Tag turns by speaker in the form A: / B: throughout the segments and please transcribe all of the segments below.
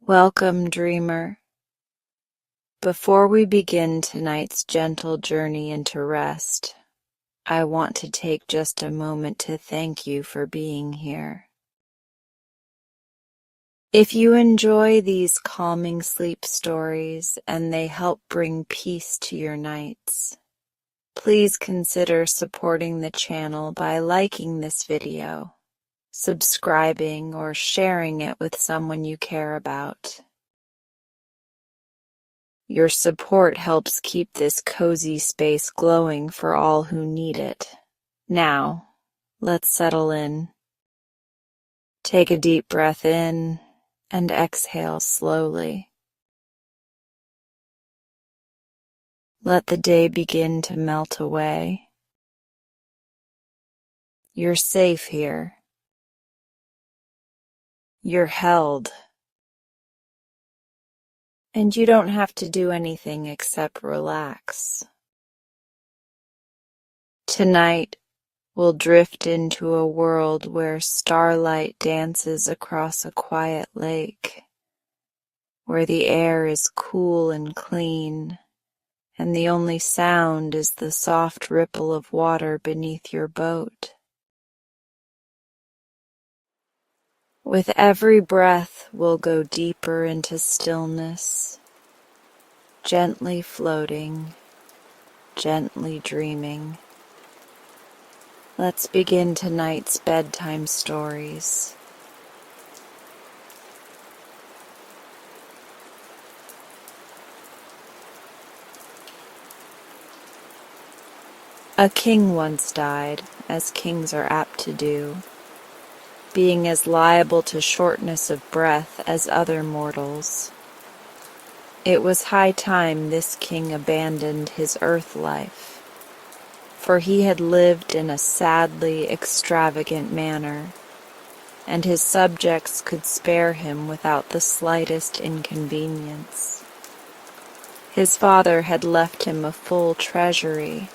A: Welcome, dreamer. Before we begin tonight's gentle journey into rest, I want to take just a moment to thank you for being here. If you enjoy these calming sleep stories and they help bring peace to your nights, please consider supporting the channel by liking this video, subscribing, or sharing it with someone you care about. Your support helps keep this cozy space glowing for all who need it. Now, let's settle in. Take a deep breath in and exhale slowly. Let the day begin to melt away. You're safe here. You're held. And you don't have to do anything except relax. Tonight, we'll drift into a world where starlight dances across a quiet lake, where the air is cool and clean, and the only sound is the soft ripple of water beneath your boat. With every breath, we'll go deeper into stillness, gently floating, gently dreaming. Let's begin tonight's bedtime stories. A king once died, as kings are apt to do, being as liable to shortness of breath as other mortals. It was high time this king abandoned his earth life, for he had lived in a sadly extravagant manner, and his subjects could spare him without the slightest inconvenience. His father had left him a full treasury,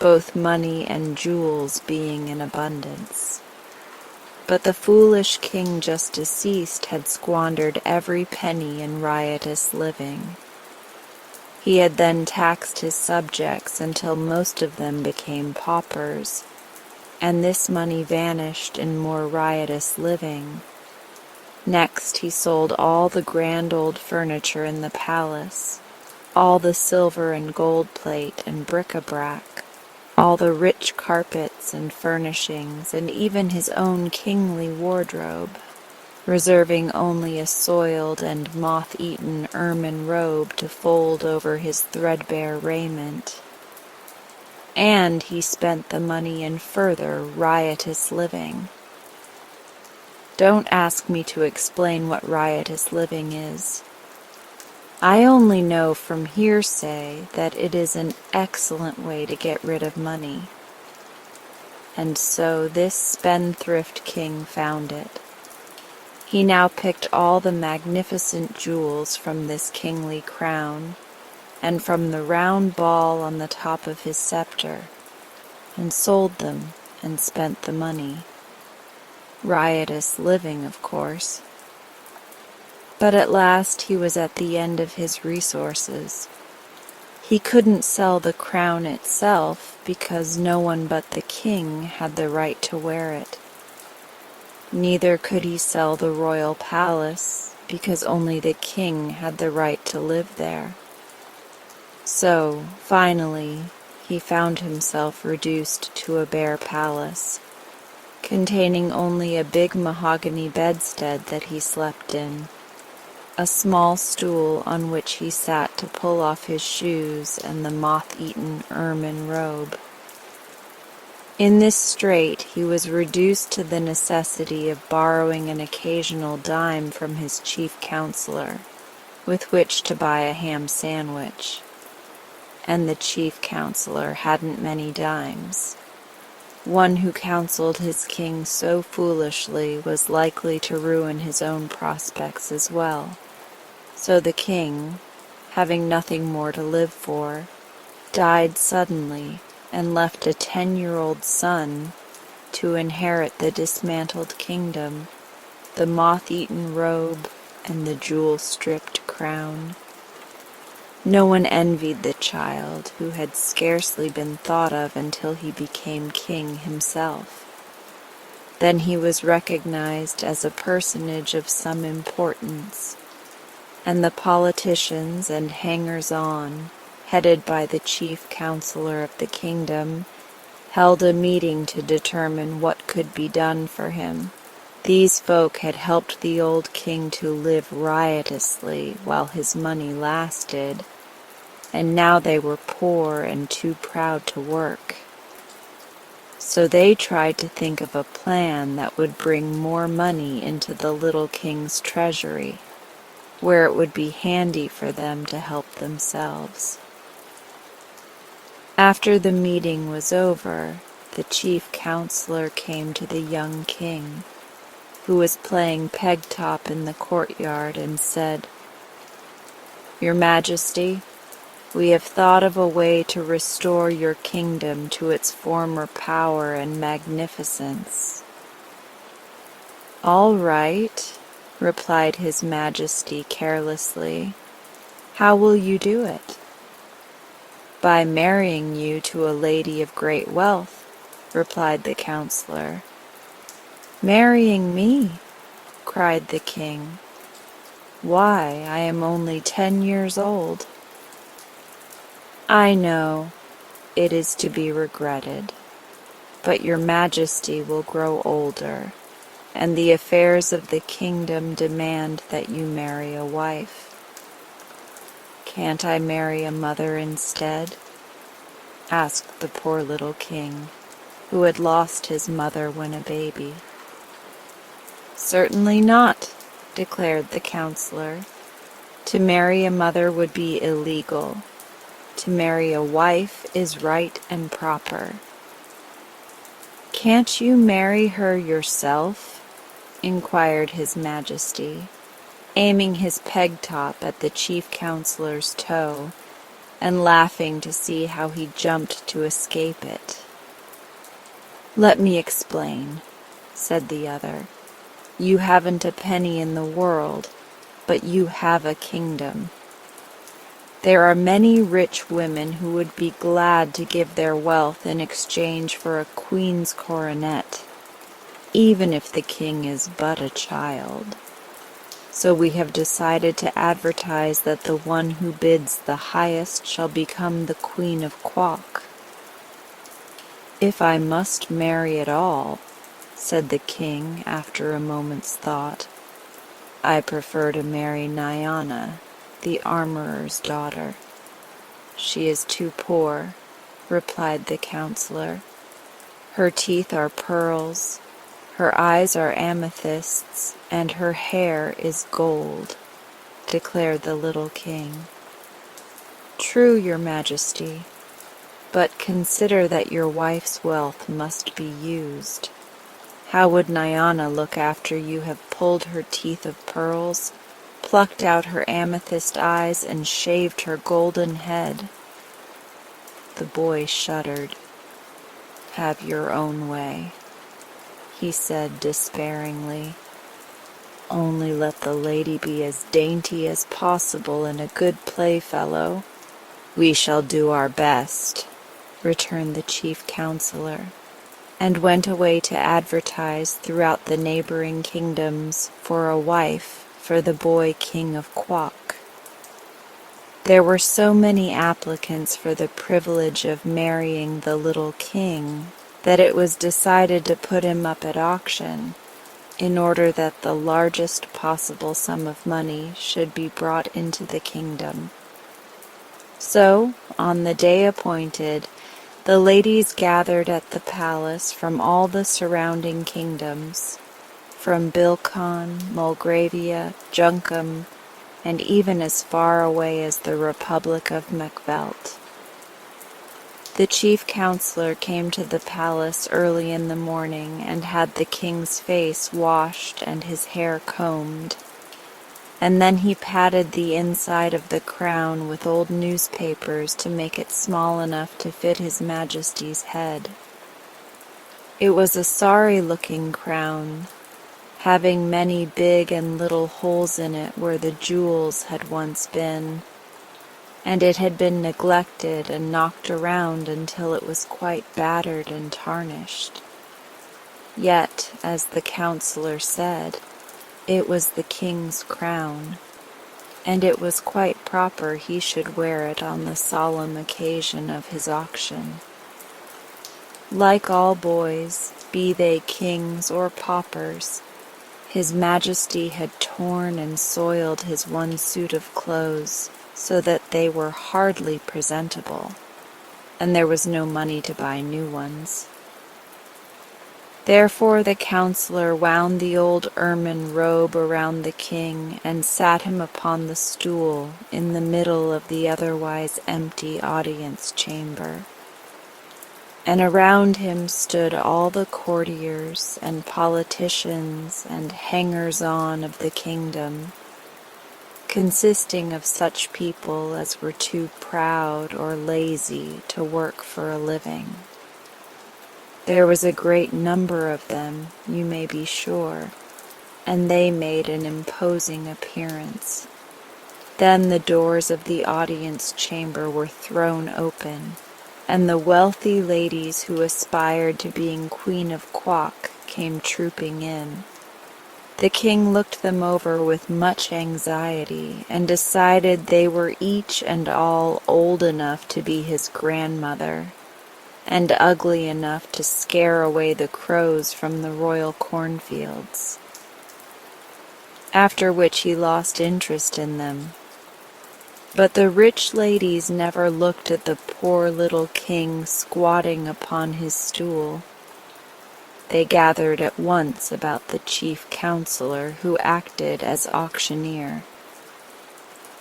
A: both money and jewels being in abundance. But the foolish king just deceased had squandered every penny in riotous living. He had then taxed his subjects until most of them became paupers, and this money vanished in more riotous living. Next he sold all the grand old furniture in the palace, all the silver and gold plate and bric-a-brac, all the rich carpets and furnishings, and even his own kingly wardrobe, reserving only a soiled and moth-eaten ermine robe to fold over his threadbare raiment. And he spent the money in further riotous living. Don't ask me to explain what riotous living is. I only know from hearsay that it is an excellent way to get rid of money. And so this spendthrift king found it. He now picked all the magnificent jewels from this kingly crown, and from the round ball on the top of his scepter, and sold them and spent the money. Riotous living, of course. But at last he was at the end of his resources. He couldn't sell the crown itself because no one but the king had the right to wear it. Neither could he sell the royal palace because only the king had the right to live there. So, finally, he found himself reduced to a bare palace, containing only a big mahogany bedstead that he slept in, a small stool on which he sat to pull off his shoes, and the moth-eaten ermine robe. In this strait he was reduced to the necessity of borrowing an occasional dime from his chief counselor, with which to buy a ham sandwich. And the chief counselor hadn't many dimes. One who counseled his king so foolishly was likely to ruin his own prospects as well. So the king, having nothing more to live for, died suddenly and left a 10-year-old son to inherit the dismantled kingdom, the moth-eaten robe, and the jewel-stripped crown. No one envied the child, who had scarcely been thought of until he became king himself. Then he was recognized as a personage of some importance, and the politicians and hangers-on, headed by the chief counselor of the kingdom, held a meeting to determine what could be done for him. These folk had helped the old king to live riotously while his money lasted, and now they were poor and too proud to work. So they tried to think of a plan that would bring more money into the little king's treasury, where it would be handy for them to help themselves. After the meeting was over, the chief counselor came to the young king, who was playing peg-top in the courtyard, and said, "Your Majesty, we have thought of a way to restore your kingdom to its former power and magnificence." "All right," replied His Majesty carelessly. "How will you do it?" "By marrying you to a lady of great wealth," replied the counselor. "Marrying me?" cried the king. "Why, I am only 10 years old." "I know, it is to be regretted, but your Majesty will grow older, and the affairs of the kingdom demand that you marry a wife." "Can't I marry a mother instead?" asked the poor little king, who had lost his mother when a baby. "Certainly not," declared the counselor. "To marry a mother would be illegal. To marry a wife is right and proper." "Can't you marry her yourself?" inquired His Majesty, aiming his peg-top at the chief counselor's toe, and laughing to see how he jumped to escape it. "Let me explain," said the other. "You haven't a penny in the world, but you have a kingdom. There are many rich women who would be glad to give their wealth in exchange for a queen's coronet, even if the king is but a child. So we have decided to advertise that the one who bids the highest shall become the Queen of Quok." "If I must marry at all," said the king after a moment's thought, "I prefer to marry Nyana, the armorer's daughter." "She is too poor," replied the counselor. "Her teeth are pearls, her eyes are amethysts, and her hair is gold," declared the little king. "True, your Majesty, but consider that your wife's wealth must be used. How would Nyana look after you have pulled her teeth of pearls, plucked out her amethyst eyes, and shaved her golden head?" The boy shuddered. "Have your own way," he said despairingly. "Only let the lady be as dainty as possible and a good playfellow." "We shall do our best," returned the chief counselor, and went away to advertise throughout the neighboring kingdoms for a wife for the boy king of Quok. There were so many applicants for the privilege of marrying the little king that it was decided to put him up at auction, in order that the largest possible sum of money should be brought into the kingdom. So, on the day appointed, the ladies gathered at the palace from all the surrounding kingdoms, from Bilkon, Mulgravia, Junkum, and even as far away as the Republic of Macvelt. The chief counselor came to the palace early in the morning and had the king's face washed and his hair combed, and then he padded the inside of the crown with old newspapers to make it small enough to fit His Majesty's head. It was a sorry-looking crown, having many big and little holes in it where the jewels had once been, and it had been neglected and knocked around until it was quite battered and tarnished. Yet, as the counselor said, it was the king's crown, and it was quite proper he should wear it on the solemn occasion of his auction. Like all boys, be they kings or paupers, His Majesty had torn and soiled his one suit of clothes so that they were hardly presentable, and there was no money to buy new ones. Therefore the counselor wound the old ermine robe around the king and sat him upon the stool in the middle of the otherwise empty audience chamber. And around him stood all the courtiers and politicians and hangers-on of the kingdom, consisting of such people as were too proud or lazy to work for a living. There was a great number of them, you may be sure, and they made an imposing appearance. Then the doors of the audience chamber were thrown open, and the wealthy ladies who aspired to being Queen of Quock came trooping in. The king looked them over with much anxiety and decided they were each and all old enough to be his grandmother, and ugly enough to scare away the crows from the royal cornfields. After which he lost interest in them. But the rich ladies never looked at the poor little king squatting upon his stool. They gathered at once about the chief counselor who acted as auctioneer.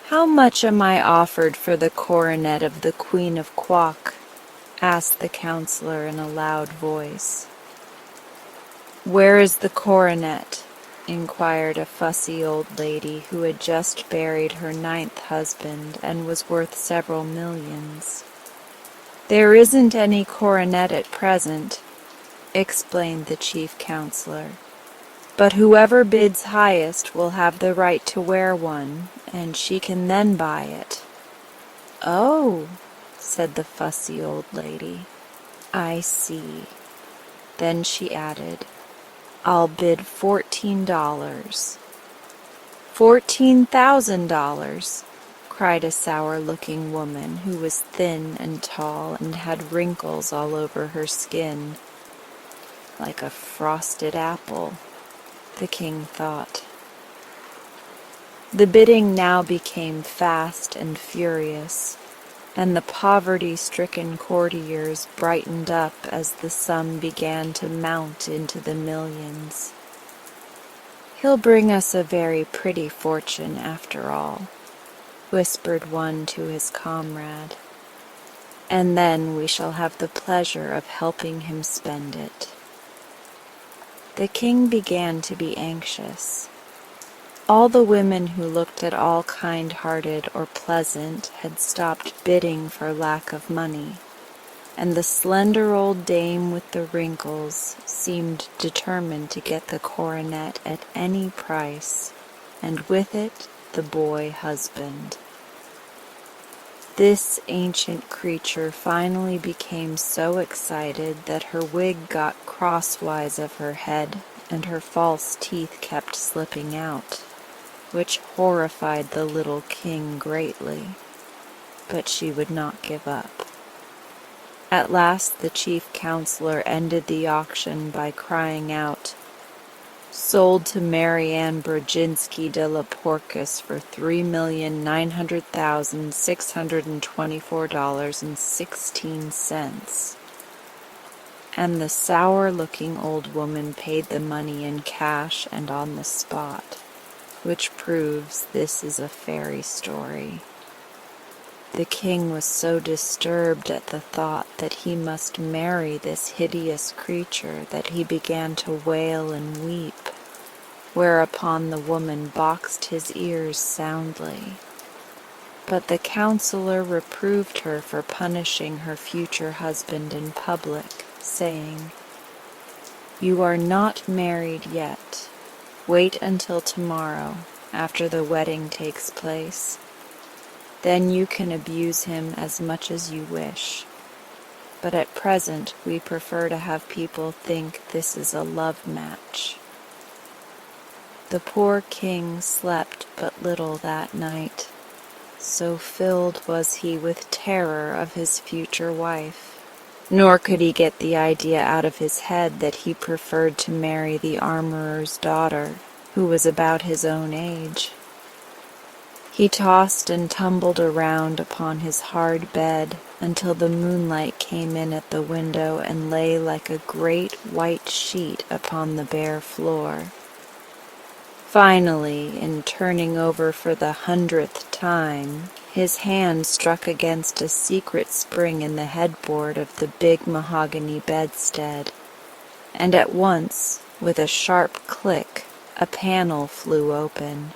A: "How much am I offered for the coronet of the Queen of Quock?" asked the counselor in a loud voice. "Where is the coronet?" inquired a fussy old lady who had just buried her 9th husband and was worth several millions. "There isn't any coronet at present," explained the chief counselor, "but whoever bids highest will have the right to wear one, and she can then buy it." "Oh," said the fussy old lady, "I see." Then she added, "I'll bid $14. $14,000, cried a sour-looking woman who was thin and tall and had wrinkles all over her skin. Like a frosted apple, the king thought. The bidding now became fast and furious, and the poverty-stricken courtiers brightened up as the sum began to mount into the millions. "He'll bring us a very pretty fortune after all," whispered one to his comrade, "and then we shall have the pleasure of helping him spend it." The king began to be anxious. All the women who looked at all kind-hearted or pleasant had stopped bidding for lack of money, and the slender old dame with the wrinkles seemed determined to get the coronet at any price, and with it the boy husband. This ancient creature finally became so excited that her wig got crosswise of her head, and her false teeth kept slipping out, which horrified the little king greatly, but she would not give up. At last the chief counselor ended the auction by crying out, "Sold to Marianne Brzezinski de la Porcus for $3,900,624.16. And the sour-looking old woman paid the money in cash and on the spot, which proves this is a fairy story. The king was so disturbed at the thought that he must marry this hideous creature that he began to wail and weep, whereupon the woman boxed his ears soundly. But the counselor reproved her for punishing her future husband in public, saying, "You are not married yet, Wait until tomorrow, after the wedding takes place. Then you can abuse him as much as you wish. But at present we prefer to have people think this is a love match." The poor king slept but little that night, so filled was he with terror of his future wife. Nor could he get the idea out of his head that he preferred to marry the armorer's daughter, who was about his own age. He tossed and tumbled around upon his hard bed until the moonlight came in at the window and lay like a great white sheet upon the bare floor. Finally, in turning over for the 100th time, his hand struck against a secret spring in the headboard of the big mahogany bedstead, and at once, with a sharp click, a panel flew open.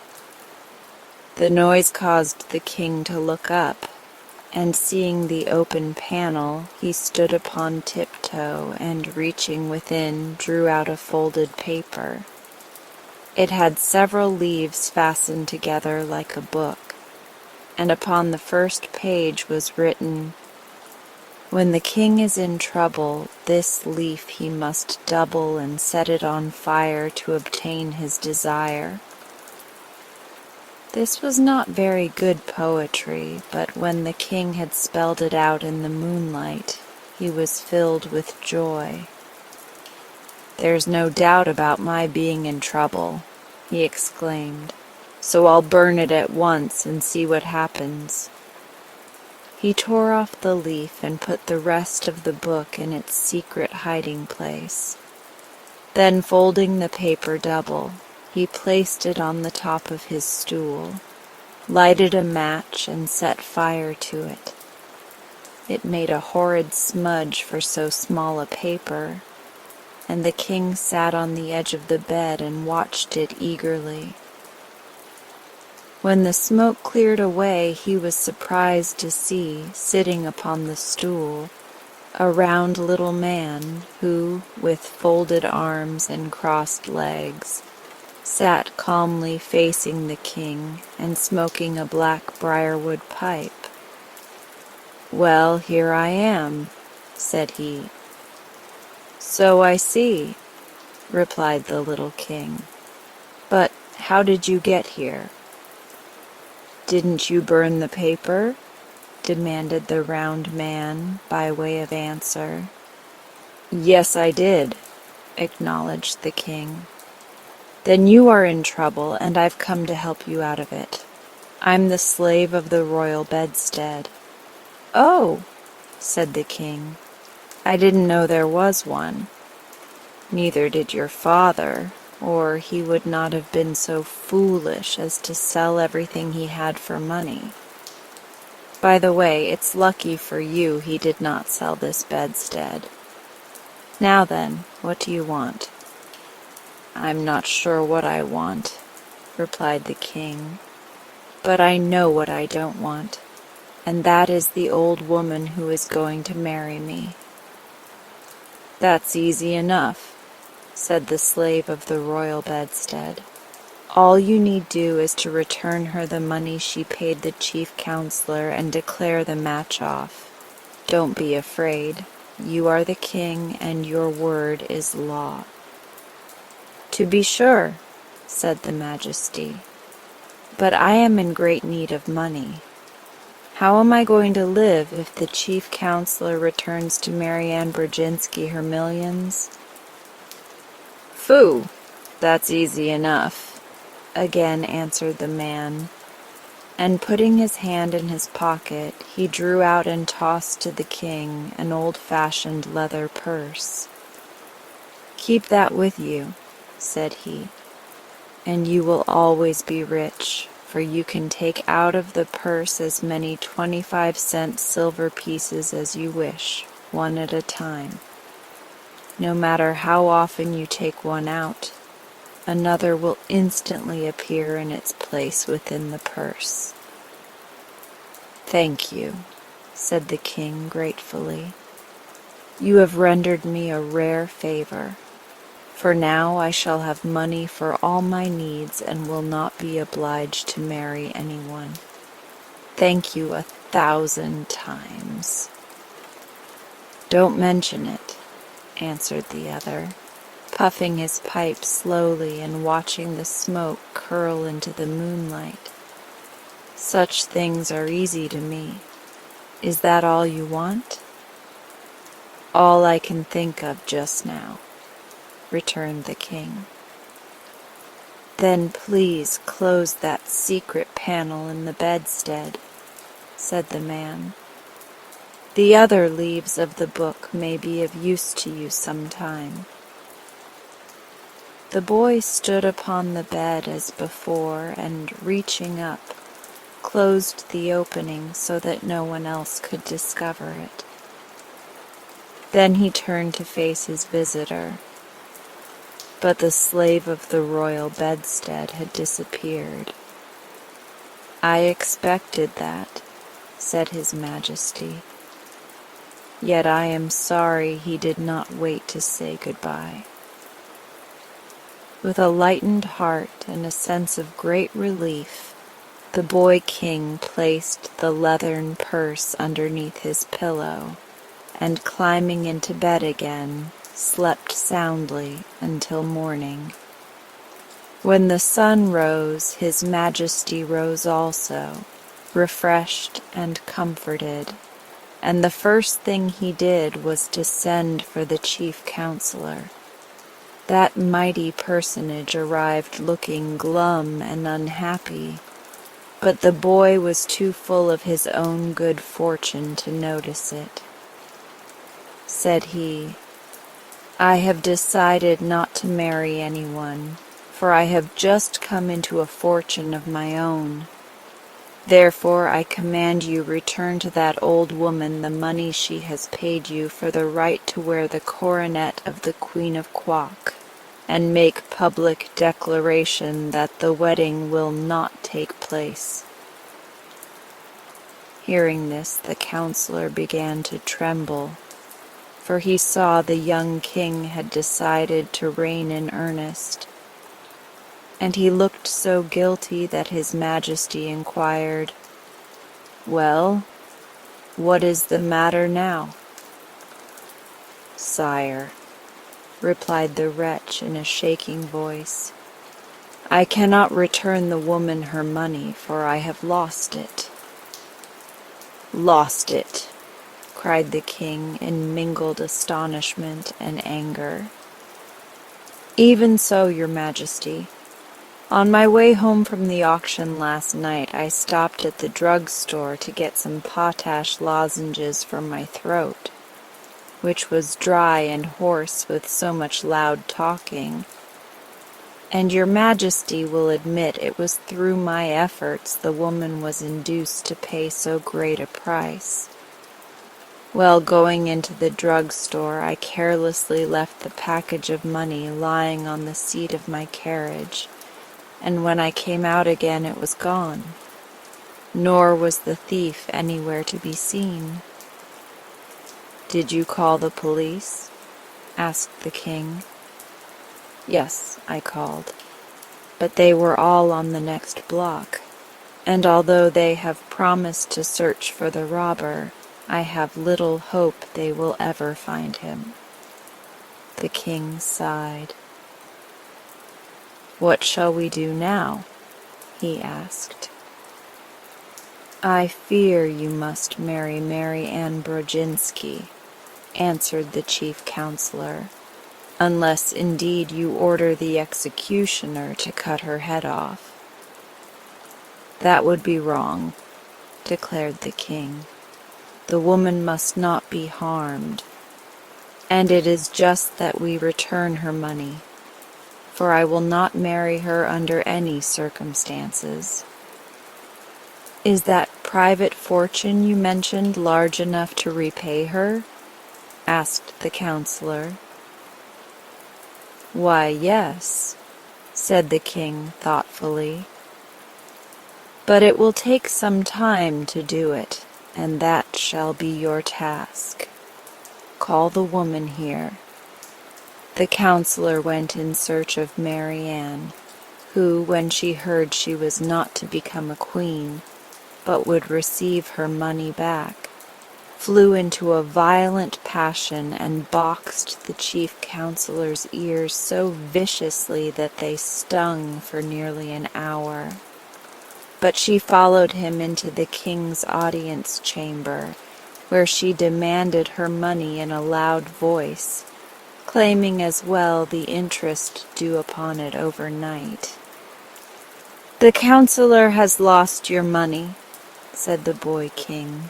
A: The noise caused the king to look up, and seeing the open panel, he stood upon tiptoe and, reaching within, drew out a folded paper. It had several leaves fastened together like a book, and upon the first page was written, "When the king is in trouble, this leaf he must double and set it on fire to obtain his desire." This was not very good poetry, but when the king had spelled it out in the moonlight, he was filled with joy. "There's no doubt about my being in trouble," he exclaimed, "so I'll burn it at once and see what happens." He tore off the leaf and put the rest of the book in its secret hiding place. Then, folding the paper double, he placed it on the top of his stool, lighted a match, and set fire to it. It made a horrid smudge for so small a paper, and the king sat on the edge of the bed and watched it eagerly. When the smoke cleared away, he was surprised to see, sitting upon the stool, a round little man who, with folded arms and crossed legs, sat calmly facing the king and smoking a black briarwood pipe. "Well, here I am," said he. "So I see," replied the little king. "But how did you get here?" "Didn't you burn the paper?" demanded the round man by way of answer. "Yes, I did," acknowledged the king. "Then you are in trouble, and I've come to help you out of it. I'm the slave of the royal bedstead." "Oh," said the king, "I didn't know there was one." "Neither did your father, or he would not have been so foolish as to sell everything he had for money. By the way, it's lucky for you he did not sell this bedstead. Now then, what do you want?" "I'm not sure what I want," replied the king, "but I know what I don't want, and that is the old woman who is going to marry me." "That's easy enough," said the slave of the royal bedstead. "All you need do is to return her the money she paid the chief counselor and declare the match off. Don't be afraid. You are the king, and your word is law." "To be sure," said the Majesty, "but I am in great need of money. How am I going to live if the chief counselor returns to Marianne Brzezinski her millions?" "Phoo! That's easy enough," again answered the man, and putting his hand in his pocket, he drew out and tossed to the king an old-fashioned leather purse. "Keep that with you," said he, "and you will always be rich, for you can take out of the purse as many 25-cent silver pieces as you wish, one at a time. No matter how often you take one out, another will instantly appear in its place within the purse." "Thank you," said the king gratefully. "You have rendered me a rare favor. For now I shall have money for all my needs and will not be obliged to marry anyone. Thank you 1,000 times." "Don't mention it," answered the other, puffing his pipe slowly and watching the smoke curl into the moonlight. "Such things are easy to me. Is that all you want?" "All I can think of just now," returned the king. "Then please close that secret panel in the bedstead," said the man. "The other leaves of the book may be of use to you some time." The boy stood upon the bed as before, and reaching up, closed the opening so that no one else could discover it. Then he turned to face his visitor, but the slave of the royal bedstead had disappeared. "I expected that," said his majesty. "Yet I am sorry he did not wait to say goodbye." With a lightened heart and a sense of great relief, the boy king placed the leathern purse underneath his pillow, and climbing into bed again, slept soundly until morning. When the sun rose, his majesty rose also, refreshed and comforted, and the first thing he did was to send for the chief counselor. That mighty personage arrived looking glum and unhappy, but the boy was too full of his own good fortune to notice it. Said he, "I have decided not to marry anyone, for I have just come into a fortune of my own. Therefore I command you return to that old woman the money she has paid you for the right to wear the coronet of the Queen of Quock, and make public declaration that the wedding will not take place." Hearing this, the counselor began to tremble, for he saw the young king had decided to reign in earnest, and he looked so guilty that his majesty inquired, "Well, what is the matter now?" "Sire," replied the wretch in a shaking voice, "I cannot return the woman her money, for I have lost it." "Lost it!" cried the king in mingled astonishment and anger. "Even so, your majesty. On my way home from the auction last night, I stopped at the drug-store to get some potash lozenges for my throat, which was dry and hoarse with so much loud talking, and your majesty will admit it was through my efforts the woman was induced to pay so great a price. Well, going into the drug-store, I carelessly left the package of money lying on the seat of my carriage, and when I came out again it was gone, nor was the thief anywhere to be seen." "Did you call the police?" asked the king. "Yes, I called, but they were all on the next block, and although they have promised to search for the robber, I have little hope they will ever find him." The king sighed. "What shall we do now?" he asked. "I fear you must marry Mary Ann Brodzinski," answered the chief counselor, "unless indeed you order the executioner to cut her head off." "That would be wrong," declared the king. "The woman must not be harmed, and it is just that we return her money, for I will not marry her under any circumstances." "Is that private fortune you mentioned large enough to repay her?" asked the counselor. "Why, yes," said the king thoughtfully. "But it will take some time to do it, and that shall be your task. Call the woman here." The counselor went in search of Mary Ann, who, when she heard she was not to become a queen, but would receive her money back, flew into a violent passion and boxed the chief counselor's ears so viciously that they stung for nearly an hour. But she followed him into the king's audience chamber, where she demanded her money in a loud voice, claiming as well the interest due upon it overnight. "The counselor has lost your money," said the boy king,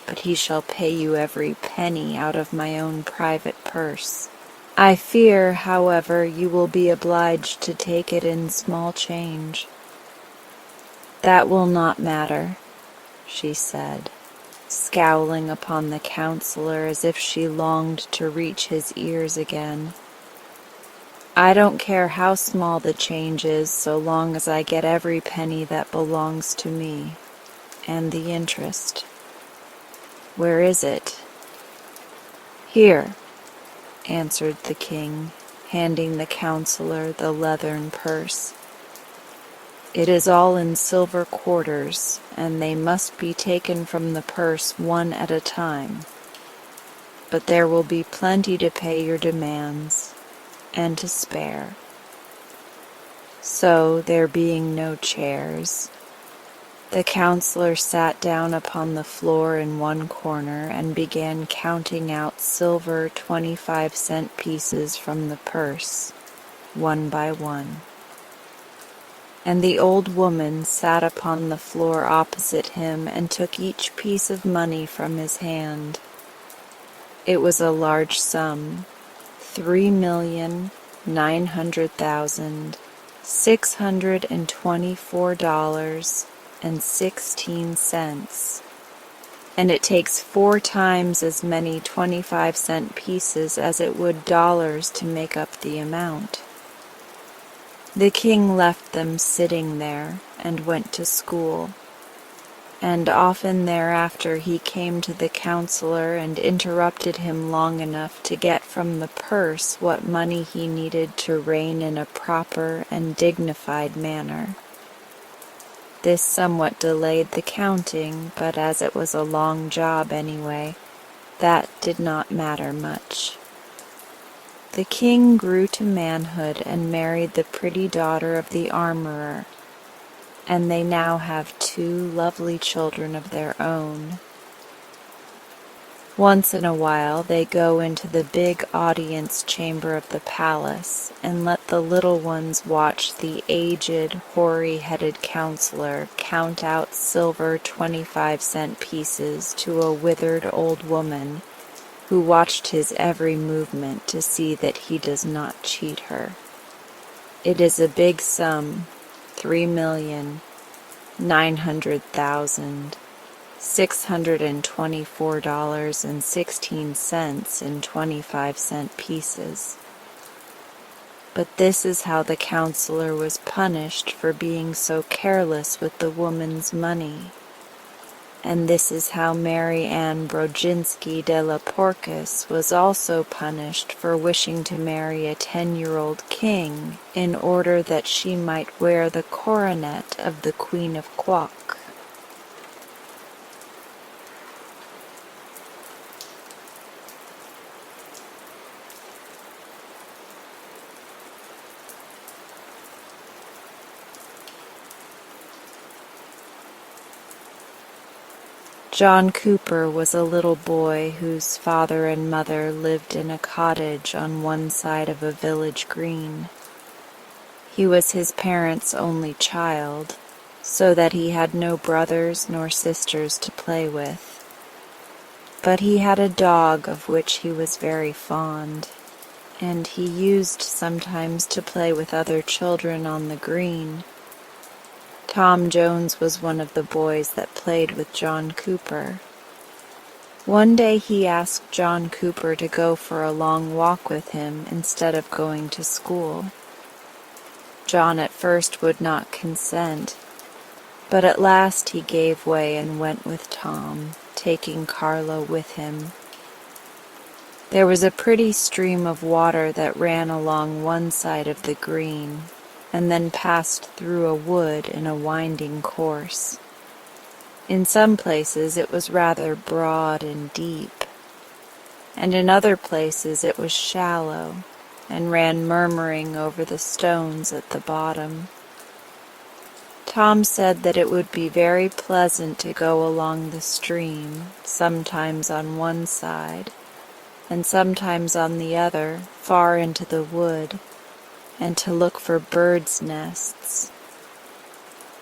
A: "but he shall pay you every penny out of my own private purse. I fear, however, you will be obliged to take it in small change." "That will not matter," she said, scowling upon the counselor as if she longed to reach his ears again. "I don't care how small the change is so long as I get every penny that belongs to me, and the interest. Where is it?" "Here," answered the king, handing the counselor the leathern purse. "It is all in silver quarters, and they must be taken from the purse one at a time. But there will be plenty to pay your demands, and to spare." So, there being no chairs, the counselor sat down upon the floor in one corner and began counting out silver 25-cent pieces from the purse, one by one. And the old woman sat upon the floor opposite him and took each piece of money from his hand. It was a large sum, $3,900,624.16, and it takes 4 times as many 25-cent pieces as it would dollars to make up the amount. The king left them sitting there and went to school, and often thereafter he came to the counselor and interrupted him long enough to get from the purse what money he needed to reign in a proper and dignified manner. This somewhat delayed the counting, but as it was a long job anyway, that did not matter much. The king grew to manhood and married the pretty daughter of the armorer, and they now have 2 lovely children of their own. Once in a while they go into the big audience chamber of the palace and let the little ones watch the aged, hoary-headed counselor count out silver 25-cent pieces to a withered old woman who watched his every movement to see that he does not cheat her. It is a big sum, $3,900,624.16 in 25-cent pieces. But this is how the counselor was punished for being so careless with the woman's money. And this is how Mary Ann Brodzinski de la Porcus was also punished for wishing to marry a 10-year-old king in order that she might wear the coronet of the Queen of Quock. John Cooper was a little boy whose father and mother lived in a cottage on one side of a village green. He was his parents' only child, so that he had no brothers nor sisters to play with. But he had a dog of which he was very fond, and he used sometimes to play with other children on the green. Tom Jones was one of the boys that played with John Cooper. One day he asked John Cooper to go for a long walk with him instead of going to school. John at first would not consent, but at last he gave way and went with Tom, taking Carlo with him. There was a pretty stream of water that ran along one side of the green, and then passed through a wood in a winding course. In some places it was rather broad and deep, and in other places it was shallow and ran murmuring over the stones at the bottom. Tom said that it would be very pleasant to go along the stream, sometimes on one side, and sometimes on the other, far into the wood, and to look for birds' nests.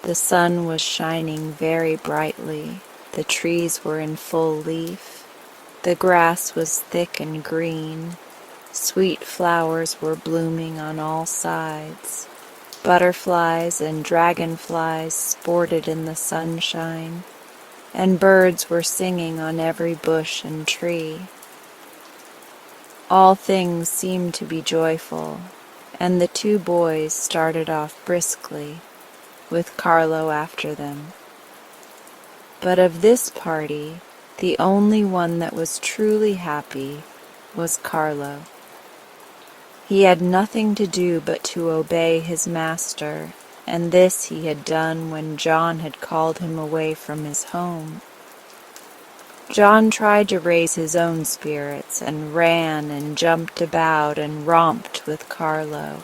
A: The sun was shining very brightly, the trees were in full leaf, the grass was thick and green, sweet flowers were blooming on all sides. Butterflies and dragonflies sported in the sunshine, and birds were singing on every bush and tree. All things seemed to be joyful, and the two boys started off briskly, with Carlo after them. But of this party, the only one that was truly happy was Carlo. He had nothing to do but to obey his master, and this he had done when John had called him away from his home. John tried to raise his own spirits, and ran and jumped about and romped with Carlo.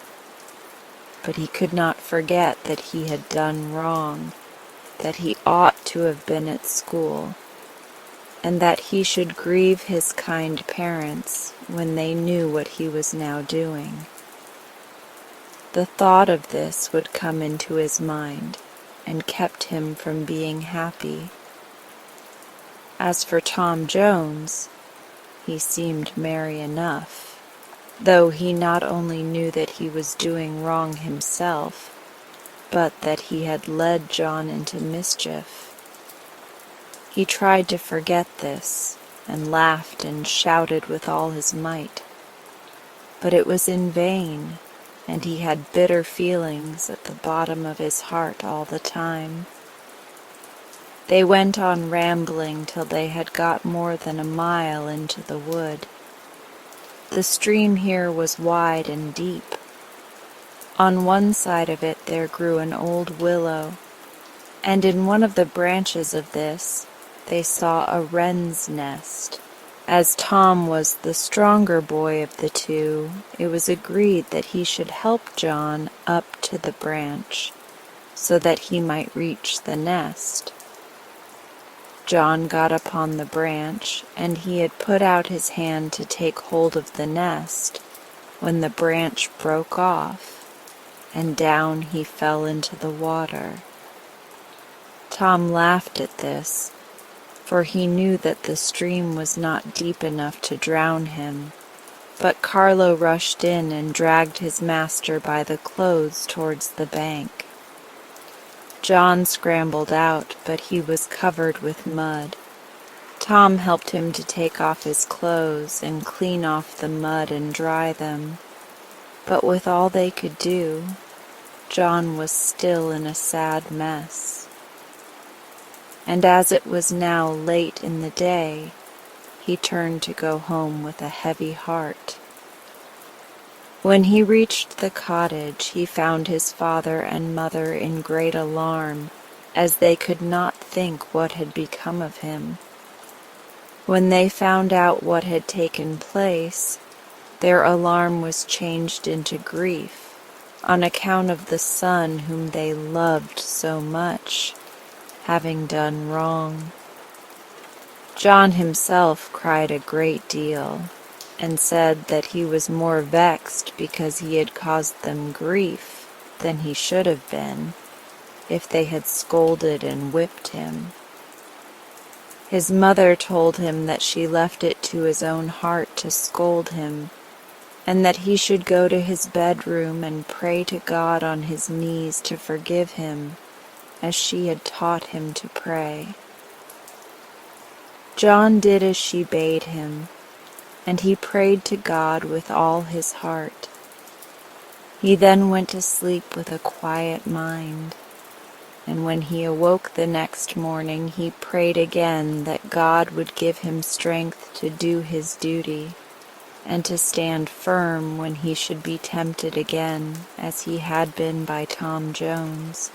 A: But he could not forget that he had done wrong, that he ought to have been at school, and that he should grieve his kind parents when they knew what he was now doing. The thought of this would come into his mind, and kept him from being happy. As for Tom Jones, he seemed merry enough, though he not only knew that he was doing wrong himself, but that he had led John into mischief. He tried to forget this, and laughed and shouted with all his might. But it was in vain, and he had bitter feelings at the bottom of his heart all the time. They went on rambling till they had got more than a mile into the wood. The stream here was wide and deep. On one side of it there grew an old willow, and in one of the branches of this they saw a wren's nest. As Tom was the stronger boy of the two, it was agreed that he should help John up to the branch, so that he might reach the nest. John got upon the branch, and he had put out his hand to take hold of the nest, when the branch broke off, and down he fell into the water. Tom laughed at this, for he knew that the stream was not deep enough to drown him, but Carlo rushed in and dragged his master by the clothes towards the bank. John scrambled out, but he was covered with mud. Tom helped him to take off his clothes and clean off the mud and dry them, but with all they could do, John was still in a sad mess. And as it was now late in the day, he turned to go home with a heavy heart. When he reached the cottage, he found his father and mother in great alarm, as they could not think what had become of him. When they found out what had taken place, their alarm was changed into grief, on account of the son whom they loved so much, having done wrong. John himself cried a great deal, and said that he was more vexed because he had caused them grief than he should have been, if they had scolded and whipped him. His mother told him that she left it to his own heart to scold him, and that he should go to his bedroom and pray to God on his knees to forgive him, as she had taught him to pray. John did as she bade him, and he prayed to God with all his heart. He then went to sleep with a quiet mind, and when he awoke the next morning, he prayed again that God would give him strength to do his duty, and to stand firm when he should be tempted again, as he had been by Tom Jones.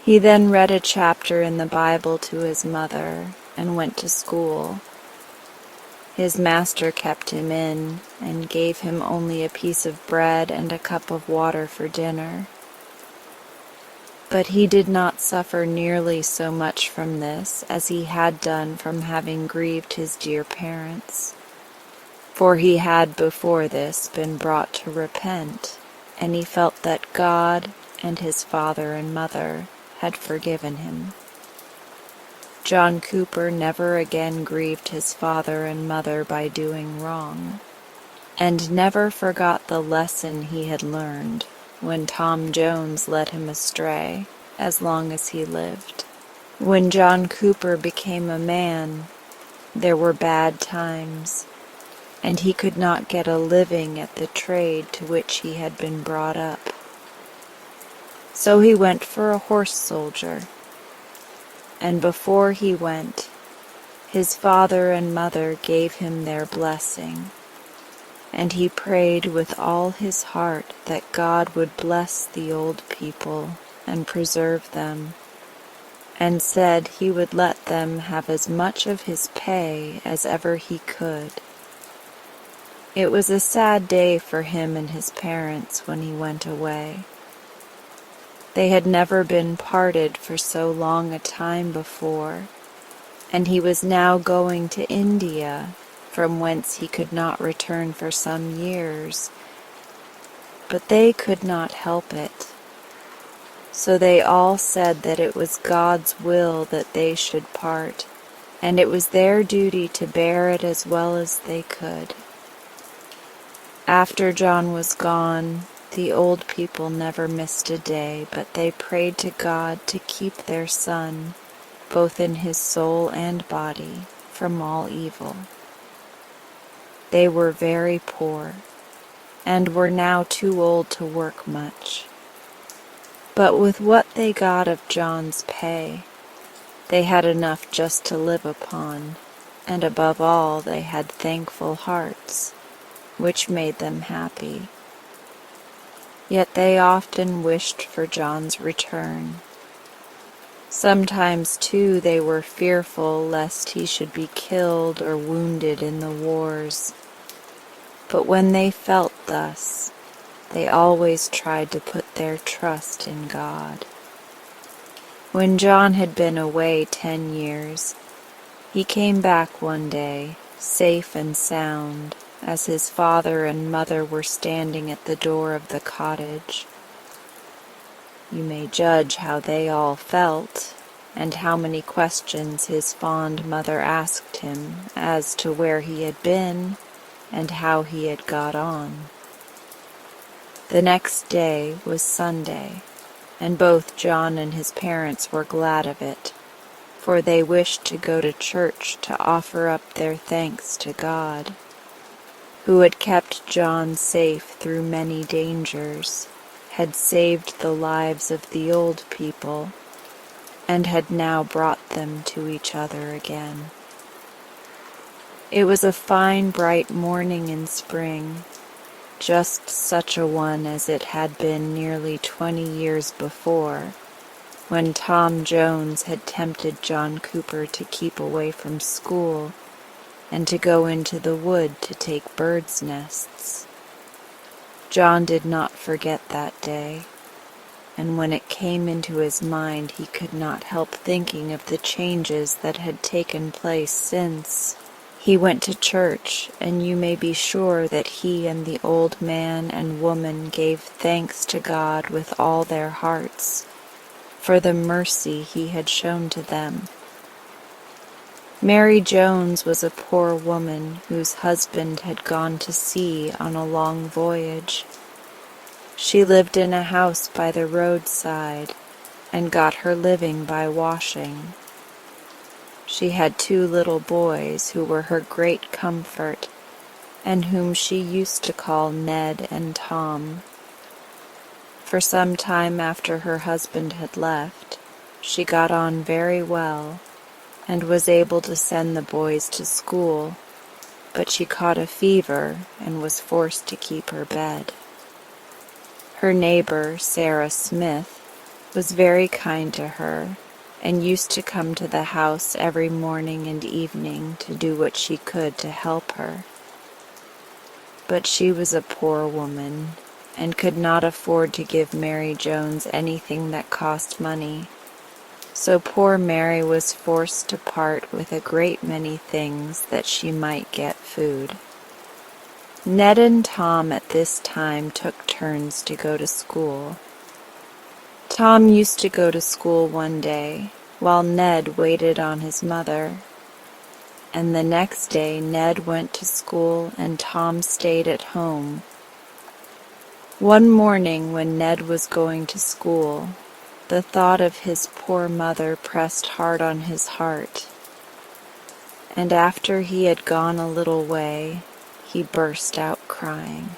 A: He then read a chapter in the Bible to his mother and went to school. His master kept him in and gave him only a piece of bread and a cup of water for dinner. But he did not suffer nearly so much from this as he had done from having grieved his dear parents. For he had before this been brought to repent, and he felt that God and his father and mother had forgiven him. John Cooper never again grieved his father and mother by doing wrong, and never forgot the lesson he had learned when Tom Jones led him astray as long as he lived. When John Cooper became a man, there were bad times, and he could not get a living at the trade to which he had been brought up. So he went for a horse soldier, and before he went, his father and mother gave him their blessing, and he prayed with all his heart that God would bless the old people and preserve them, and said he would let them have as much of his pay as ever he could. It was a sad day for him and his parents when he went away. They had never been parted for so long a time before, and he was now going to India, from whence he could not return for some years. But they could not help it. So they all said that it was God's will that they should part, and it was their duty to bear it as well as they could. After John was gone, the old people never missed a day, but they prayed to God to keep their son, both in his soul and body, from all evil. They were very poor, and were now too old to work much. But with what they got of John's pay, they had enough just to live upon, and above all they had thankful hearts, which made them happy. Yet they often wished for John's return. Sometimes, too, they were fearful lest he should be killed or wounded in the wars. But when they felt thus, they always tried to put their trust in God. When John had been away 10 years, he came back one day, safe and sound, as his father and mother were standing at the door of the cottage. You may judge how they all felt, and how many questions his fond mother asked him as to where he had been and how he had got on. The next day was Sunday, and both John and his parents were glad of it, for they wished to go to church to offer up their thanks to God, who had kept John safe through many dangers, had saved the lives of the old people, and had now brought them to each other again. It was a fine, bright morning in spring, just such a one as it had been nearly 20 years before, when Tom Jones had tempted John Cooper to keep away from school and to go into the wood to take birds' nests. John did not forget that day, and when it came into his mind he could not help thinking of the changes that had taken place since. He went to church, and you may be sure that he and the old man and woman gave thanks to God with all their hearts for the mercy he had shown to them. Mary Jones was a poor woman whose husband had gone to sea on a long voyage. She lived in a house by the roadside and got her living by washing. She had 2 little boys who were her great comfort, and whom she used to call Ned and Tom. For some time after her husband had left, she got on very well, and was able to send the boys to school, but she caught a fever and was forced to keep her bed. Her neighbor, Sarah Smith, was very kind to her and used to come to the house every morning and evening to do what she could to help her. But she was a poor woman and could not afford to give Mary Jones anything that cost money, so poor Mary was forced to part with a great many things that she might get food. Ned and Tom at this time took turns to go to school. Tom used to go to school one day, while Ned waited on his mother, and the next day Ned went to school and Tom stayed at home. One morning when Ned was going to school, the thought of his poor mother pressed hard on his heart, and after he had gone a little way, he burst out crying.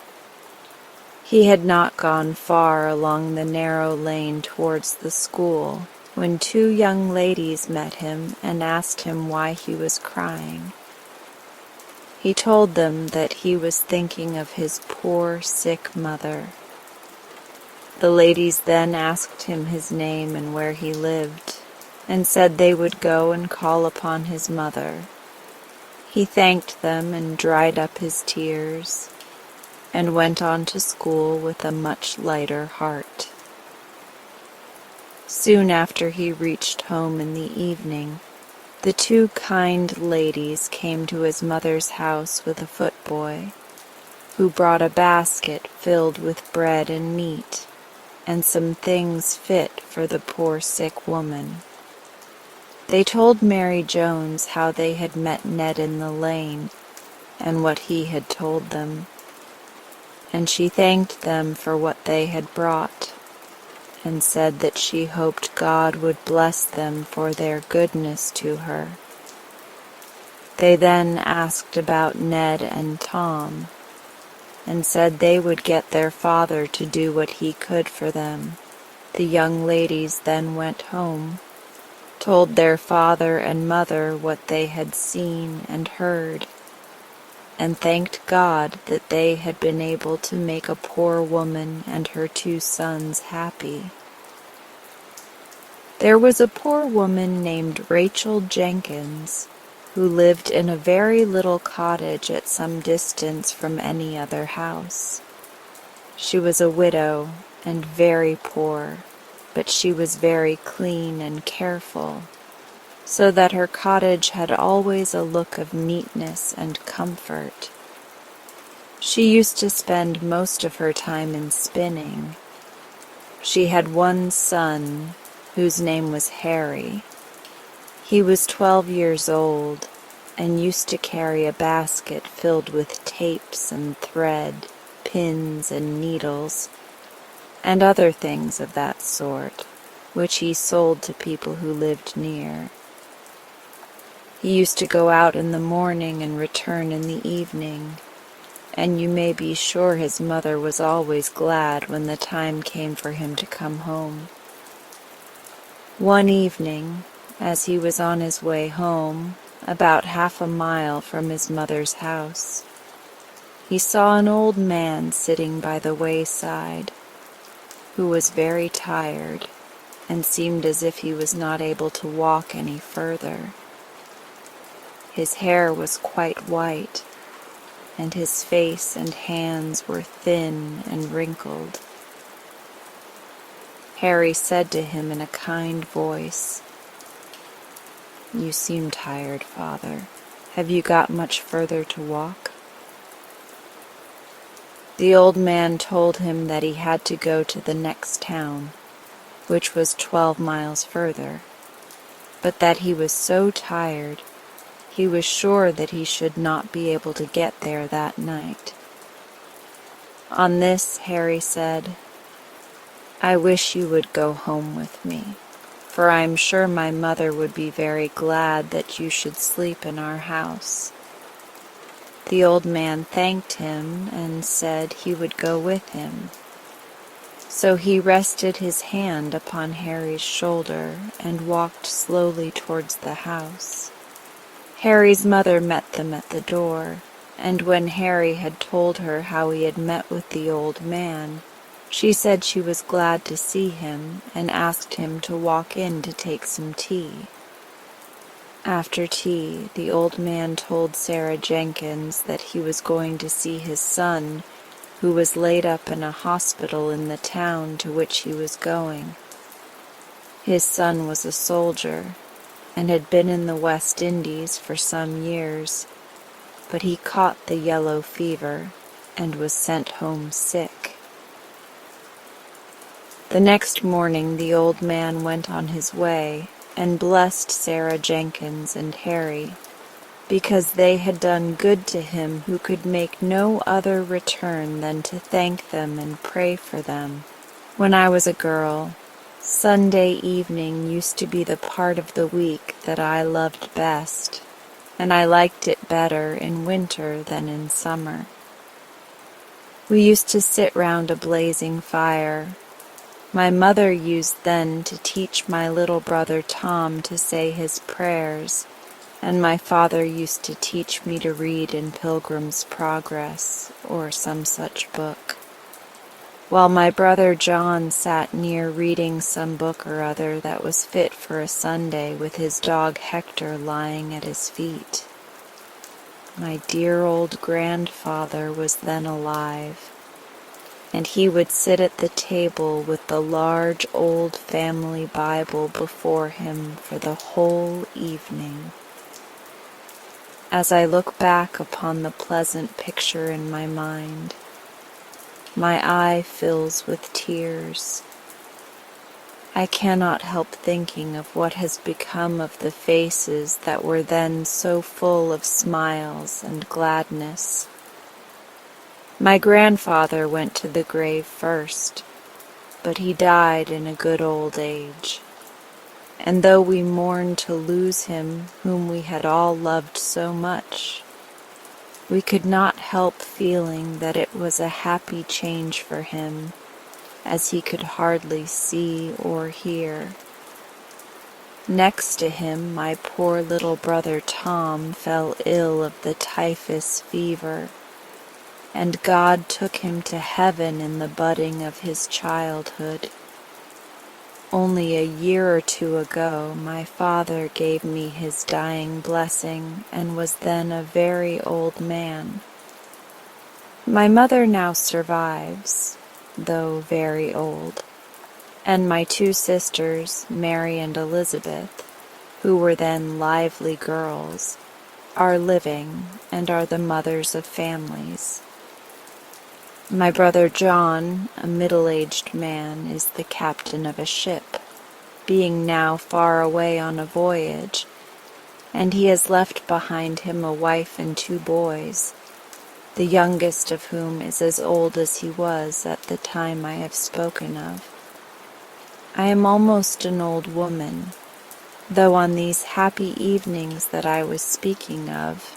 A: He had not gone far along the narrow lane towards the school when two young ladies met him and asked him why he was crying. He told them that he was thinking of his poor, sick mother. The ladies then asked him his name and where he lived, and said they would go and call upon his mother. He thanked them and dried up his tears, and went on to school with a much lighter heart. Soon after he reached home in the evening, the two kind ladies came to his mother's house with a footboy, who brought a basket filled with bread and meat, and some things fit for the poor sick woman. They told Mary Jones how they had met Ned in the lane, and what he had told them, and she thanked them for what they had brought, and said that she hoped God would bless them for their goodness to her. They then asked about Ned and Tom, and said they would get their father to do what he could for them. The young ladies then went home, told their father and mother what they had seen and heard, and thanked God that they had been able to make a poor woman and her two sons happy. There was a poor woman named Rachel Jenkins, who lived in a very little cottage at some distance from any other house. She was a widow and very poor, but she was very clean and careful, so that her cottage had always a look of neatness and comfort. She used to spend most of her time in spinning. She had one son, whose name was Harry. He was 12 years old, and used to carry a basket filled with tapes and thread, pins and needles, and other things of that sort, which he sold to people who lived near. He used to go out in the morning and return in the evening, and you may be sure his mother was always glad when the time came for him to come home. One evening, as he was on his way home, about half a mile from his mother's house, he saw an old man sitting by the wayside, who was very tired and seemed as if he was not able to walk any further. His hair was quite white, and his face and hands were thin and wrinkled. Harry said to him in a kind voice, "You seem tired, Father. Have you got much further to walk?" The old man told him that he had to go to the next town, which was 12 miles further, but that he was so tired he was sure that he should not be able to get there that night. On this, Harry said, "I wish you would go home with me, for I am sure my mother would be very glad that you should sleep in our house." The old man thanked him and said he would go with him. So he rested his hand upon Harry's shoulder and walked slowly towards the house. Harry's mother met them at the door, and when Harry had told her how he had met with the old man, she said she was glad to see him and asked him to walk in to take some tea. After tea, the old man told Sarah Jenkins that he was going to see his son, who was laid up in a hospital in the town to which he was going. His son was a soldier and had been in the West Indies for some years, but he caught the yellow fever and was sent home sick. The next morning the old man went on his way and blessed Sarah Jenkins and Harry, because they had done good to him who could make no other return than to thank them and pray for them. When I was a girl, Sunday evening used to be the part of the week that I loved best, and I liked it better in winter than in summer. We used to sit round a blazing fire. My mother used then to teach my little brother Tom to say his prayers, and my father used to teach me to read in Pilgrim's Progress or some such book, while my brother John sat near reading some book or other that was fit for a Sunday with his dog Hector lying at his feet. My dear old grandfather was then alive, and he would sit at the table with the large old family Bible before him for the whole evening. As I look back upon the pleasant picture in my mind, my eye fills with tears. I cannot help thinking of what has become of the faces that were then so full of smiles and gladness. My grandfather went to the grave first, but he died in a good old age. And though we mourned to lose him whom we had all loved so much, we could not help feeling that it was a happy change for him, as he could hardly see or hear. Next to him, my poor little brother Tom fell ill of the typhus fever, and God took him to heaven in the budding of his childhood. Only a year or two ago, my father gave me his dying blessing and was then a very old man. My mother now survives, though very old, and my two sisters, Mary and Elizabeth, who were then lively girls, are living and are the mothers of families. My brother John, a middle-aged man, is the captain of a ship, being now far away on a voyage, and he has left behind him a wife and 2 boys, the youngest of whom is as old as he was at the time I have spoken of. I am almost an old woman, though on these happy evenings that I was speaking of,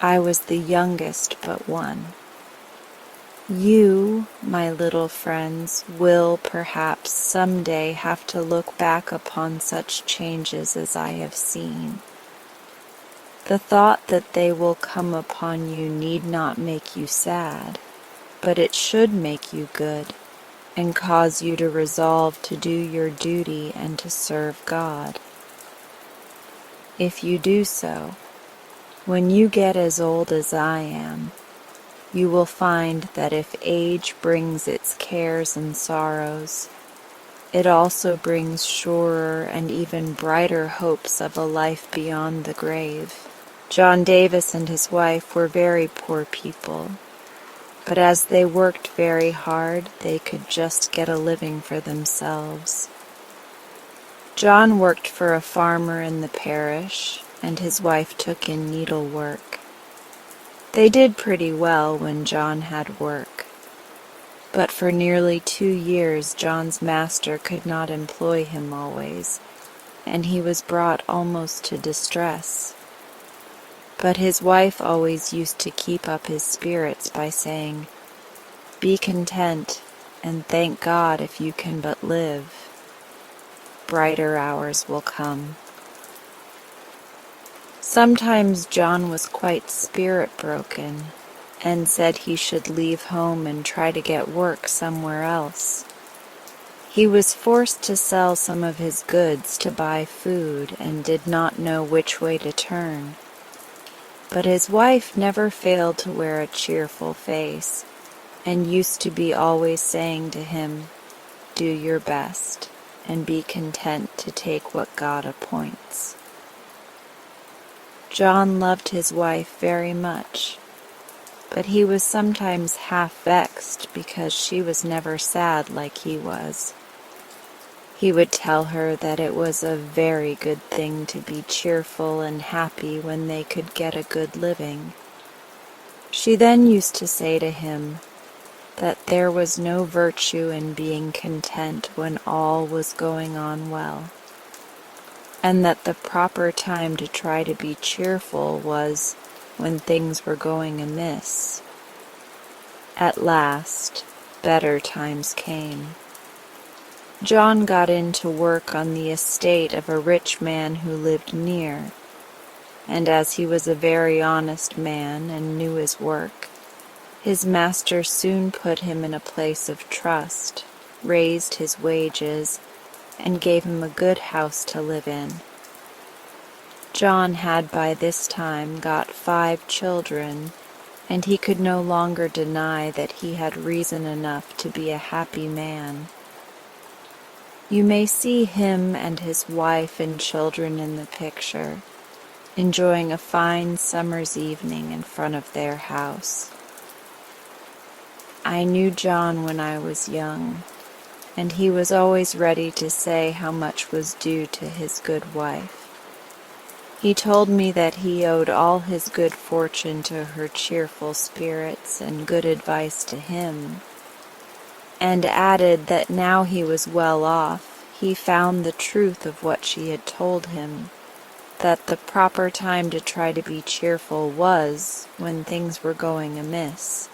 A: I was the youngest but one. You, my little friends, will perhaps some day have to look back upon such changes as I have seen. The thought that they will come upon you need not make you sad, but it should make you good, and cause you to resolve to do your duty and to serve God. If you do so, when you get as old as I am, you will find that if age brings its cares and sorrows, it also brings surer and even brighter hopes of a life beyond the grave. John Davis and his wife were very poor people, but as they worked very hard, they could just get a living for themselves. John worked for a farmer in the parish, and his wife took in needlework. They did pretty well when John had work, but for nearly 2 years John's master could not employ him always, and he was brought almost to distress. But his wife always used to keep up his spirits by saying, "Be content, and thank God if you can but live. Brighter hours will come." Sometimes John was quite spirit-broken and said he should leave home and try to get work somewhere else. He was forced to sell some of his goods to buy food and did not know which way to turn. But his wife never failed to wear a cheerful face and used to be always saying to him, "Do your best and be content to take what God appoints." John loved his wife very much, but he was sometimes half vexed because she was never sad like he was. He would tell her that it was a very good thing to be cheerful and happy when they could get a good living. She then used to say to him that there was no virtue in being content when all was going on well, and that the proper time to try to be cheerful was when things were going amiss. At last, better times came. John got into work on the estate of a rich man who lived near, and as he was a very honest man and knew his work, his master soon put him in a place of trust, raised his wages, and gave him a good house to live in. John had by this time got 5 children, and he could no longer deny that he had reason enough to be a happy man. You may see him and his wife and children in the picture, enjoying a fine summer's evening in front of their house. I knew John when I was young, and he was always ready to say how much was due to his good wife. He told me that he owed all his good fortune to her cheerful spirits and good advice to him, and added that now he was well off, he found the truth of what she had told him, that the proper time to try to be cheerful was when things were going amiss.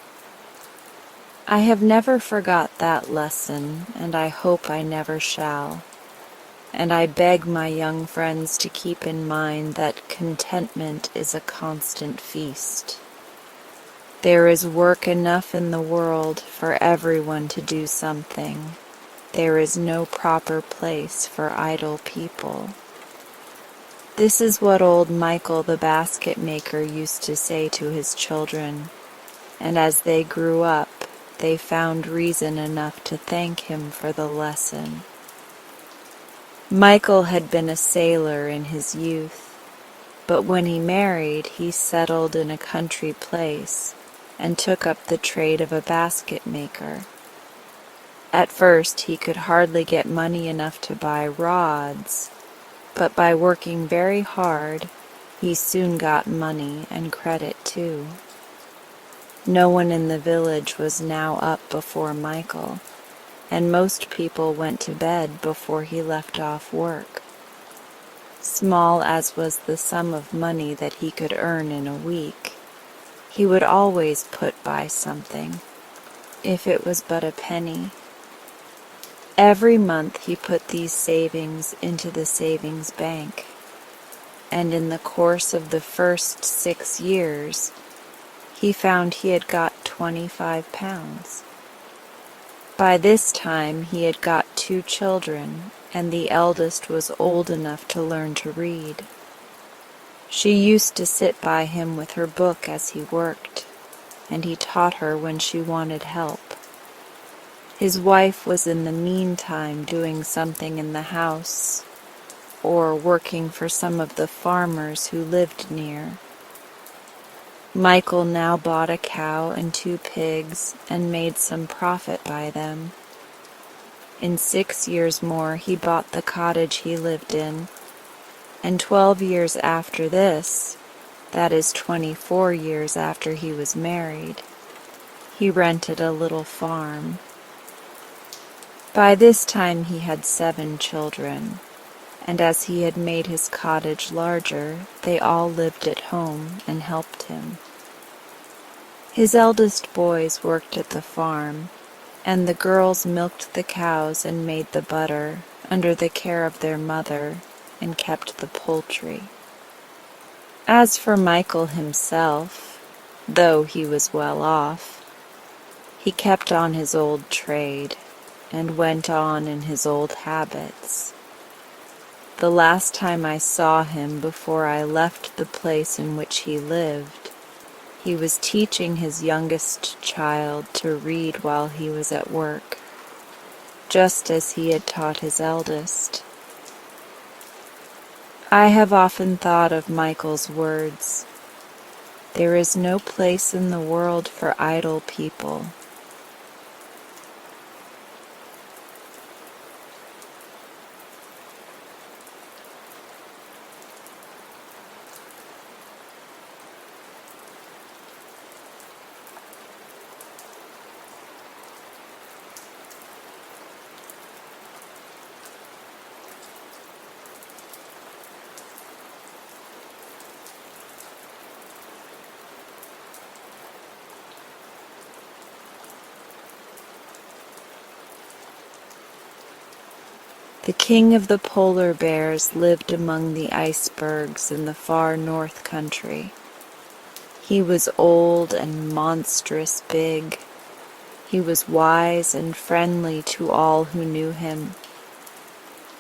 A: I have never forgot that lesson, and I hope I never shall, and I beg my young friends to keep in mind that contentment is a constant feast. There is work enough in the world for everyone to do something. There is no proper place for idle people. This is what old Michael the basket maker used to say to his children, and as they grew up, they found reason enough to thank him for the lesson. Michael had been a sailor in his youth, but when he married, he settled in a country place and took up the trade of a basket maker. At first he could hardly get money enough to buy rods, but by working very hard, he soon got money and credit too. No one in the village was now up before Michael, and most people went to bed before he left off work. Small as was the sum of money that he could earn in a week, he would always put by something, if it was but a penny. Every month he put these savings into the savings bank, and in the course of the first 6 years, he found he had got 25 pounds. By this time he had got 2 children, and the eldest was old enough to learn to read. She used to sit by him with her book as he worked, and he taught her when she wanted help. His wife was in the meantime doing something in the house, or working for some of the farmers who lived near. Michael now bought a cow and 2 pigs and made some profit by them. In 6 years more he bought the cottage he lived in, and 12 years after this, that is 24 years after he was married, he rented a little farm. By this time he had 7 children, and as he had made his cottage larger, they all lived at home and helped him. His eldest boys worked at the farm, and the girls milked the cows and made the butter under the care of their mother and kept the poultry. As for Michael himself, though he was well off, he kept on his old trade and went on in his old habits. The last time I saw him before I left the place in which he lived, he was teaching his youngest child to read while he was at work, just as he had taught his eldest. I have often thought of Michael's words, "There is no place in the world for idle people." The king of the polar bears lived among the icebergs in the far north country. He was old and monstrous big. He was wise and friendly to all who knew him.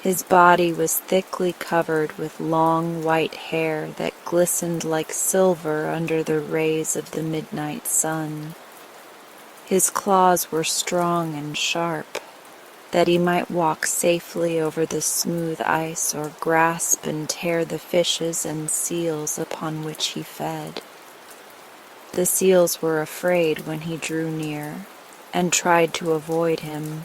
A: His body was thickly covered with long white hair that glistened like silver under the rays of the midnight sun. His claws were strong and sharp, that he might walk safely over the smooth ice or grasp and tear the fishes and seals upon which he fed. The seals were afraid when he drew near and tried to avoid him,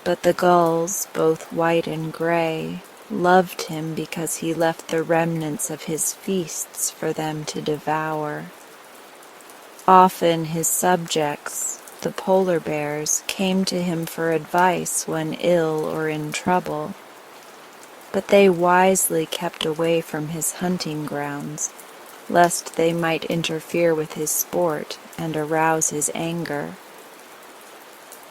A: but the gulls, both white and gray, loved him because he left the remnants of his feasts for them to devour. Often his subjects, the polar bears, came to him for advice when ill or in trouble, but they wisely kept away from his hunting grounds, lest they might interfere with his sport and arouse his anger.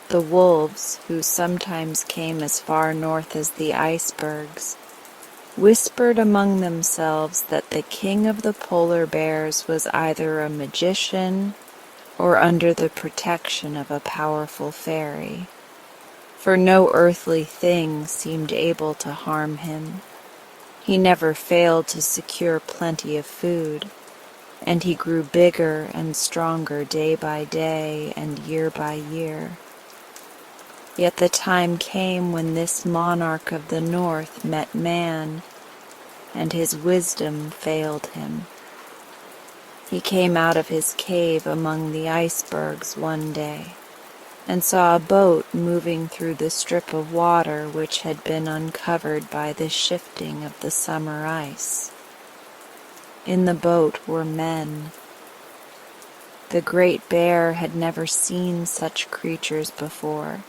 A: The wolves, who sometimes came as far north as the icebergs, whispered among themselves that the king of the polar bears was either a magician or under the protection of a powerful fairy, for no earthly thing seemed able to harm him. He never failed to secure plenty of food, and he grew bigger and stronger day by day and year by year. Yet the time came when this monarch of the north met man, and his wisdom failed him. He came out of his cave among the icebergs one day, and saw a boat moving through the strip of water which had been uncovered by the shifting of the summer ice. In the boat were men. The great bear had never seen such creatures before,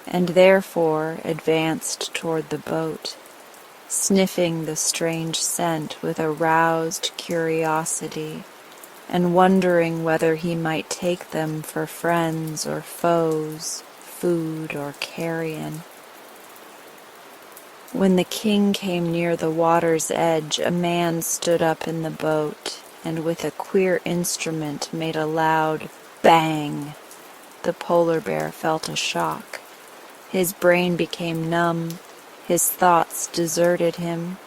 A: and therefore advanced toward the boat, sniffing the strange scent with aroused curiosity, and wondering whether he might take them for friends or foes, food or carrion. When the king came near the water's edge, a man stood up in the boat, and with a queer instrument made a loud bang. The polar bear felt a shock. His brain became numb, his thoughts deserted him,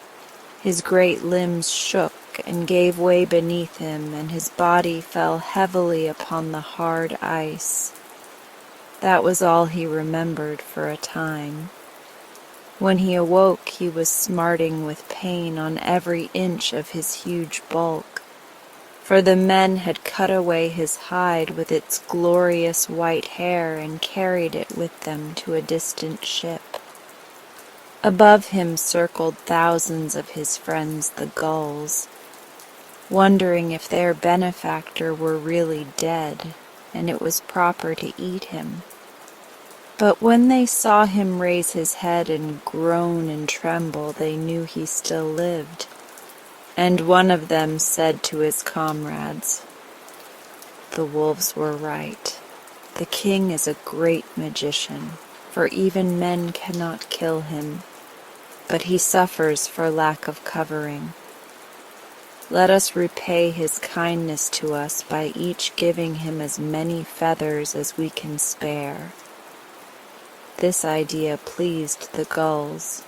A: his great limbs shook and gave way beneath him, and his body fell heavily upon the hard ice. That was all he remembered for a time. When he awoke, he was smarting with pain on every inch of his huge bulk, for the men had cut away his hide with its glorious white hair and carried it with them to a distant ship. Above him circled thousands of his friends, the gulls, wondering if their benefactor were really dead and it was proper to eat him. But when they saw him raise his head and groan and tremble, they knew he still lived. And one of them said to his comrades, "The wolves were right. The king is a great magician, for even men cannot kill him, but he suffers for lack of covering. let us repay his kindness to us by each giving him as many feathers as we can spare." This idea pleased the gulls.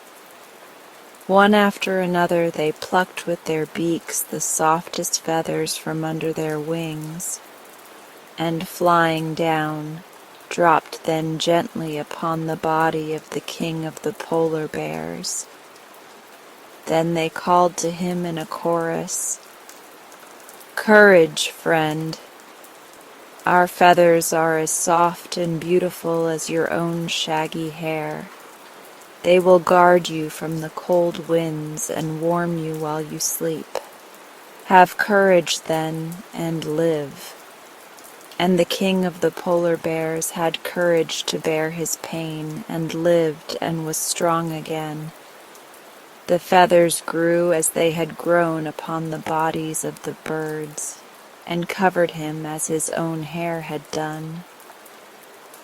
A: One after another they plucked with their beaks the softest feathers from under their wings, and flying down, dropped then gently upon the body of the king of the polar bears. Then they called to him in a chorus, "Courage, friend! Our feathers are as soft and beautiful as your own shaggy hair. They will guard you from the cold winds and warm you while you sleep. Have courage then, and live." And the king of the polar bears had courage to bear his pain, and lived and was strong again. The feathers grew as they had grown upon the bodies of the birds, and covered him as his own hair had done.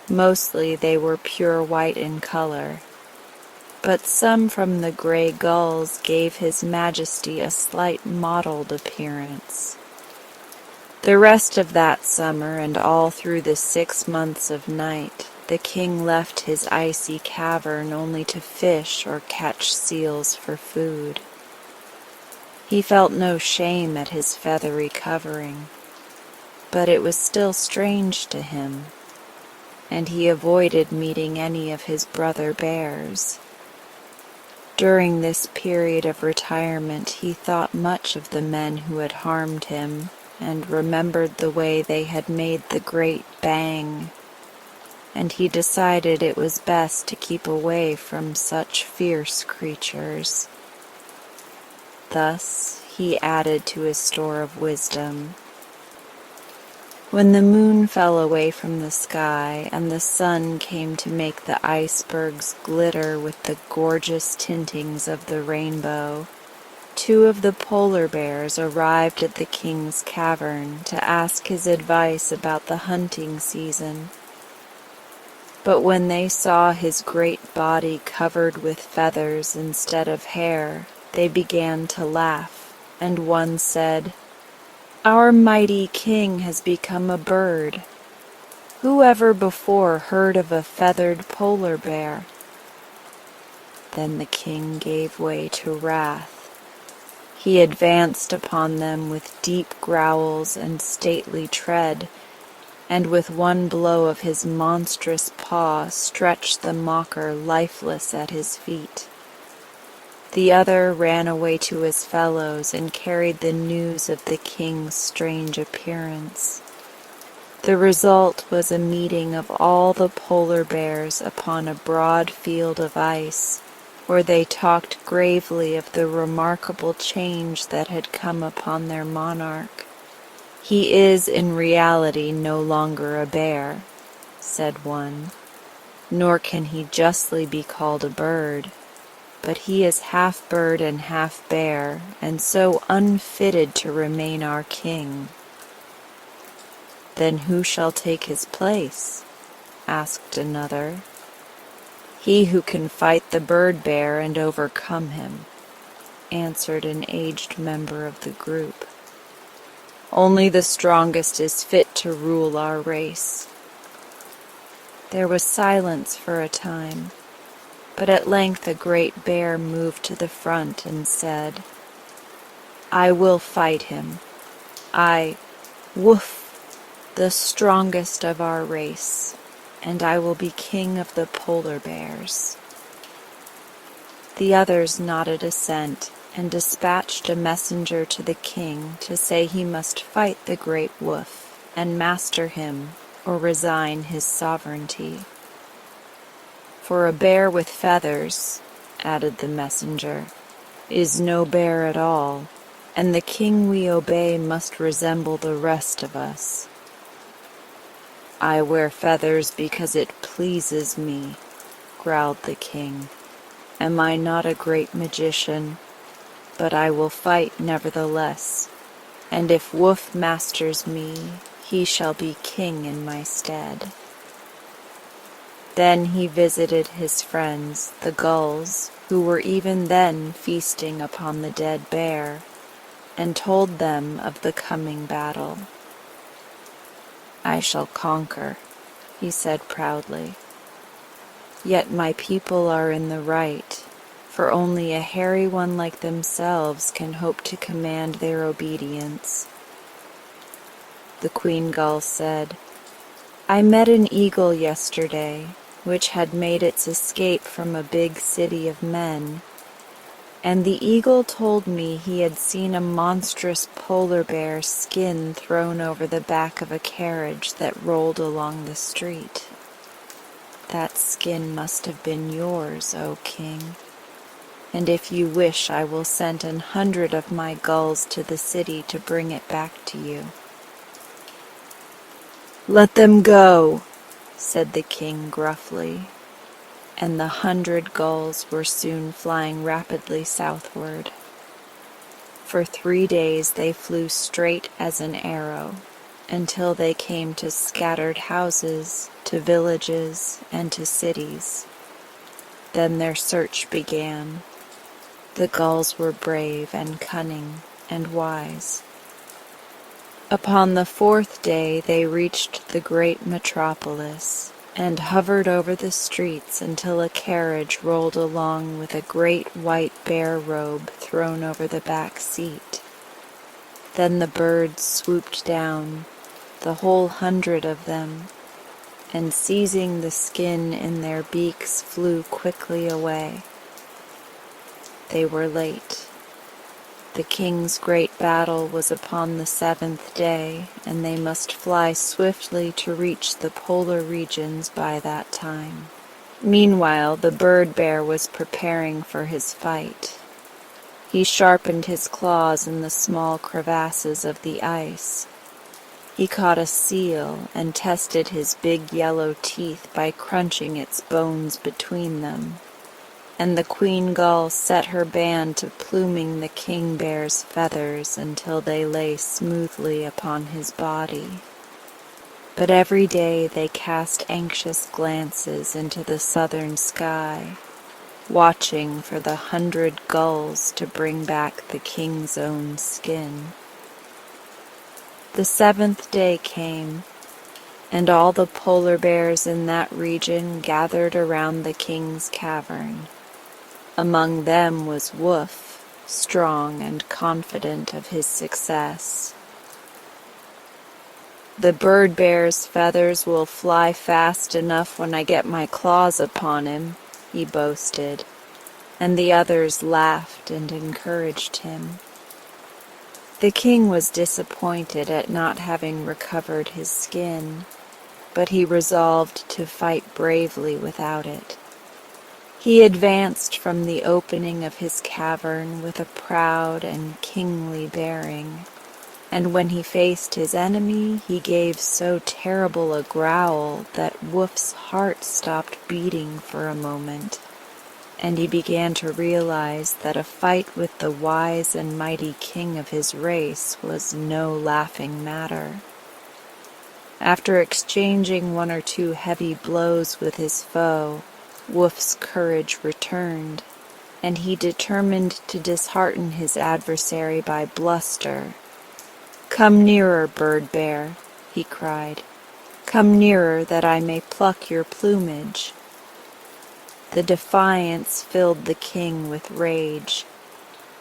A: Mostly they were pure white in color, but some from the gray gulls gave his majesty a slight mottled appearance. The rest of that summer and all through the 6 months of night, the king left his icy cavern only to fish or catch seals for food. He felt no shame at his feathery covering, but it was still strange to him, and he avoided meeting any of his brother bears. During this period of retirement he thought much of the men who had harmed him, and remembered the way they had made the great bang, and he decided it was best to keep away from such fierce creatures. Thus he added to his store of wisdom. When the moon fell away from the sky and the sun came to make the icebergs glitter with the gorgeous tintings of the rainbow, 2 of the polar bears arrived at the king's cavern to ask his advice about the hunting season. But when they saw his great body covered with feathers instead of hair, they began to laugh, and one said, "Our mighty king has become a bird. Who ever before heard of a feathered polar bear?" Then the king gave way to wrath. He advanced upon them with deep growls and stately tread, and with one blow of his monstrous paw stretched the mocker lifeless at his feet. The other ran away to his fellows and carried the news of the king's strange appearance. The result was a meeting of all the polar bears upon a broad field of ice, where they talked gravely of the remarkable change that had come upon their monarch. "He is in reality no longer a bear," said one, "nor can he justly be called a bird, but he is half bird and half bear, and so unfitted to remain our king." "Then who shall take his place?" asked another. "He who can fight the bird bear and overcome him," answered an aged member of the group. "Only the strongest is fit to rule our race." There was silence for a time, but at length a great bear moved to the front and said, "I will fight him. Woof, the strongest of our race, and I will be king of the polar bears." The others nodded assent and dispatched a messenger to the king to say he must fight the great wolf and master him or resign his sovereignty. "For a bear with feathers," added the messenger, "is no bear at all, and the king we obey must resemble the rest of us." "I wear feathers because it pleases me," growled the king. "Am I not a great magician? But I will fight nevertheless, and if Wolf masters me, he shall be king in my stead." Then he visited his friends, the gulls, who were even then feasting upon the dead bear, and told them of the coming battle. "I shall conquer," he said proudly. "Yet my people are in the right, for only a hairy one like themselves can hope to command their obedience." The queen gull said, "I met an eagle yesterday, which had made its escape from a big city of men, and the eagle told me he had seen a monstrous polar bear skin thrown over the back of a carriage that rolled along the street. That skin must have been yours, O king, and if you wish I will send 100 of my gulls to the city to bring it back to you." "Let them go," said the king gruffly, and the 100 gulls were soon flying rapidly southward. For 3 days they flew straight as an arrow, until they came to scattered houses, to villages, and to cities. Then their search began. The gulls were brave and cunning and wise. Upon the 4th day they reached the great metropolis, and hovered over the streets until a carriage rolled along with a great white bear robe thrown over the back seat. Then the birds swooped down, the whole 100 of them, and seizing the skin in their beaks flew quickly away. They were late. The king's great battle was upon the 7th day, and they must fly swiftly to reach the polar regions by that time. Meanwhile, the bird bear was preparing for his fight. He sharpened his claws in the small crevasses of the ice. He caught a seal and tested his big yellow teeth by crunching its bones between them. And the queen gull set her band to pluming the king bear's feathers until they lay smoothly upon his body. But every day they cast anxious glances into the southern sky, watching for the 100 gulls to bring back the king's own skin. The 7th day came, and all the polar bears in that region gathered around the king's cavern. Among them was Woof, strong and confident of his success. "The bird bear's feathers will fly fast enough when I get my claws upon him," he boasted, and the others laughed and encouraged him. The king was disappointed at not having recovered his skin, but he resolved to fight bravely without it. He advanced from the opening of his cavern with a proud and kingly bearing, and when he faced his enemy, he gave so terrible a growl that Woof's heart stopped beating for a moment, and he began to realize that a fight with the wise and mighty king of his race was no laughing matter. After exchanging 1 or 2 heavy blows with his foe, Woof's courage returned, and he determined to dishearten his adversary by bluster. "Come nearer, bird bear," he cried. "Come nearer that I may pluck your plumage." The defiance filled the king with rage.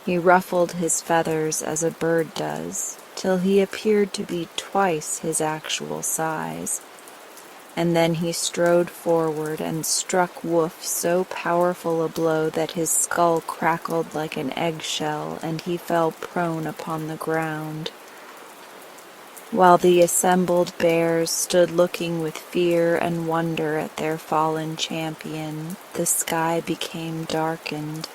A: He ruffled his feathers as a bird does, till he appeared to be twice his actual size, and then he strode forward and struck Woof so powerful a blow that his skull crackled like an eggshell and he fell prone upon the ground. While the assembled bears stood looking with fear and wonder at their fallen champion, the sky became darkened.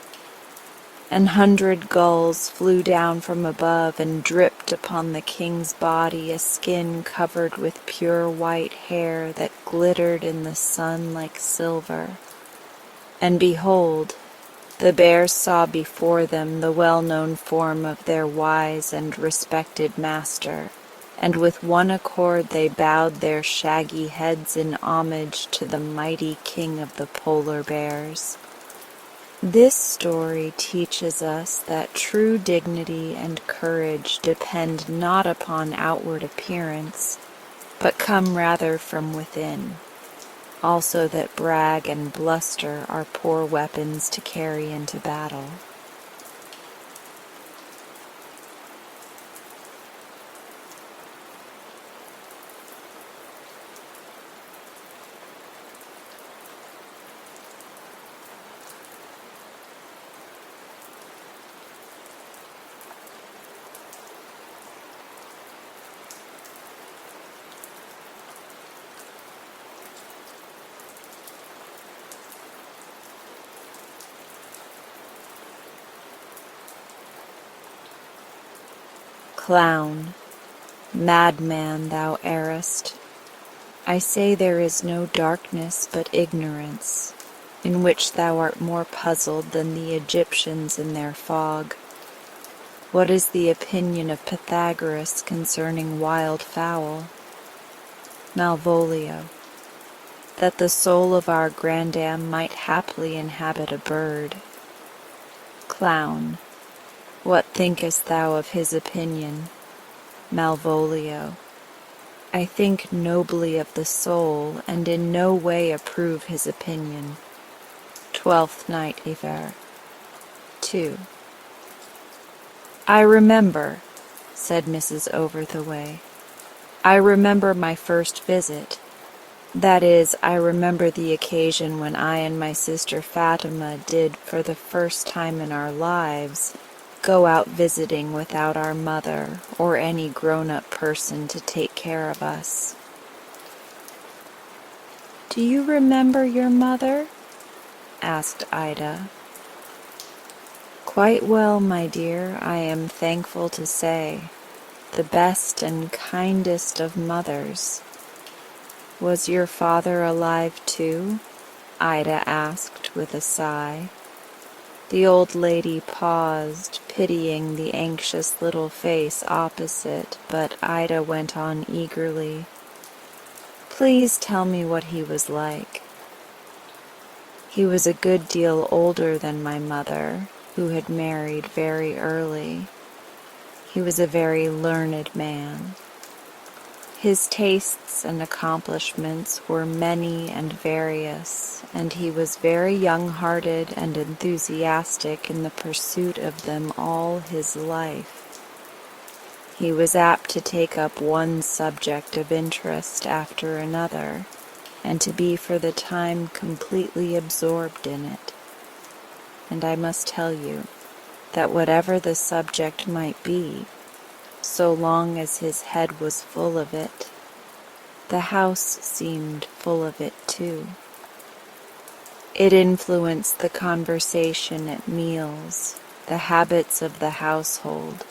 A: 100 gulls flew down from above and dripped upon the king's body a skin covered with pure white hair that glittered in the sun like silver. And behold, the bears saw before them the well-known form of their wise and respected master, and with one accord they bowed their shaggy heads in homage to the mighty king of the polar bears. This story teaches us that true dignity and courage depend not upon outward appearance, but come rather from within. Also that brag and bluster are poor weapons to carry into battle. Clown, madman thou errest, I say there is no darkness but ignorance, in which thou art more puzzled than the Egyptians in their fog. What is the opinion of Pythagoras concerning wild fowl? Malvolio, that the soul of our grandam might haply inhabit a bird. Clown, what thinkest thou of his opinion? Malvolio, I think nobly of the soul, and in no way approve his opinion. 12th Night, Iver. 2. I remember, said Mrs. Overthaway. I remember my first visit. That is, I remember the occasion when I and my sister Fatima did, for the first time in our lives, go out visiting without our mother or any grown-up person to take care of us. Do you remember your mother? Asked Ida. Quite well, my dear, I am thankful to say. The best and kindest of mothers. Was your father alive too? Ida asked with a sigh. The old lady paused, pitying the anxious little face opposite, but Ida went on eagerly. Please tell me what he was like. He was a good deal older than my mother, who had married very early. He was a very learned man. His tastes and accomplishments were many and various, and he was very young-hearted and enthusiastic in the pursuit of them all his life. He was apt to take up one subject of interest after another, and to be for the time completely absorbed in it. And I must tell you that whatever the subject might be, so long as his head was full of it, the house seemed full of it too. It influenced the conversation at meals, the habits of the household,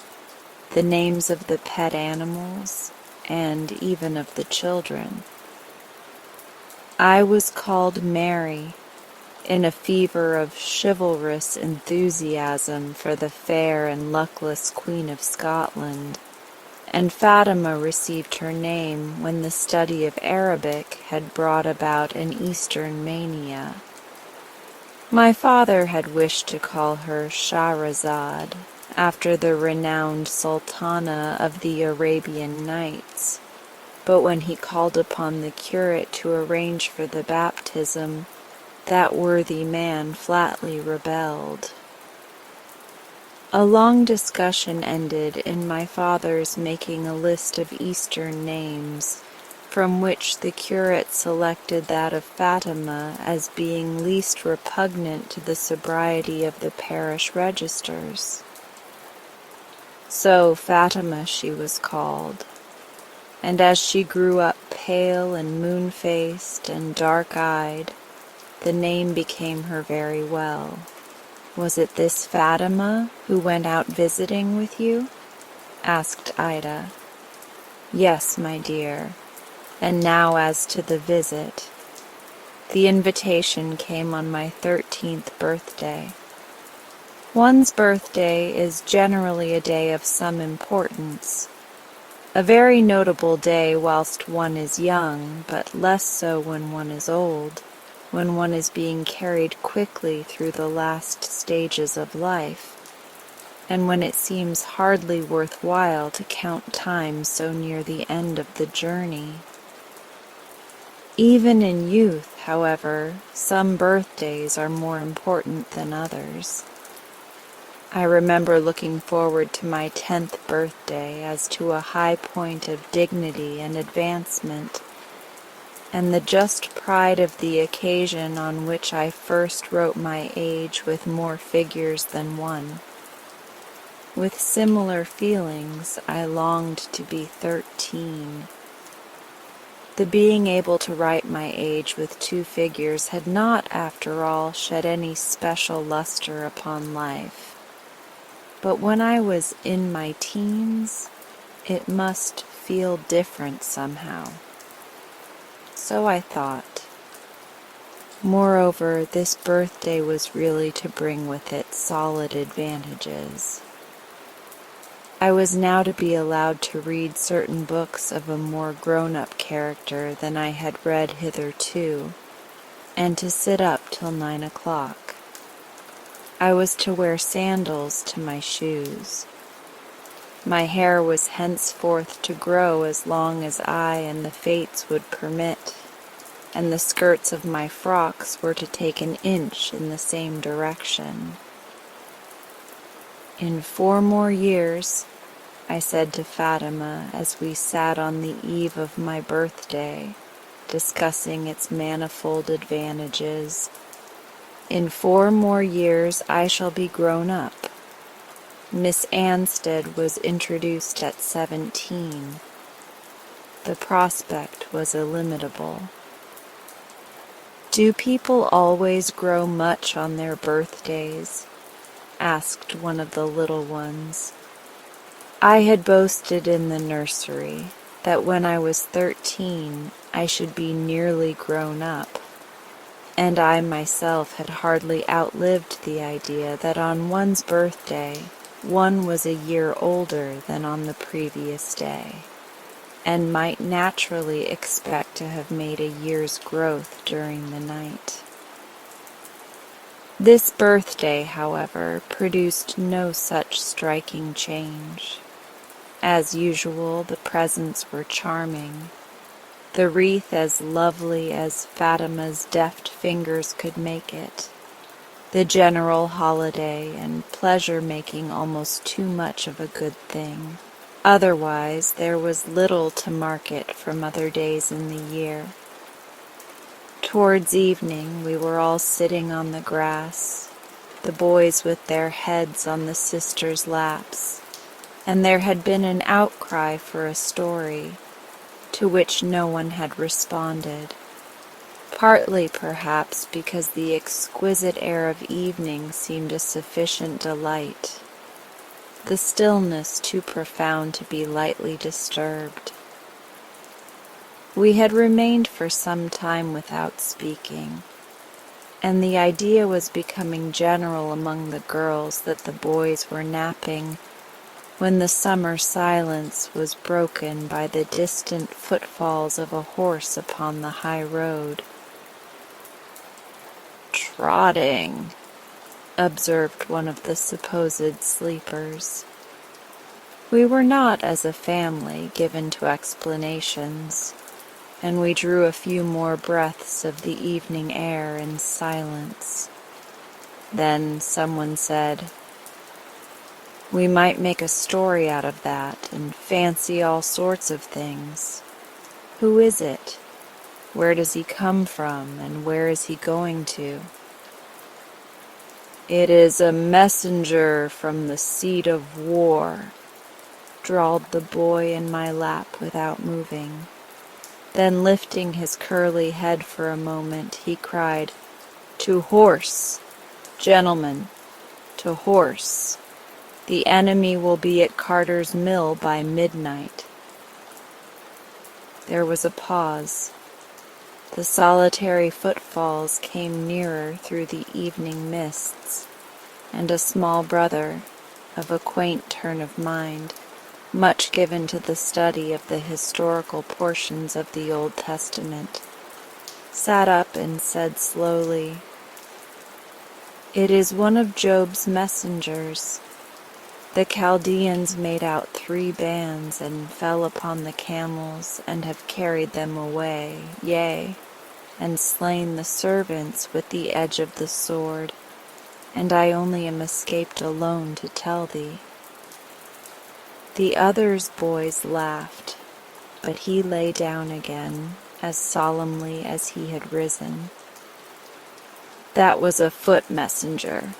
A: the names of the pet animals, and even of the children. I was called Mary, in a fever of chivalrous enthusiasm for the fair and luckless Queen of Scotland, and Fatima received her name when the study of Arabic had brought about an Eastern mania. My father had wished to call her Shahrazad, after the renowned Sultana of the Arabian Nights, but when he called upon the curate to arrange for the baptism, that worthy man flatly rebelled. A long discussion ended in my father's making a list of Eastern names, from which the curate selected that of Fatima as being least repugnant to the sobriety of the parish registers. So Fatima she was called, and as she grew up pale and moon-faced and dark-eyed, the name became her very well. Was it this Fatima who went out visiting with you? Asked Ida. Yes, my dear. And now as to the visit. The invitation came on my 13th birthday. One's birthday is generally a day of some importance. A very notable day whilst one is young, but less so when one is old, when one is being carried quickly through the last stages of life, and when it seems hardly worthwhile to count time so near the end of the journey. Even in youth, however, some birthdays are more important than others. I remember looking forward to my 10th birthday as to a high point of dignity and advancement, and the just pride of the occasion on which I first wrote my age with more figures than one. With similar feelings, I longed to be 13. The being able to write my age with 2 figures had not, after all, shed any special luster upon life. But when I was in my teens, it must feel different somehow. So I thought. Moreover, this birthday was really to bring with it solid advantages. I was now to be allowed to read certain books of a more grown-up character than I had read hitherto, and to sit up till 9 o'clock. I was to wear sandals to my shoes. My hair was henceforth to grow as long as I and the fates would permit, and the skirts of my frocks were to take an inch in the same direction. In 4 more years, I said to Fatima as we sat on the eve of my birthday, discussing its manifold advantages, in 4 more years I shall be grown up. Miss Anstead was introduced at 17. The prospect was illimitable. "Do people always grow much on their birthdays?" asked one of the little ones. I had boasted in the nursery that when I was 13 I should be nearly grown up, and I myself had hardly outlived the idea that on one's birthday one was a year older than on the previous day, and might naturally expect to have made a year's growth during the night. This birthday, however, produced no such striking change. As usual, the presents were charming, the wreath as lovely as Fatima's deft fingers could make it, the general holiday and pleasure-making almost too much of a good thing. Otherwise, there was little to mark it from other days in the year. Towards evening, we were all sitting on the grass, the boys with their heads on the sisters' laps, and there had been an outcry for a story, to which no one had responded, partly perhaps because the exquisite air of evening seemed a sufficient delight, the stillness too profound to be lightly disturbed. We had remained for some time without speaking, and the idea was becoming general among the girls that the boys were napping, when the summer silence was broken by the distant footfalls of a horse upon the high road. "Trotting," observed one of the supposed sleepers. We were not, as a family, given to explanations, and we drew a few more breaths of the evening air in silence. Then someone said, "We might make a story out of that and fancy all sorts of things. Who is it? Where does he come from, and where is he going to?" "It is a messenger from the seat of war," drawled the boy in my lap without moving. Then lifting his curly head for a moment, he cried, "To horse! Gentlemen, to horse! The enemy will be at Carter's Mill by midnight." There was a pause. The solitary footfalls came nearer through the evening mists, and a small brother, of a quaint turn of mind, much given to the study of the historical portions of the Old Testament, sat up and said slowly, "It is one of Job's messengers. The Chaldeans made out 3 bands and fell upon the camels and have carried them away, yea, and slain the servants with the edge of the sword, and I only am escaped alone to tell thee." The others' boys laughed, but he lay down again as solemnly as he had risen. "That was a foot messenger,"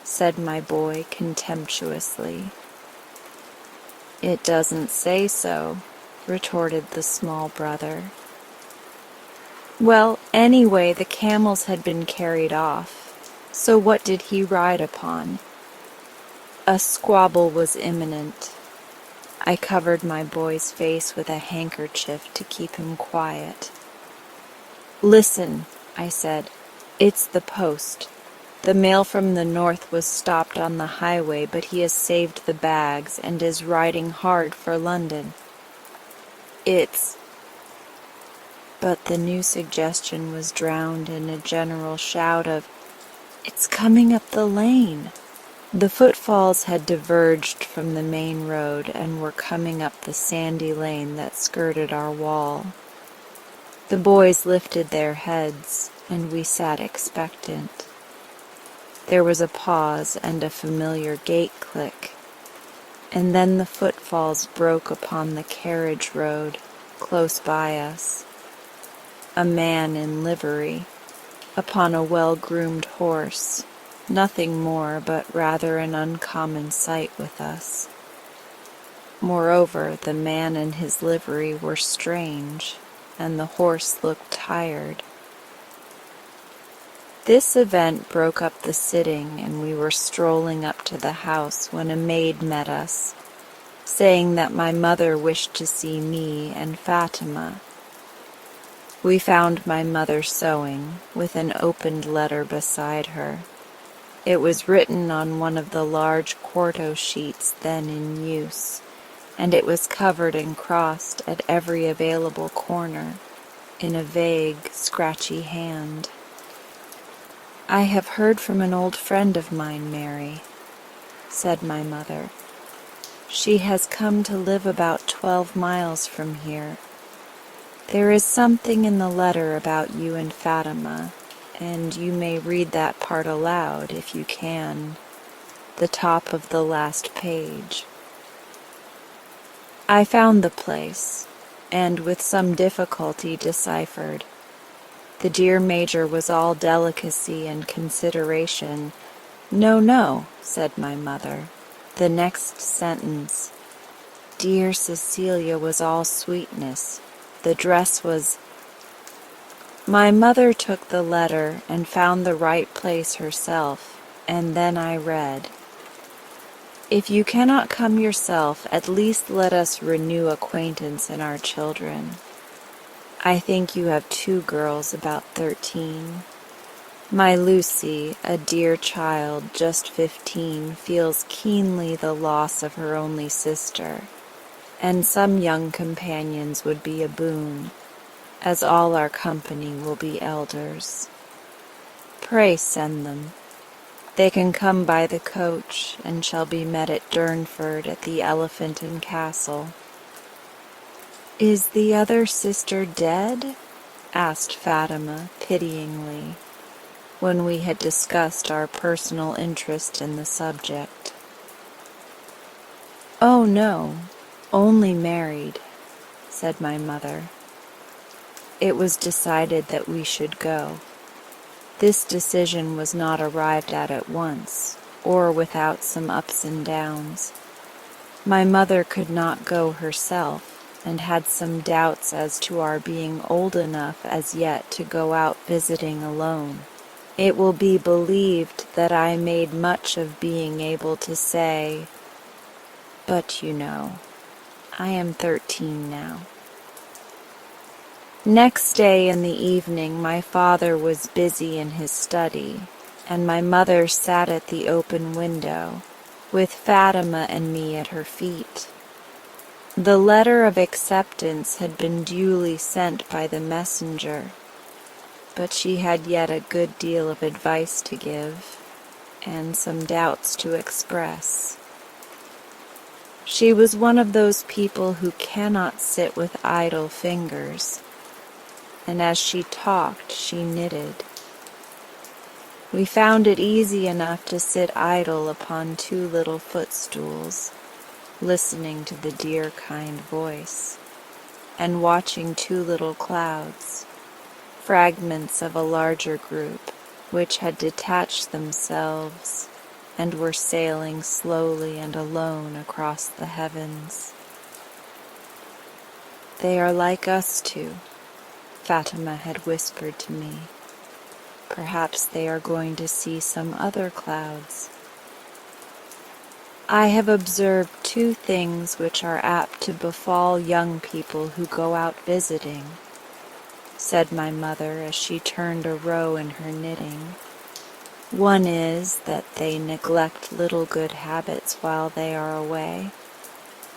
A: said my boy contemptuously. "It doesn't say so," retorted the small brother. "Well, anyway, the camels had been carried off, so what did he ride upon?" A squabble was imminent. I covered my boy's face with a handkerchief to keep him quiet. "Listen," I said, "it's the post. The mail from the north was stopped on the highway, but he has saved the bags and is riding hard for London. It's—" But the new suggestion was drowned in a general shout of, "It's coming up the lane!" The footfalls had diverged from the main road and were coming up the sandy lane that skirted our wall. The boys lifted their heads, and we sat expectant. There was a pause and a familiar gate click, and then the footfalls broke upon the carriage road close by us. A man in livery, upon a well-groomed horse, nothing more but rather an uncommon sight with us. Moreover, the man and his livery were strange, and the horse looked tired. This event broke up the sitting, and we were strolling up to the house when a maid met us, saying that my mother wished to see me and Fatima. We found my mother sewing, with an opened letter beside her. It was written on one of the large quarto sheets then in use, and it was covered and crossed at every available corner, in a vague, scratchy hand. "I have heard from an old friend of mine, Mary," said my mother. "She has come to live about 12 miles from here. There is something in the letter about you and Fatima, and you may read that part aloud if you can, the top of the last page." I found the place, and with some difficulty deciphered. The dear Major was all delicacy and consideration. "No, no," said my mother. The next sentence. "Dear Cecilia" was all sweetness. The dress was— My mother took the letter and found the right place herself, and then I read, "If you cannot come yourself, at least let us renew acquaintance in our children. I think you have 2 girls about 13. My Lucy, a dear child just 15, feels keenly the loss of her only sister, and some young companions would be a boon, as all our company will be elders. Pray send them. They can come by the coach, and shall be met at Durnford at the Elephant and Castle." "Is the other sister dead?" asked Fatima pityingly, when we had discussed our personal interest in the subject. "Oh no, only married," said my mother. It was decided that we should go. This decision was not arrived at once, or without some ups and downs. My mother could not go herself, and had some doubts as to our being old enough as yet to go out visiting alone. It will be believed that I made much of being able to say, "But you know, I am 13 now." Next day in the evening my father was busy in his study, and my mother sat at the open window, with Fatima and me at her feet. The letter of acceptance had been duly sent by the messenger. but she had yet a good deal of advice to give, and some doubts to express. She was one of those people who cannot sit with idle fingers, and as she talked, she knitted. We found it easy enough to sit idle upon two little footstools, listening to the dear kind voice, and watching two little clouds, fragments of a larger group, which had detached themselves and were sailing slowly and alone across the heavens. "They are like us two," Fatima had whispered to me. "Perhaps they are going to see some other clouds." I have observed two things which are apt to befall young people who go out visiting, said my mother as she turned a row in her knitting. One is that they neglect little good habits while they are away,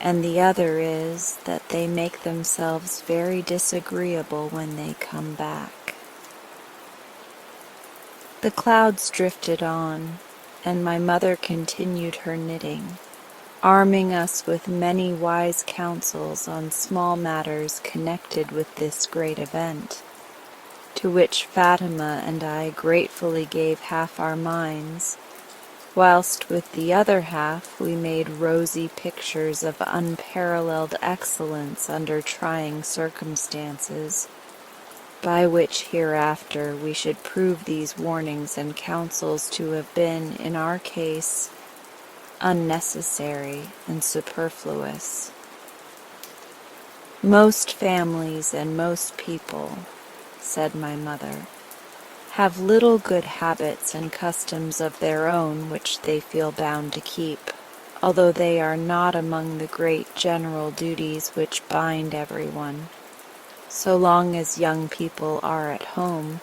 A: and the other is that they make themselves very disagreeable when they come back. The clouds drifted on, and my mother continued her knitting, arming us with many wise counsels on small matters connected with this great event, to which Fatima and I gratefully gave half our minds, whilst with the other half we made rosy pictures of unparalleled excellence under trying circumstances, by which hereafter we should prove these warnings and counsels to have been, in our case, unnecessary and superfluous. "Most families and most people," said my mother, "have little good habits and customs of their own which they feel bound to keep, although they are not among the great general duties which bind everyone. So long as young people are at home,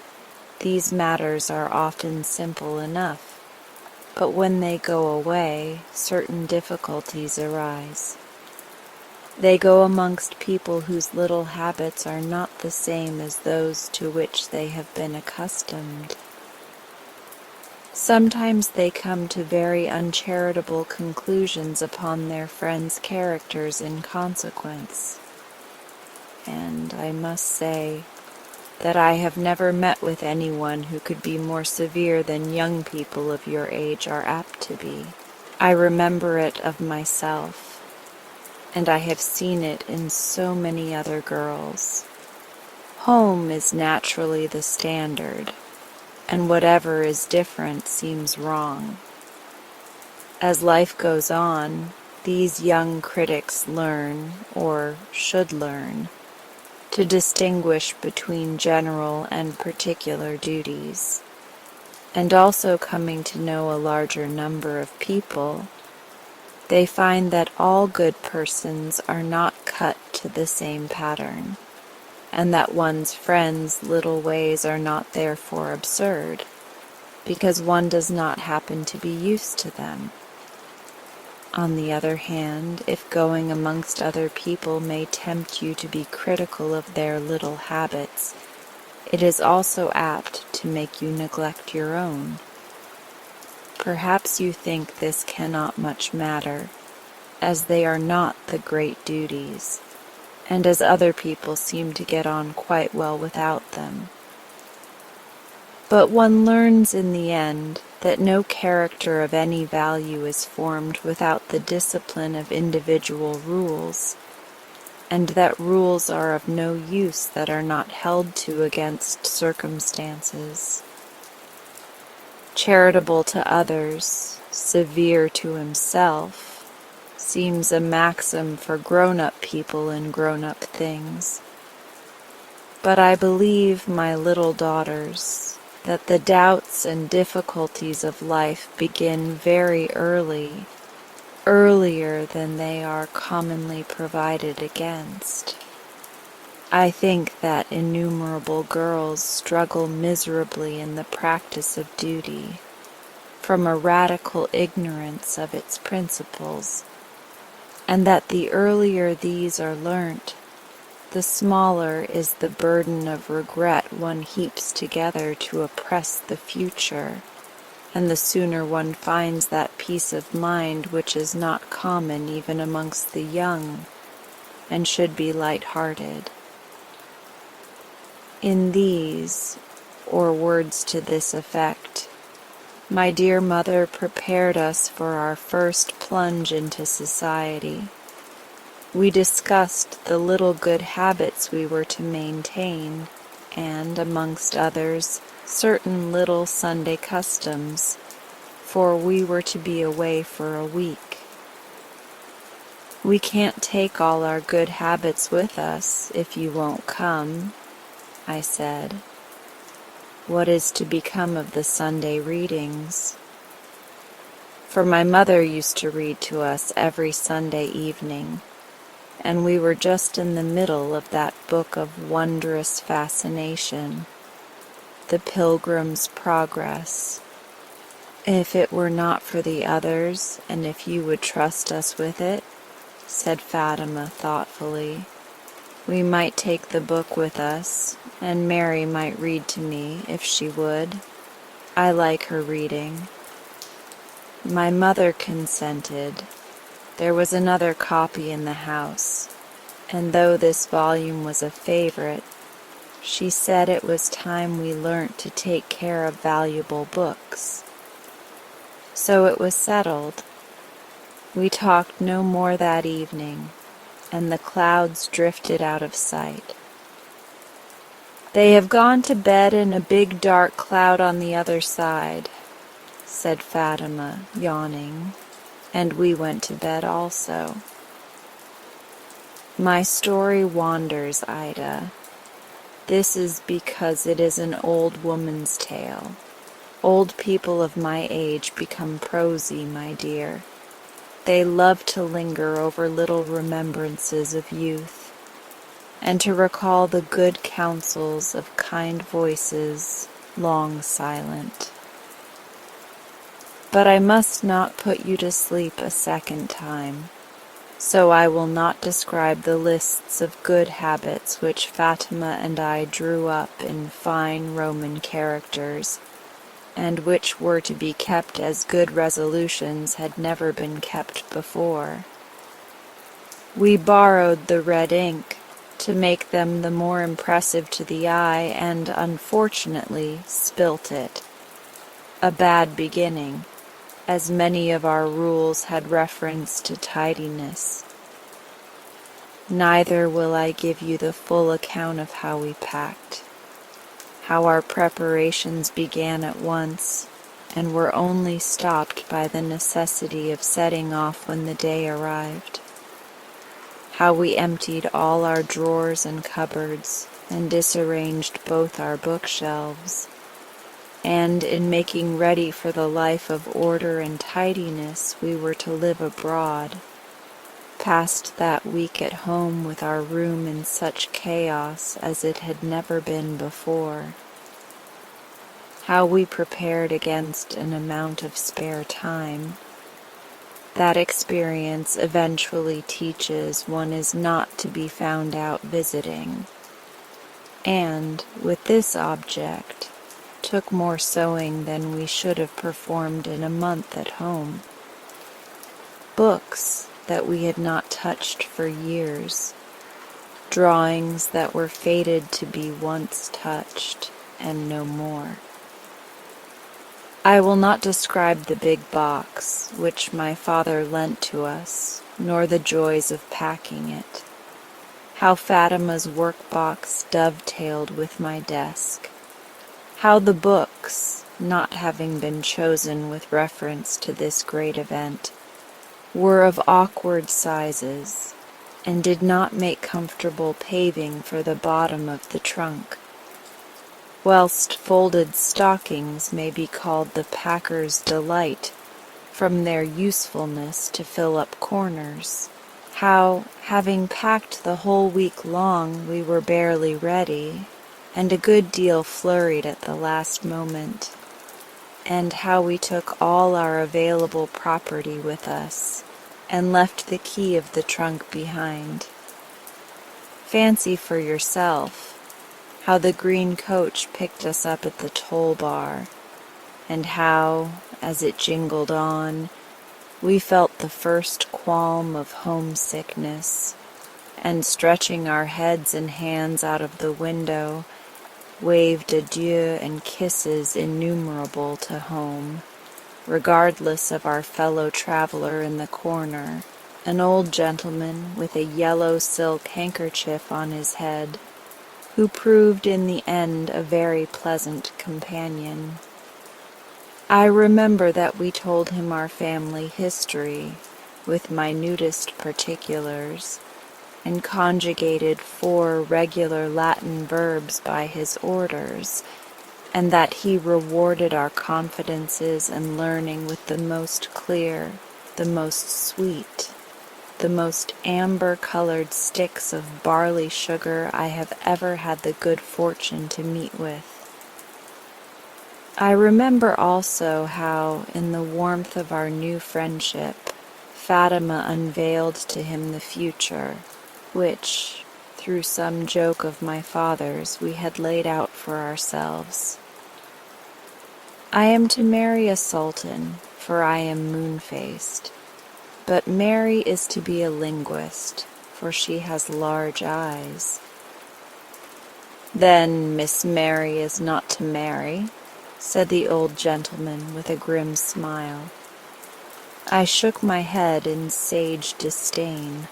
A: these matters are often simple enough, but when they go away, certain difficulties arise. They go amongst people whose little habits are not the same as those to which they have been accustomed. Sometimes they come to very uncharitable conclusions upon their friends' characters in consequence. And I must say that I have never met with anyone who could be more severe than young people of your age are apt to be. I remember it of myself, and I have seen it in so many other girls. Home is naturally the standard, and whatever is different seems wrong. As life goes on, these young critics learn, or should learn, to distinguish between general and particular duties, and also coming to know a larger number of people, they find that all good persons are not cut to the same pattern, and that one's friends' little ways are not therefore absurd, because one does not happen to be used to them. On the other hand, if going amongst other people may tempt you to be critical of their little habits, it is also apt to make you neglect your own. Perhaps you think this cannot much matter, as they are not the great duties, and as other people seem to get on quite well without them. But one learns in the end that no character of any value is formed without the discipline of individual rules, and that rules are of no use that are not held to against circumstances. Charitable to others, severe to himself, seems a maxim for grown-up people in grown-up things. But I believe, my little daughters, that the doubts and difficulties of life begin very early, earlier than they are commonly provided against. I think that innumerable girls struggle miserably in the practice of duty, from a radical ignorance of its principles, and that the earlier these are learnt, The smaller is the burden of regret one heaps together to oppress the future, and the sooner one finds that peace of mind which is not common even amongst the young, and should be light-hearted. In these, or words to this effect, my dear mother prepared us for our first plunge into society. We discussed the little good habits we were to maintain, and, amongst others, certain little Sunday customs, for we were to be away for a week. "We can't take all our good habits with us if you won't come," I said. "What is to become of the Sunday readings?" For my mother used to read to us every Sunday evening, and we were just in the middle of that book of wondrous fascination, The Pilgrim's Progress. "If it were not for the others, and if you would trust us with it," said Fatima thoughtfully, "we might take the book with us, and Mary might read to me if she would. I like her reading." My mother consented. There was another copy in the house, and though this volume was a favorite, she said it was time we learnt to take care of valuable books. So it was settled. We talked no more that evening, and the clouds drifted out of sight. "They have gone to bed in a big dark cloud on the other side," said Fatima, yawning, and we went to bed also. My story wanders, Ida. This is because it is an old woman's tale. Old people of my age become prosy, my dear. They love to linger over little remembrances of youth, and to recall the good counsels of kind voices long silent. But I must not put you to sleep a second time, so I will not describe the lists of good habits which Fatima and I drew up in fine Roman characters, and which were to be kept as good resolutions had never been kept before. We borrowed the red ink to make them the more impressive to the eye, and unfortunately spilt it. A bad beginning, as many of our rules had reference to tidiness. Neither will I give you the full account of how we packed, how our preparations began at once, and were only stopped by the necessity of setting off when the day arrived, how we emptied all our drawers and cupboards, and disarranged both our bookshelves, and in making ready for the life of order and tidiness we were to live abroad, passed that week at home with our room in such chaos as it had never been before. How we prepared against an amount of spare time. That experience eventually teaches one is not to be found out visiting, and, with this object, took more sewing than we should have performed in a month at home. Books that we had not touched for years, drawings that were fated to be once touched and no more. I will not describe the big box which my father lent to us, nor the joys of packing it, how Fatima's work-box dovetailed with my desk, how the books, not having been chosen with reference to this great event, were of awkward sizes, and did not make comfortable paving for the bottom of the trunk, whilst folded stockings may be called the packer's delight from their usefulness to fill up corners, how, having packed the whole week long, we were barely ready, and a good deal flurried at the last moment, and how we took all our available property with us, and left the key of the trunk behind. Fancy for yourself how the green coach picked us up at the toll bar, and how, as it jingled on, we felt the first qualm of homesickness, and stretching our heads and hands out of the window, waved adieu and kisses innumerable to home, regardless of our fellow traveler in the corner, an old gentleman with a yellow silk handkerchief on his head, who proved in the end a very pleasant companion. I remember that we told him our family history, with minutest particulars, and conjugated 4 regular Latin verbs by his orders, and that he rewarded our confidences and learning with the most clear, the most sweet, the most amber-colored sticks of barley sugar I have ever had the good fortune to meet with. I remember also how, in the warmth of our new friendship, Fatima unveiled to him the future, which, through some joke of my father's, we had laid out for ourselves. I am to marry a sultan, for I am moon-faced, but Mary is to be a linguist, for she has large eyes. Then Miss Mary is not to marry, said the old gentleman with a grim smile. I shook my head in sage disdain.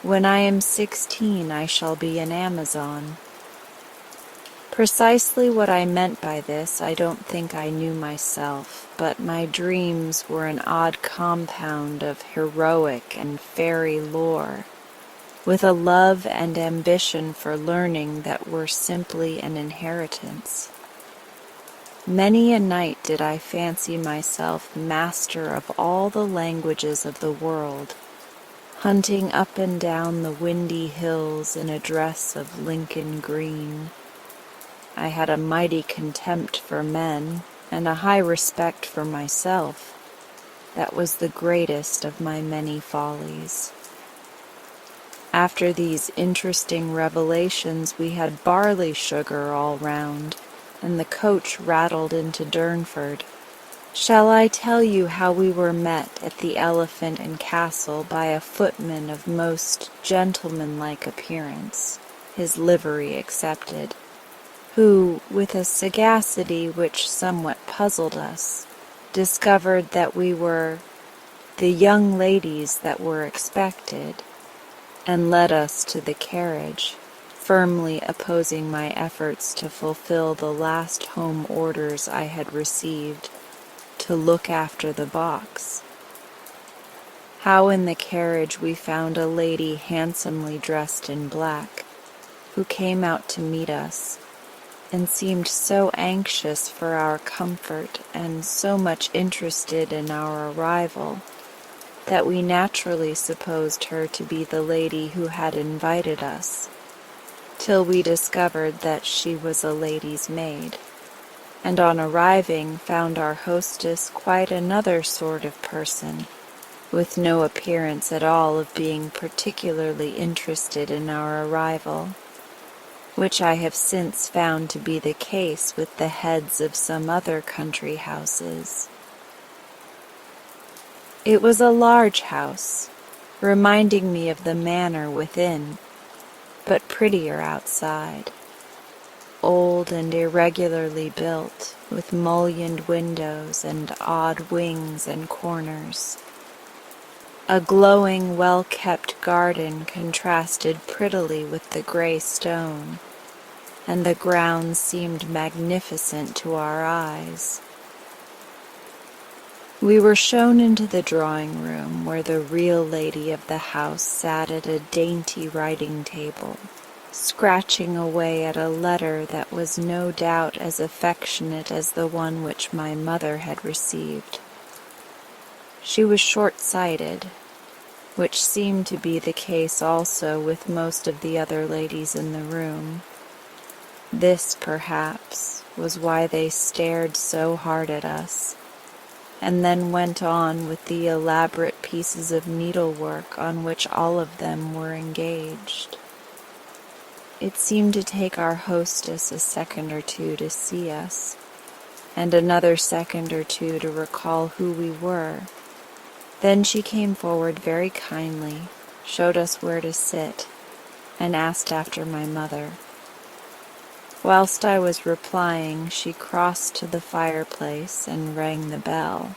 A: When I am 16, I shall be an Amazon. Precisely what I meant by this I don't think I knew myself, but my dreams were an odd compound of heroic and fairy lore, with a love and ambition for learning that were simply an inheritance. Many a night did I fancy myself master of all the languages of the world, hunting up and down the windy hills in a dress of Lincoln green. I had a mighty contempt for men and a high respect for myself. That was the greatest of my many follies. After these interesting revelations, we had barley sugar all round, and the coach rattled into Durnford. Shall I tell you how we were met at the Elephant and Castle by a footman of most gentlemanlike appearance, his livery excepted, who, with a sagacity which somewhat puzzled us, discovered that we were the young ladies that were expected, and led us to the carriage, firmly opposing my efforts to fulfill the last home orders I had received, to look after the box. How in the carriage we found a lady handsomely dressed in black, who came out to meet us, and seemed so anxious for our comfort and so much interested in our arrival, that we naturally supposed her to be the lady who had invited us, till we discovered that she was a lady's maid, and on arriving found our hostess quite another sort of person, with no appearance at all of being particularly interested in our arrival, which I have since found to be the case with the heads of some other country houses. It was a large house, reminding me of the manor within, but prettier outside. Old and irregularly built, with mullioned windows and odd wings and corners. A glowing, well-kept garden contrasted prettily with the gray stone, and the grounds seemed magnificent to our eyes. We were shown into the drawing-room, where the real lady of the house sat at a dainty writing table, scratching away at a letter that was no doubt as affectionate as the one which my mother had received. She was short-sighted, which seemed to be the case also with most of the other ladies in the room. This, perhaps, was why they stared so hard at us, and then went on with the elaborate pieces of needlework on which all of them were engaged. It seemed to take our hostess a second or two to see us, and another second or two to recall who we were. Then she came forward very kindly, showed us where to sit, and asked after my mother. Whilst I was replying, she crossed to the fireplace and rang the bell,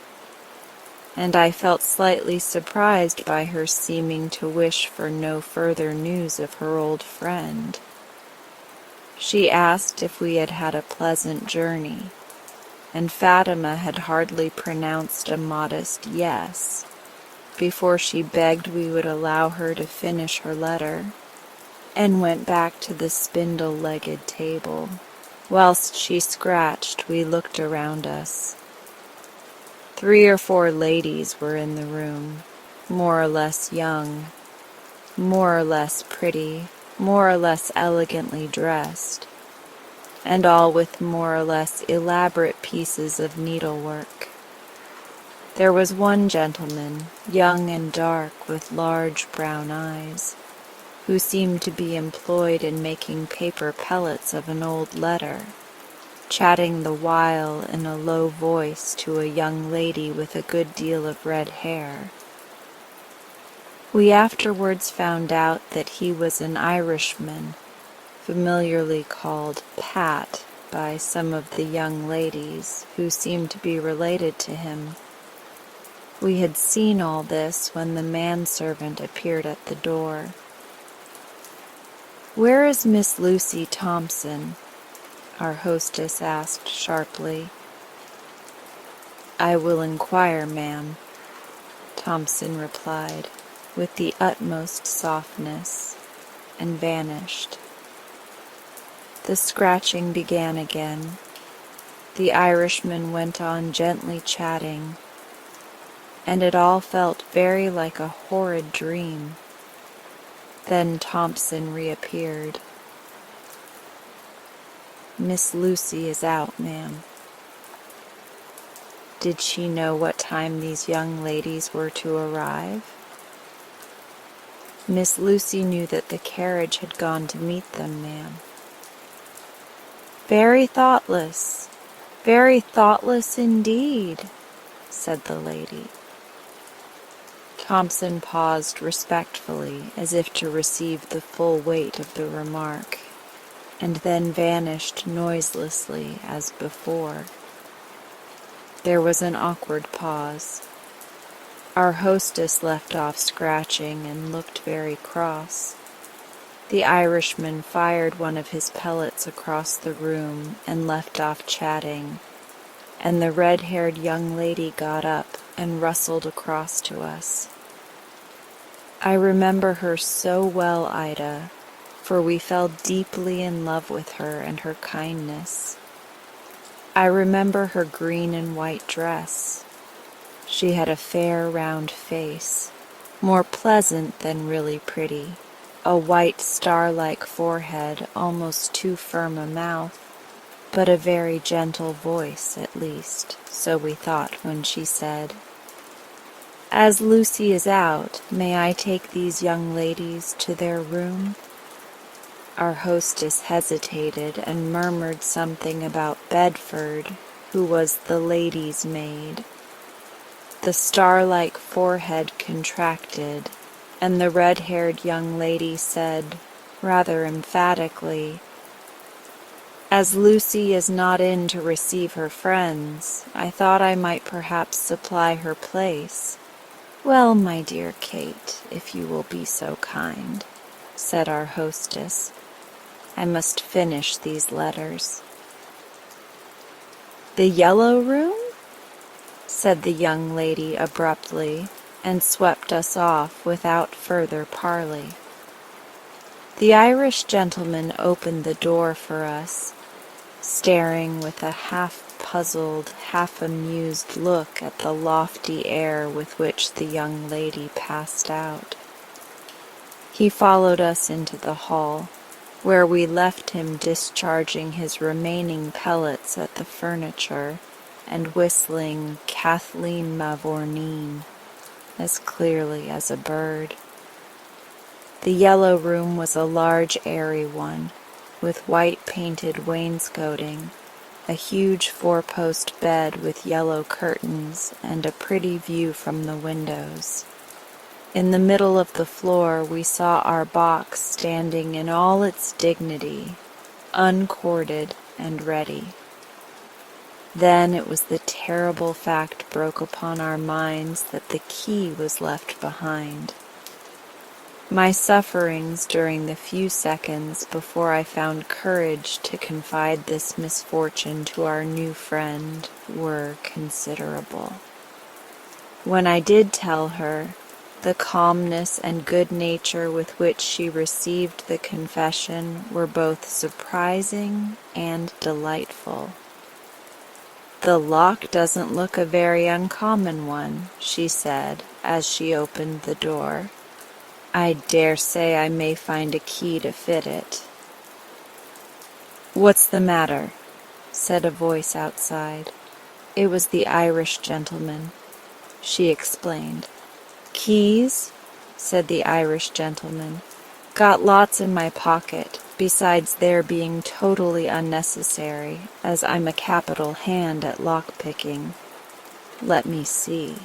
A: and I felt slightly surprised by her seeming to wish for no further news of her old friend. She asked if we had had a pleasant journey, and Fatima had hardly pronounced a modest yes before she begged we would allow her to finish her letter, and went back to the spindle-legged table. Whilst she scratched, we looked around us. 3 or 4 ladies were in the room, more or less young, more or less pretty, more or less elegantly dressed, and all with more or less elaborate pieces of needlework. There was one gentleman, young and dark, with large brown eyes, who seemed to be employed in making paper pellets of an old letter, chatting the while in a low voice to a young lady with a good deal of red hair. We afterwards found out that he was an Irishman, familiarly called Pat by some of the young ladies, who seemed to be related to him. We had seen all this when the manservant appeared at the door. "Where is Miss Lucy Thompson?" our hostess asked sharply. "I will inquire, ma'am," Thompson replied with the utmost softness, and vanished. The scratching began again. The Irishman went on gently chatting, and it all felt very like a horrid dream. Then Thompson reappeared. "Miss Lucy is out, ma'am." Did she know what time these young ladies were to arrive? Miss Lucy knew that the carriage had gone to meet them, ma'am. Very thoughtless indeed," said the lady. Thompson paused respectfully, as if to receive the full weight of the remark, and then vanished noiselessly as before. There was an awkward pause. Our hostess left off scratching and looked very cross. The Irishman fired one of his pellets across the room and left off chatting, and the red-haired young lady got up and rustled across to us. I remember her so well, Ida, for we fell deeply in love with her and her kindness. I remember her green and white dress. She had a fair round face, more pleasant than really pretty, a white star-like forehead, almost too firm a mouth, but a very gentle voice, at least, so we thought when she said, "As Lucy is out, may I take these young ladies to their room?" Our hostess hesitated and murmured something about Bedford, who was the lady's maid. The star-like forehead contracted, and the red-haired young lady said, rather emphatically, "As Lucy is not in to receive her friends, I thought I might perhaps supply her place." "Well, my dear Kate, if you will be so kind," said our hostess, "I must finish these letters." "The yellow room?" said the young lady abruptly, and swept us off without further parley. The Irish gentleman opened the door for us, staring with a half-puzzled, half-amused look at the lofty air with which the young lady passed out. He followed us into the hall, where we left him discharging his remaining pellets at the furniture and whistling Kathleen Mavourneen as clearly as a bird. The yellow room was a large, airy one, with white painted wainscoting, a huge four-post bed with yellow curtains, and a pretty view from the windows. In the middle of the floor we saw our box standing in all its dignity, uncorded and ready. Then it was the terrible fact broke upon our minds that the key was left behind. My sufferings during the few seconds before I found courage to confide this misfortune to our new friend were considerable. When I did tell her, the calmness and good nature with which she received the confession were both surprising and delightful. "The lock doesn't look a very uncommon one," she said as she opened the door. "I dare say I may find a key to fit it." "What's the matter?" said a voice outside. It was the Irish gentleman. She explained. "Keys?" said the Irish gentleman. "Got lots in my pocket, besides their being totally unnecessary, as I'm a capital hand at lock-picking. Let me see."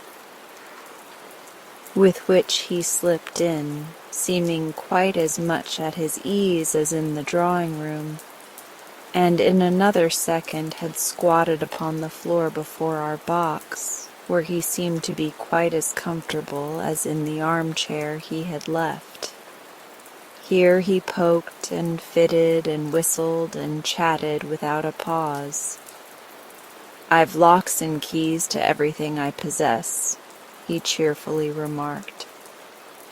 A: With which he slipped in, seeming quite as much at his ease as in the drawing-room, and in another second had squatted upon the floor before our box, where he seemed to be quite as comfortable as in the armchair he had left. Here he poked and fitted and whistled and chatted without a pause. "I've locks and keys to everything I possess," he cheerfully remarked,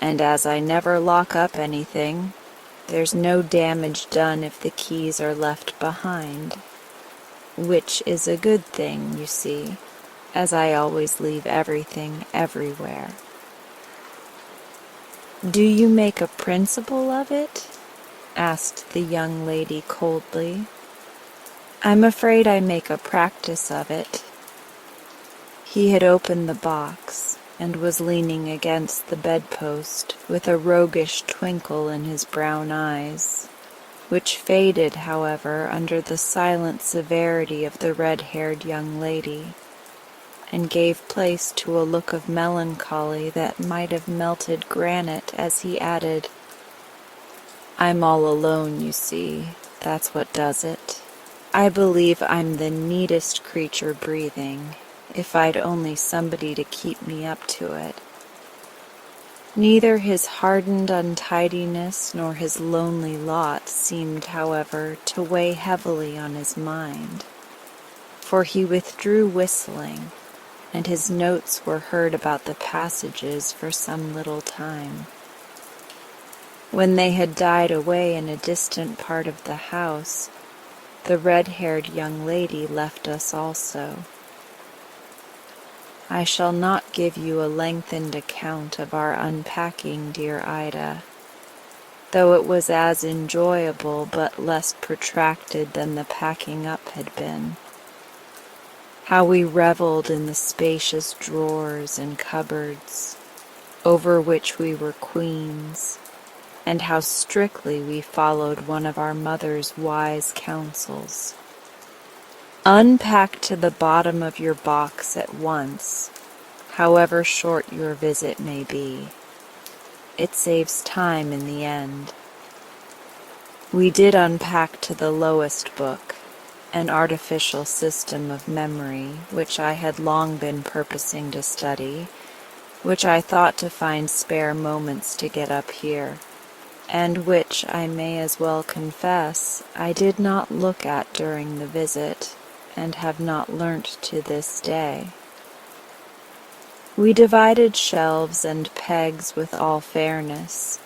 A: "and as I never lock up anything, there's no damage done if the keys are left behind, which is a good thing, you see, as I always leave everything everywhere." "Do you make a principle of it?" asked the young lady coldly. "I'm afraid I make a practice of it." He had opened the box and was leaning against the bedpost with a roguish twinkle in his brown eyes, which faded, however, under the silent severity of the red-haired young lady, and gave place to a look of melancholy that might have melted granite as he added, "I'm all alone, you see, that's what does it. I believe I'm the neatest creature breathing, if I'd only somebody to keep me up to it." Neither his hardened untidiness nor his lonely lot seemed, however, to weigh heavily on his mind, for he withdrew whistling, and his notes were heard about the passages for some little time. When they had died away in a distant part of the house, the red-haired young lady left us also. I shall not give you a lengthened account of our unpacking, dear Ida, though it was as enjoyable but less protracted than the packing up had been. How we reveled in the spacious drawers and cupboards, over which we were queens, and how strictly we followed one of our mother's wise counsels. Unpack to the bottom of your box at once, however short your visit may be. It saves time in the end. We did unpack to the lowest book, an artificial system of memory which I had long been purposing to study, which I thought to find spare moments to get up here, and which, I may as well confess, I did not look at during the visit, and have not learnt to this day. We divided shelves and pegs with all fairness,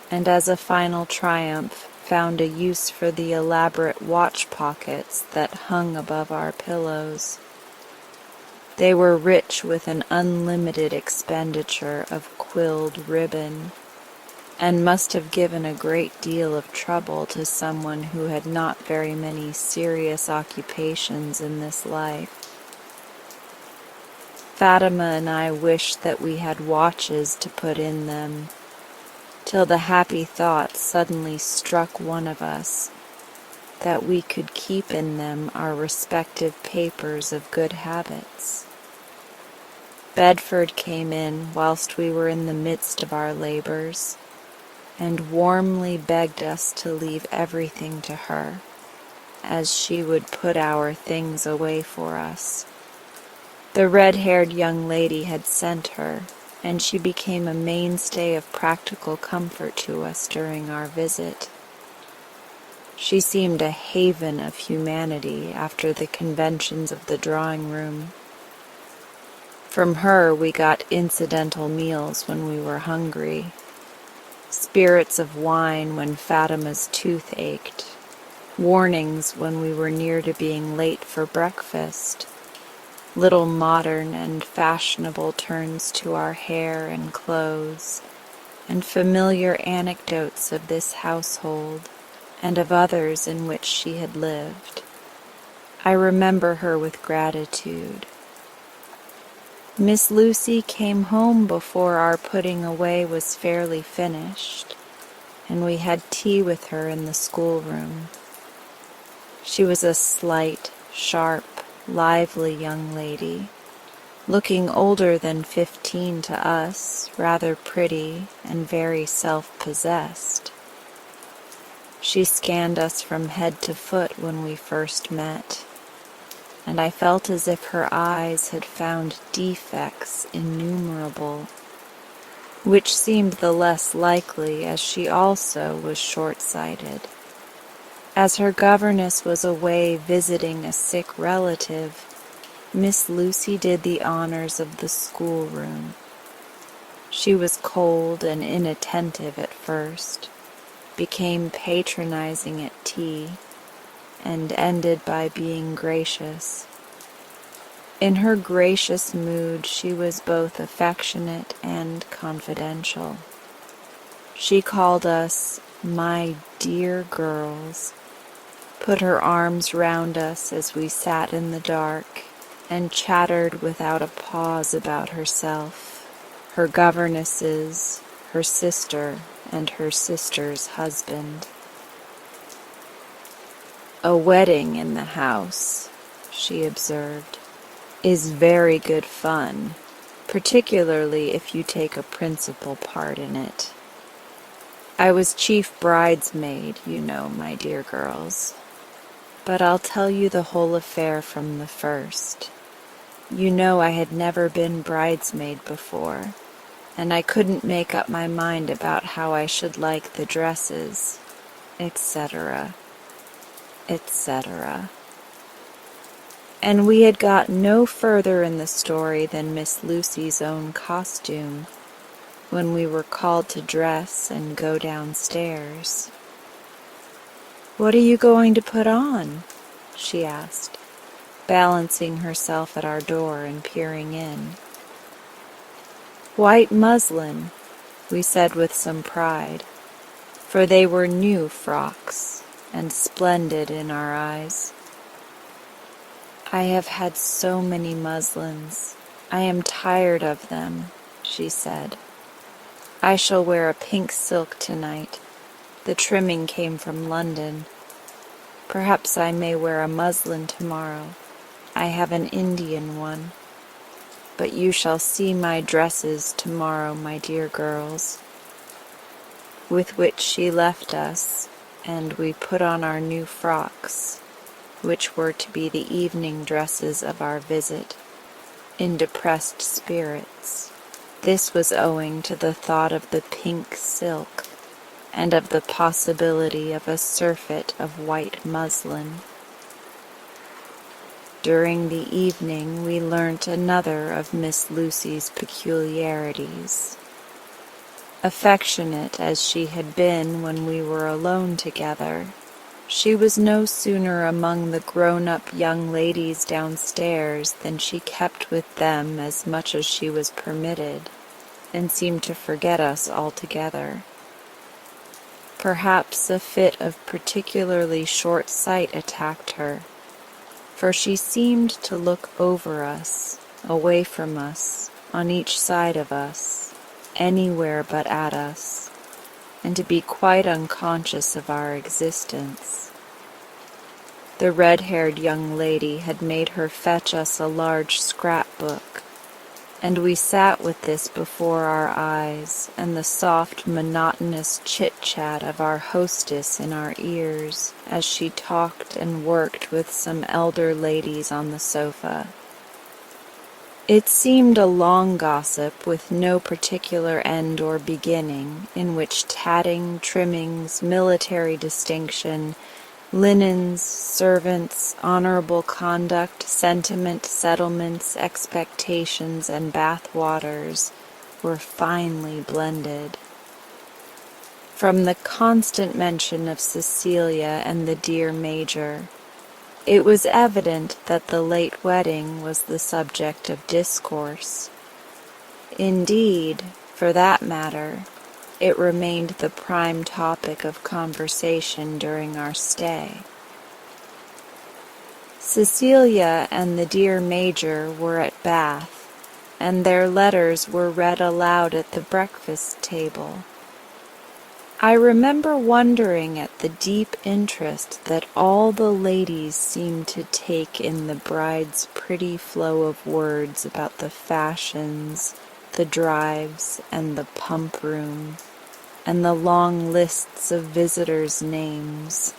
A: and as a final triumph found a use for the elaborate watch pockets that hung above our pillows. They were rich with an unlimited expenditure of quilled ribbon, and must have given a great deal of trouble to someone who had not very many serious occupations in this life. Fatima and I wished that we had watches to put in them, till the happy thought suddenly struck one of us that we could keep in them our respective papers of good habits. Bedford came in whilst we were in the midst of our labors, and warmly begged us to leave everything to her, as she would put our things away for us. The red-haired young lady had sent her, and she became a mainstay of practical comfort to us during our visit. She seemed a haven of humanity after the conventions of the drawing-room. From her we got incidental meals when we were hungry, spirits of wine when Fatima's tooth ached, warnings when we were near to being late for breakfast, little modern and fashionable turns to our hair and clothes, and familiar anecdotes of this household and of others in which she had lived. I remember her with gratitude. Miss Lucy came home before our putting away was fairly finished, and we had tea with her in the schoolroom. She was a slight, sharp, lively young lady, looking older than 15 to us, rather pretty and very self-possessed. She scanned us from head to foot when we first met, and I felt as if her eyes had found defects innumerable, which seemed the less likely as she also was short-sighted. As her governess was away visiting a sick relative, Miss Lucy did the honors of the schoolroom. She was cold and inattentive at first, became patronizing at tea, and ended by being gracious. In her gracious mood she was both affectionate and confidential. She called us "my dear girls," put her arms round us as we sat in the dark, and chattered without a pause about herself, her governesses, her sister, and her sister's husband. "A wedding in the house," she observed, "is very good fun, particularly if you take a principal part in it. I was chief bridesmaid, you know, my dear girls. But I'll tell you the whole affair from the first. You know I had never been bridesmaid before, and I couldn't make up my mind about how I should like the dresses, etc., etc. And we had got no further in the story than Miss Lucy's own costume, when we were called to dress and go downstairs. "What are you going to put on?" she asked, balancing herself at our door and peering in. "White muslin," we said with some pride, for they were new frocks and splendid in our eyes. "I have had so many muslins. I am tired of them," she said. "I shall wear a pink silk tonight. The trimming came from London. Perhaps I may wear a muslin tomorrow. I have an Indian one. But you shall see my dresses tomorrow, my dear girls." With which she left us, and we put on our new frocks, which were to be the evening dresses of our visit, in depressed spirits. This was owing to the thought of the pink silk, and of the possibility of a surfeit of white muslin. During the evening we learnt another of Miss Lucy's peculiarities. Affectionate as she had been when we were alone together, she was no sooner among the grown-up young ladies downstairs than she kept with them as much as she was permitted, and seemed to forget us altogether. Perhaps a fit of particularly short sight attacked her, for she seemed to look over us, away from us, on each side of us, anywhere but at us, and to be quite unconscious of our existence. The red-haired young lady had made her fetch us a large scrapbook, and we sat with this before our eyes and the soft, monotonous chit-chat of our hostess in our ears as she talked and worked with some elder ladies on the sofa. It seemed a long gossip with no particular end or beginning, in which tatting, trimmings, military distinction, linens, servants, honorable conduct, sentiment, settlements, expectations, and bath waters were finely blended. From the constant mention of Cecilia and the dear Major, it was evident that the late wedding was the subject of discourse. Indeed, for that matter, it remained the prime topic of conversation during our stay. Cecilia and the dear Major were at Bath, and their letters were read aloud at the breakfast table. I remember wondering at the deep interest that all the ladies seemed to take in the bride's pretty flow of words about the fashions, the drives, and the pump room, and the long lists of visitors' names.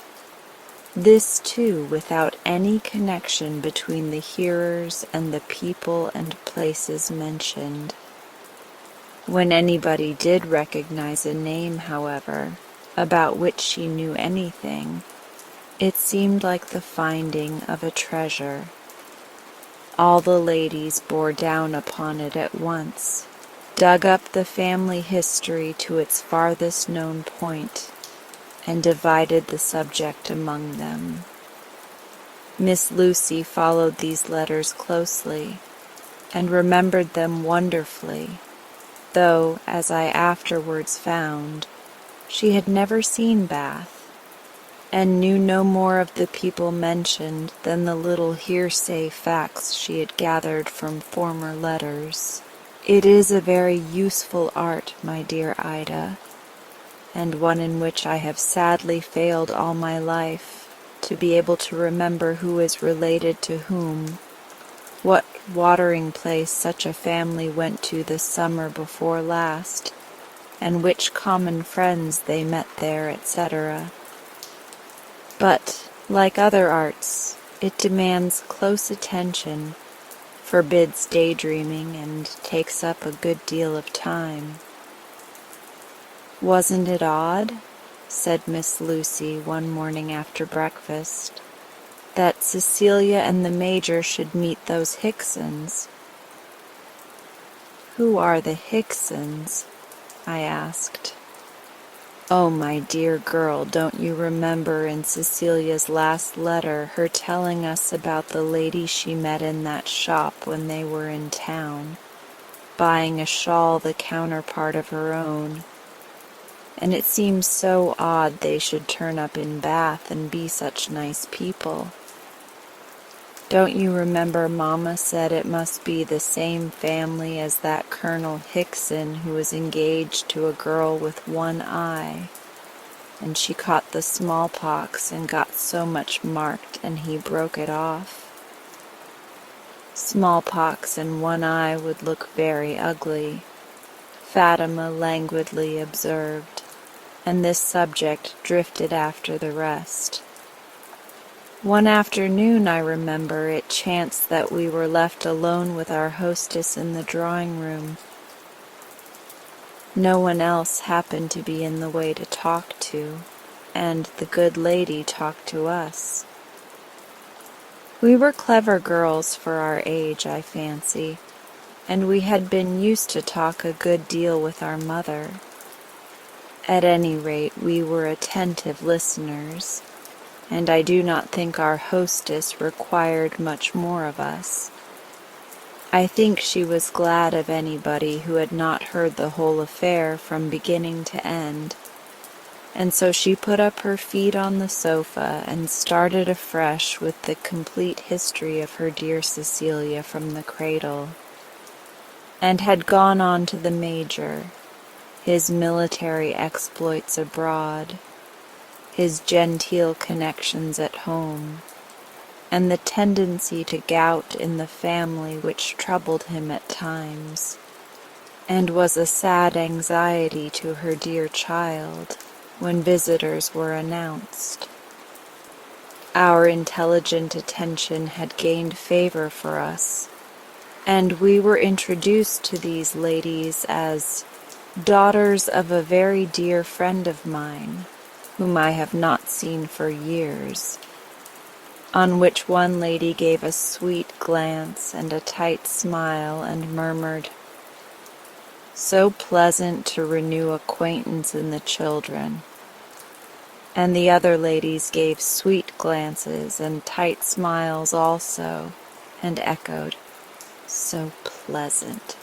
A: This, too, without any connection between the hearers and the people and places mentioned. When anybody did recognize a name, however, about which she knew anything, it seemed like the finding of a treasure. All the ladies bore down upon it at once, dug up the family history to its farthest known point, and divided the subject among them. Miss Lucy followed these letters closely, and remembered them wonderfully, though, as I afterwards found, she had never seen Bath, and knew no more of the people mentioned than the little hearsay facts she had gathered from former letters. It is a very useful art, my dear Ida, and one in which I have sadly failed all my life, to be able to remember who is related to whom, what watering place such a family went to the summer before last, and which common friends they met there, etc. But, like other arts, it demands close attention, forbids daydreaming, and takes up a good deal of time. "Wasn't it odd," said Miss Lucy one morning after breakfast, "that Cecilia and the Major should meet those Hicksons?" "Who are the Hicksons?" I asked. "Oh, my dear girl, don't you remember in Cecilia's last letter her telling us about the lady she met in that shop when they were in town, buying a shawl the counterpart of her own? And it seems so odd they should turn up in Bath and be such nice people. Don't you remember Mamma said it must be the same family as that Colonel Hickson who was engaged to a girl with one eye, and she caught the smallpox and got so much marked and he broke it off? Smallpox and one eye would look very ugly," Fatima languidly observed, and this subject drifted after the rest. One afternoon, I remember, it chanced that we were left alone with our hostess in the drawing-room. No one else happened to be in the way to talk to, and the good lady talked to us. We were clever girls for our age, I fancy, and we had been used to talk a good deal with our mother. At any rate, we were attentive listeners, and I do not think our hostess required much more of us. I think she was glad of anybody who had not heard the whole affair from beginning to end, and so she put up her feet on the sofa and started afresh with the complete history of her dear Cecilia from the cradle, and had gone on to the Major, his military exploits abroad, his genteel connections at home, and the tendency to gout in the family which troubled him at times, and was a sad anxiety to her dear child when visitors were announced. Our intelligent attention had gained favor for us, and we were introduced to these ladies as daughters of a very dear friend of mine, whom I have not seen for years, on which one lady gave a sweet glance and a tight smile and murmured, "So pleasant to renew acquaintance in the children," and the other ladies gave sweet glances and tight smiles also, and echoed, "So pleasant."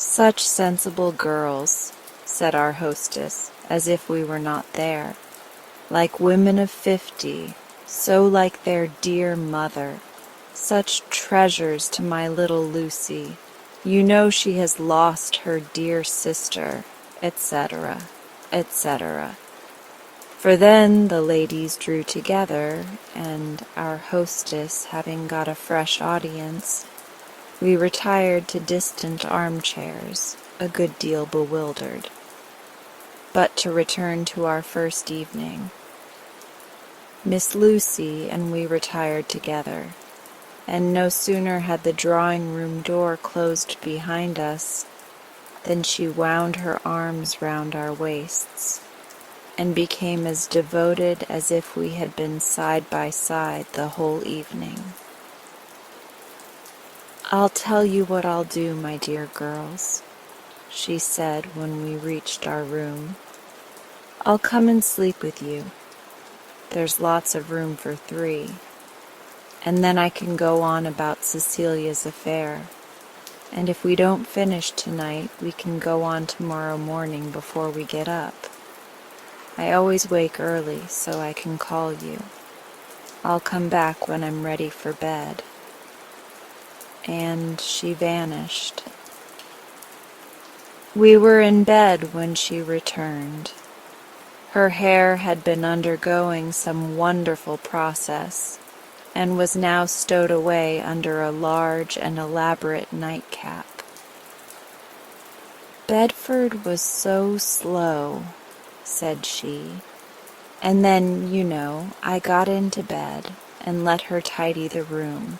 A: "Such sensible girls," said our hostess, as if we were not there, "like women of 50, so like their dear mother, such treasures to my little Lucy. You know she has lost her dear sister," etc., etc. For then the ladies drew together, and our hostess having got a fresh audience, we retired to distant armchairs, a good deal bewildered. But to return to our first evening. Miss Lucy and we retired together, and no sooner had the drawing-room door closed behind us than she wound her arms round our waists, and became as devoted as if we had been side by side the whole evening. "I'll tell you what I'll do, my dear girls," she said when we reached our room. "I'll come and sleep with you. There's lots of room for 3, and then I can go on about Cecilia's affair, and if we don't finish tonight, we can go on tomorrow morning before we get up. I always wake early, so I can call you. I'll come back when I'm ready for bed." And she vanished. We were in bed when she returned. Her hair had been undergoing some wonderful process, and was now stowed away under a large and elaborate nightcap. "Bedford was so slow," said she, "and then, you know, I got into bed and let her tidy the room,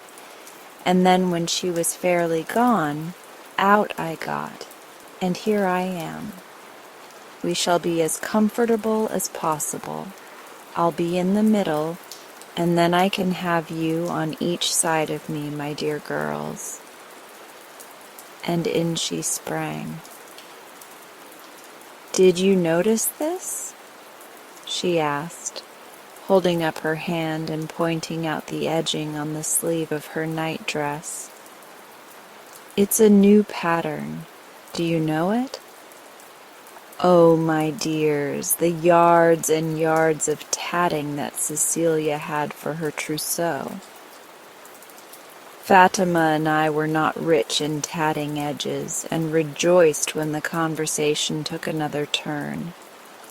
A: and then when she was fairly gone, out I got, and here I am. We shall be as comfortable as possible. I'll be in the middle, and then I can have you on each side of me, my dear girls." And in she sprang. "Did you notice this?" she asked, holding up her hand and pointing out the edging on the sleeve of her night dress. "It's a new pattern. Do you know it? Oh, my dears, the yards and yards of tatting that Cecilia had for her trousseau. Fatima and I were not rich in tatting edges, and rejoiced when the conversation took another turn.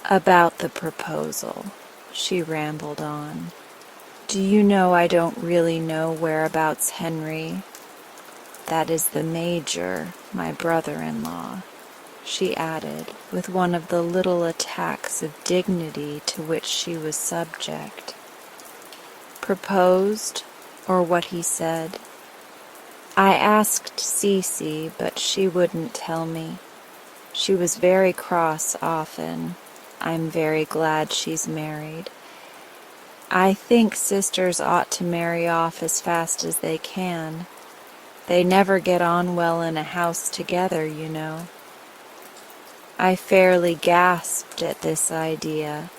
A: About the proposal," she rambled on. "Do you know I don't really know whereabouts Henry, that is the Major, my brother-in-law," she added, with one of the little attacks of dignity to which she was subject, "proposed, or what he said. I asked Cece, but she wouldn't tell me. She was very cross often. I'm very glad she's married. I think sisters ought to marry off as fast as they can. They never get on well in a house together, you know." I fairly gasped at this idea,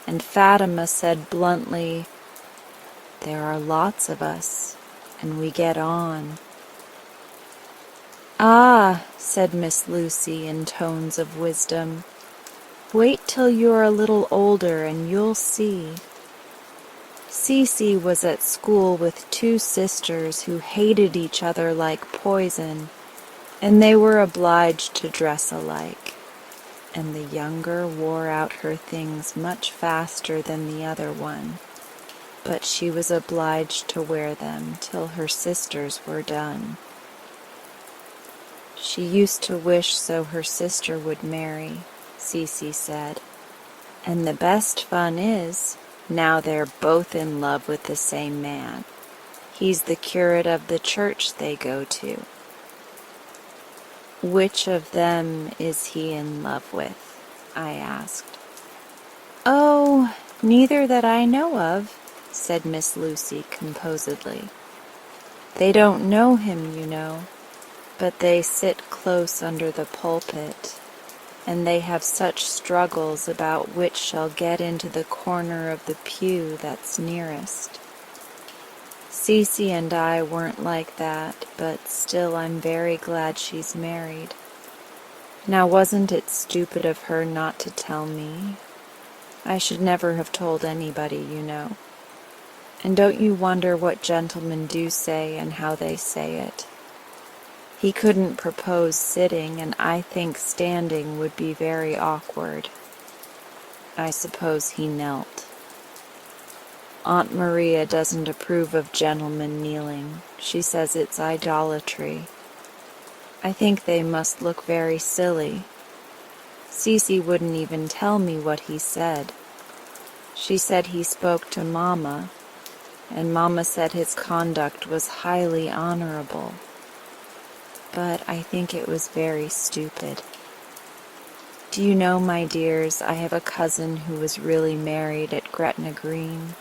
A: and Fatima said bluntly, "There are lots of us, and we get on." "Ah," said Miss Lucy in tones of wisdom, "wait till you're a little older and you'll see. Cece was at school with 2 sisters who hated each other like poison, and they were obliged to dress alike. and the younger wore out her things much faster than the other one, but she was obliged to wear them till her sisters were done. She used to wish so her sister would marry, Cece said, and the best fun is, now they're both in love with the same man. He's the curate of the church they go to. Which of them is he in love with? I asked. Oh, neither that I know of, said Miss Lucy composedly. They don't know him, you know, but they sit close under the pulpit, and they have such struggles about which shall get into the corner of the pew that's nearest. Cece and I weren't like that, but still I'm very glad she's married. Now wasn't it stupid of her not to tell me? I should never have told anybody, you know. And don't you wonder what gentlemen do say and how they say it? He couldn't propose sitting, and I think standing would be very awkward. I suppose he knelt. Aunt Maria doesn't approve of gentlemen kneeling. She says it's idolatry. I think they must look very silly. Cece wouldn't even tell me what he said. She said he spoke to Mama, and Mama said his conduct was highly honorable. But I think it was very stupid. Do you know, my dears, I have a cousin who was really married at Gretna Green.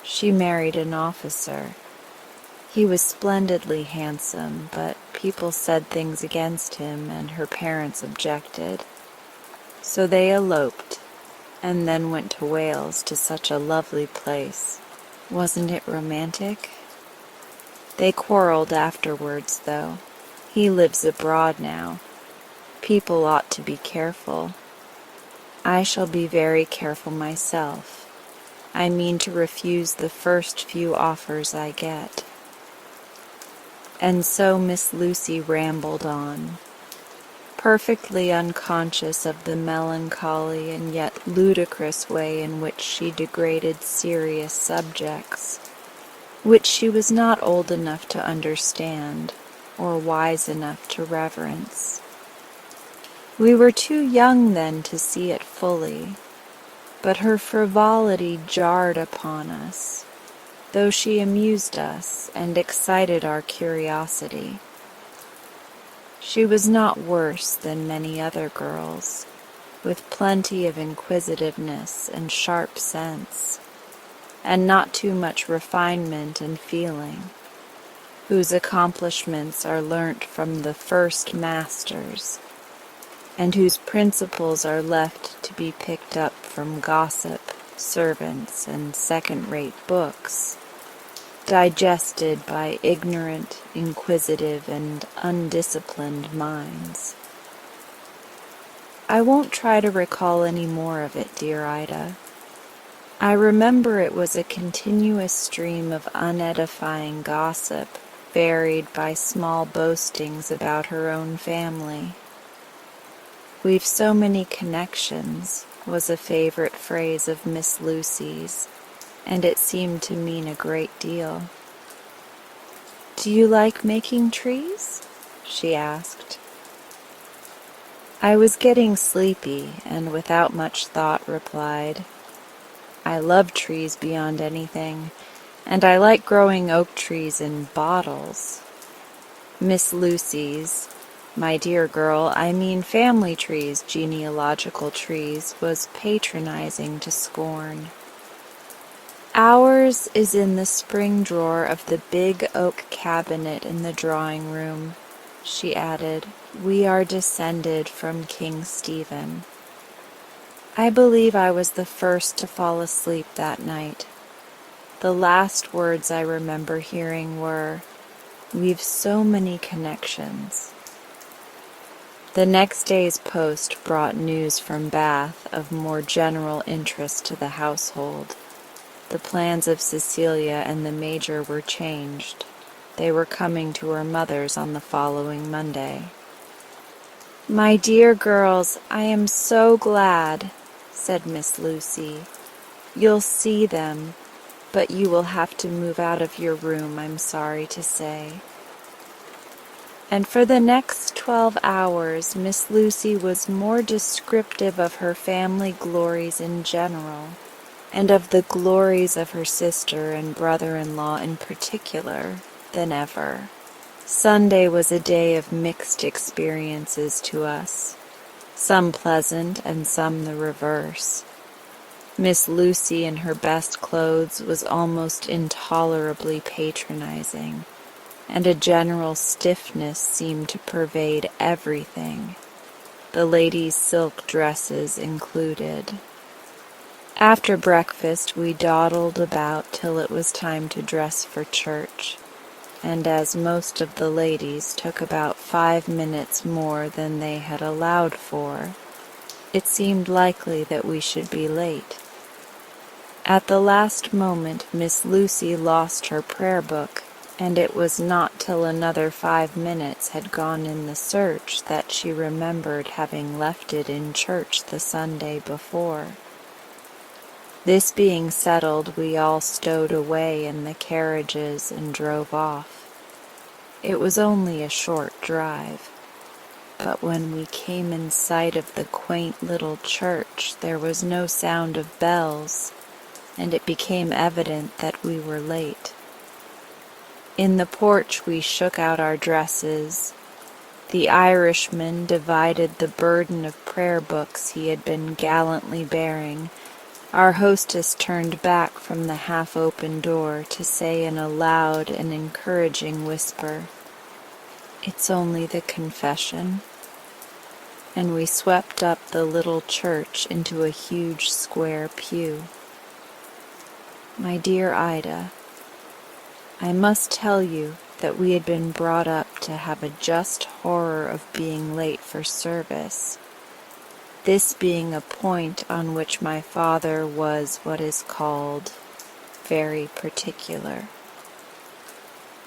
A: She married an officer. He was splendidly handsome, but people said things against him, and her parents objected. So they eloped, and then went to Wales, to such a lovely place. Wasn't it romantic? They quarreled afterwards, though. He lives abroad now. People ought to be careful. I shall be very careful myself. I mean to refuse the first few offers I get. And so Miss Lucy rambled on, perfectly unconscious of the melancholy and yet ludicrous way in which she degraded serious subjects, which she was not old enough to understand, or wise enough to reverence. We were too young then to see it fully, but her frivolity jarred upon us, though she amused us and excited our curiosity. She was not worse than many other girls, with plenty of inquisitiveness and sharp sense, and not too much refinement and feeling, whose accomplishments are learnt from the first masters, and whose principles are left to be picked up from gossip, servants, and second-rate books, digested by ignorant, inquisitive, and undisciplined minds. I won't try to recall any more of it, dear Ida. I remember it was a continuous stream of unedifying gossip, varied by small boastings about her own family. "We've so many connections," was a favorite phrase of Miss Lucy's, and it seemed to mean a great deal. "Do you like making trees?" she asked. I was getting sleepy, and without much thought replied, "I love trees beyond anything, and I like growing oak trees in bottles." Miss Lucy's, "My dear girl, I mean family trees, genealogical trees," was patronizing to scorn. "Ours is in the spring drawer of the big oak cabinet in the drawing-room," she added. "We are descended from King Stephen." I believe I was the first to fall asleep that night. The last words I remember hearing were, "We've so many connections." The next day's post brought news from Bath of more general interest to the household. The plans of Cecilia and the Major were changed. They were coming to her mother's on the following Monday. "My dear girls, I am so glad," said Miss Lucy. "You'll see them, but you will have to move out of your room, I'm sorry to say." And for the next 12 hours, Miss Lucy was more descriptive of her family glories in general, and of the glories of her sister and brother-in-law in particular, than ever. Sunday was a day of mixed experiences to us, some pleasant and some the reverse. Miss Lucy in her best clothes was almost intolerably patronizing, and a general stiffness seemed to pervade everything, the ladies' silk dresses included. After breakfast we dawdled about till it was time to dress for church, and as most of the ladies took about 5 minutes more than they had allowed for, it seemed likely that we should be late. At the last moment Miss Lucy lost her prayer book, and it was not till another 5 minutes had gone in the search that she remembered having left it in church the Sunday before. This being settled, we all stowed away in the carriages and drove off. It was only a short drive, but when we came in sight of the quaint little church there was no sound of bells, and it became evident that we were late. In the porch we shook out our dresses. The Irishman divided the burden of prayer books he had been gallantly bearing. Our hostess turned back from the half-open door to say in a loud and encouraging whisper, "It's only the confession," and we swept up the little church into a huge square pew. My dear Ida, I must tell you that we had been brought up to have a just horror of being late for service, this being a point on which my father was what is called very particular.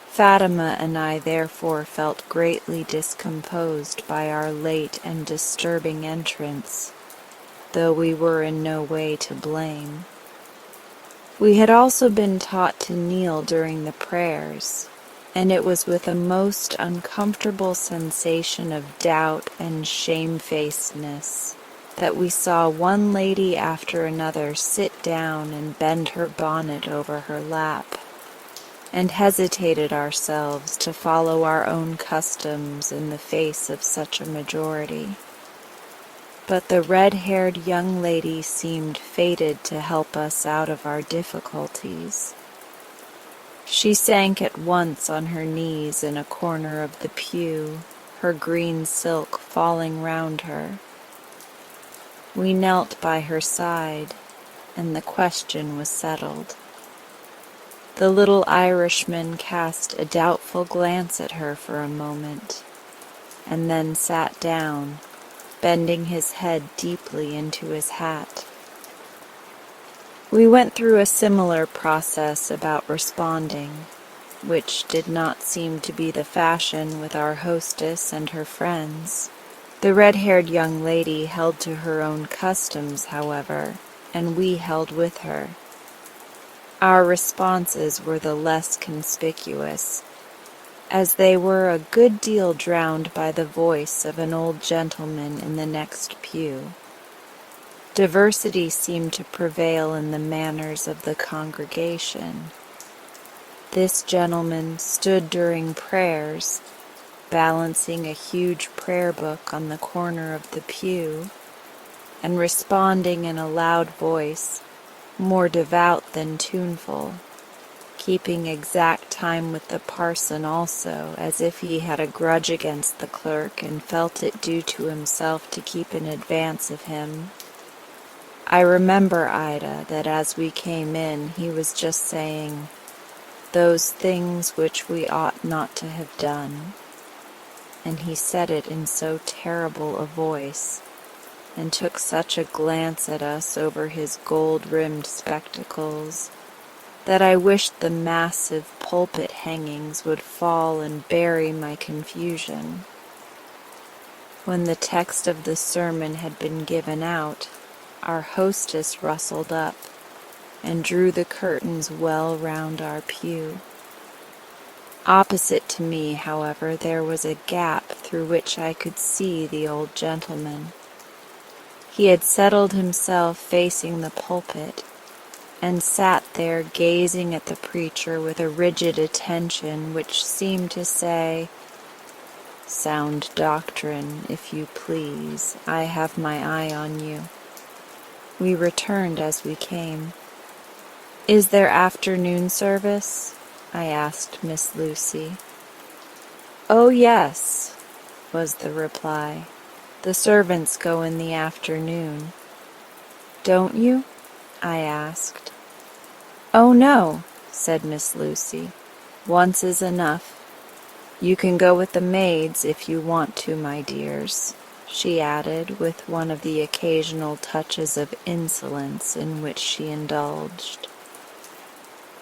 A: Fatima and I therefore felt greatly discomposed by our late and disturbing entrance, though we were in no way to blame. We had also been taught to kneel during the prayers, and it was with a most uncomfortable sensation of doubt and shamefacedness that we saw one lady after another sit down and bend her bonnet over her lap, and hesitated ourselves to follow our own customs in the face of such a majority. But the red-haired young lady seemed fated to help us out of our difficulties. She sank at once on her knees in a corner of the pew, her green silk falling round her. We knelt by her side, and the question was settled. The little Irishman cast a doubtful glance at her for a moment, and then sat down, bending his head deeply into his hat. We went through a similar process about responding, which did not seem to be the fashion with our hostess and her friends. The red-haired young lady held to her own customs, however, and we held with her. Our responses were the less conspicuous, as they were a good deal drowned by the voice of an old gentleman in the next pew. Diversity seemed to prevail in the manners of the congregation. This gentleman stood during prayers, balancing a huge prayer book on the corner of the pew, and responding in a loud voice, more devout than tuneful, keeping exact time with the parson also, as if he had a grudge against the clerk and felt it due to himself to keep in advance of him. I remember, Ida, that as we came in he was just saying, "Those things which we ought not to have done," and he said it in so terrible a voice, and took such a glance at us over his gold-rimmed spectacles, that I wished the massive pulpit hangings would fall and bury my confusion. When the text of the sermon had been given out, our hostess rustled up and drew the curtains well round our pew. Opposite to me, however, there was a gap through which I could see the old gentleman. He had settled himself facing the pulpit, and sat there gazing at the preacher with a rigid attention which seemed to say, "Sound doctrine, if you please. I have my eye on you." We returned as we came. "Is there afternoon service?" I asked Miss Lucy. "Oh, yes," was the reply. "The servants go in the afternoon." "Don't you?" I asked. "Oh, no," said Miss Lucy. "Once is enough. You can go with the maids if you want to, my dears," she added, with one of the occasional touches of insolence in which she indulged.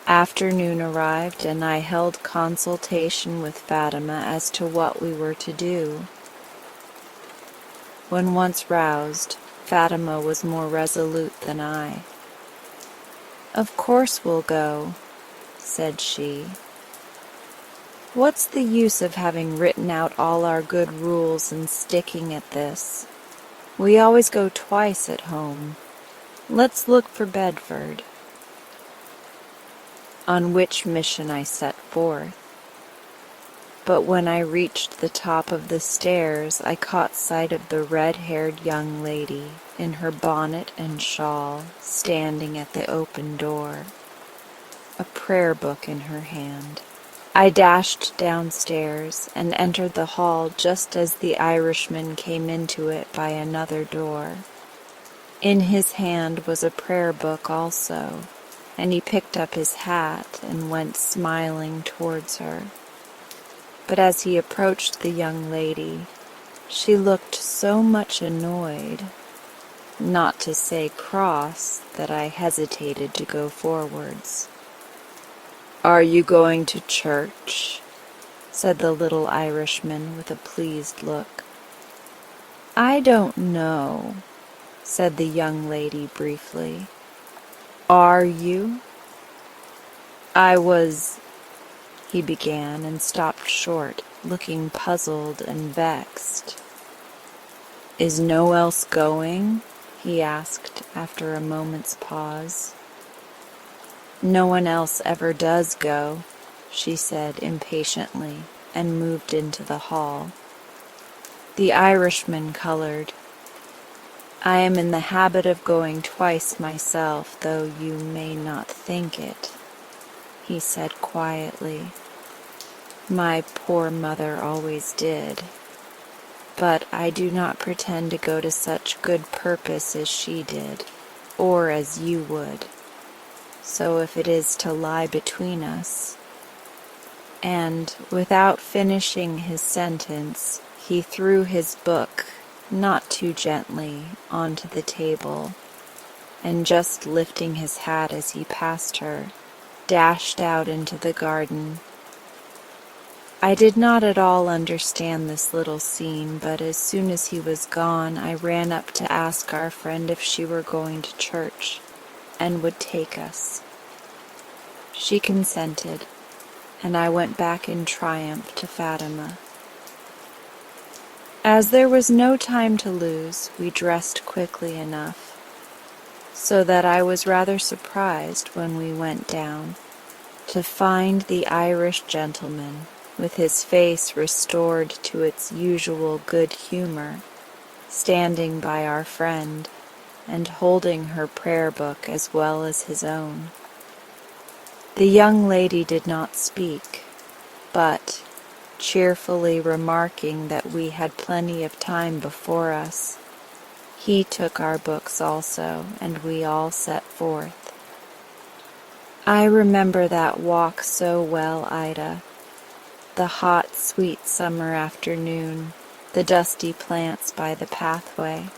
A: Afternoon arrived, and I held consultation with Fatima as to what we were to do. When once roused, Fatima was more resolute than I. "Of course we'll go," said she. "What's the use of having written out all our good rules and sticking at this? We always go twice at home. Let's look for Bedford." On which mission I set forth. But when I reached the top of the stairs, I caught sight of the red-haired young lady, in her bonnet and shawl, standing at the open door, a prayer book in her hand. I dashed downstairs and entered the hall just as the Irishman came into it by another door. In his hand was a prayer book also, and he picked up his hat and went smiling towards her. But as he approached the young lady, she looked so much annoyed, not to say cross, that I hesitated to go forwards. "Are you going to church?" said the little Irishman with a pleased look. "I don't know," said the young lady briefly. "Are you?" "I was—" he began, and stopped short, looking puzzled and vexed. "Is no else going?" he asked after a moment's pause. "No one else ever does go," she said impatiently, and moved into the hall. The Irishman colored. "I am in the habit of going twice myself, though you may not think it," he said quietly. "My poor mother always did. But I do not pretend to go to such good purpose as she did, or as you would. So if it is to lie between us—" And without finishing his sentence, he threw his book, not too gently, onto the table, and just lifting his hat as he passed her, dashed out into the garden. I did not at all understand this little scene, but as soon as he was gone, I ran up to ask our friend if she were going to church, and would take us. She consented, and I went back in triumph to Fatima. As there was no time to lose, we dressed quickly enough, so that I was rather surprised when we went down to find the Irish gentleman, with his face restored to its usual good humor, standing by our friend and holding her prayer book as well as his own. The young lady did not speak, but, cheerfully remarking that we had plenty of time before us, he took our books also, and we all set forth. I remember that walk so well, Ida. The hot, sweet summer afternoon, the dusty plants by the pathway,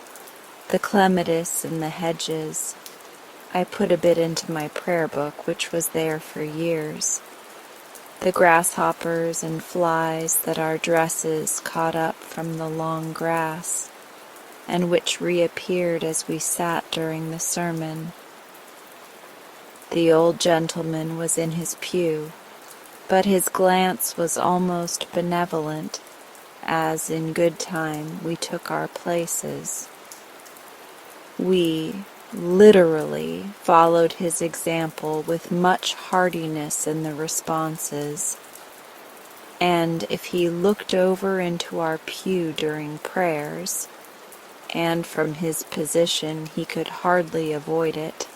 A: the clematis in the hedges. I put a bit into my prayer book, which was there for years. the grasshoppers and flies that our dresses caught up from the long grass, and which reappeared as we sat during the sermon. The old gentleman was in his pew, but his glance was almost benevolent, as in good time we took our places. We literally followed his example with much heartiness in the responses, and if he looked over into our pew during prayers, and from his position he could hardly avoid it,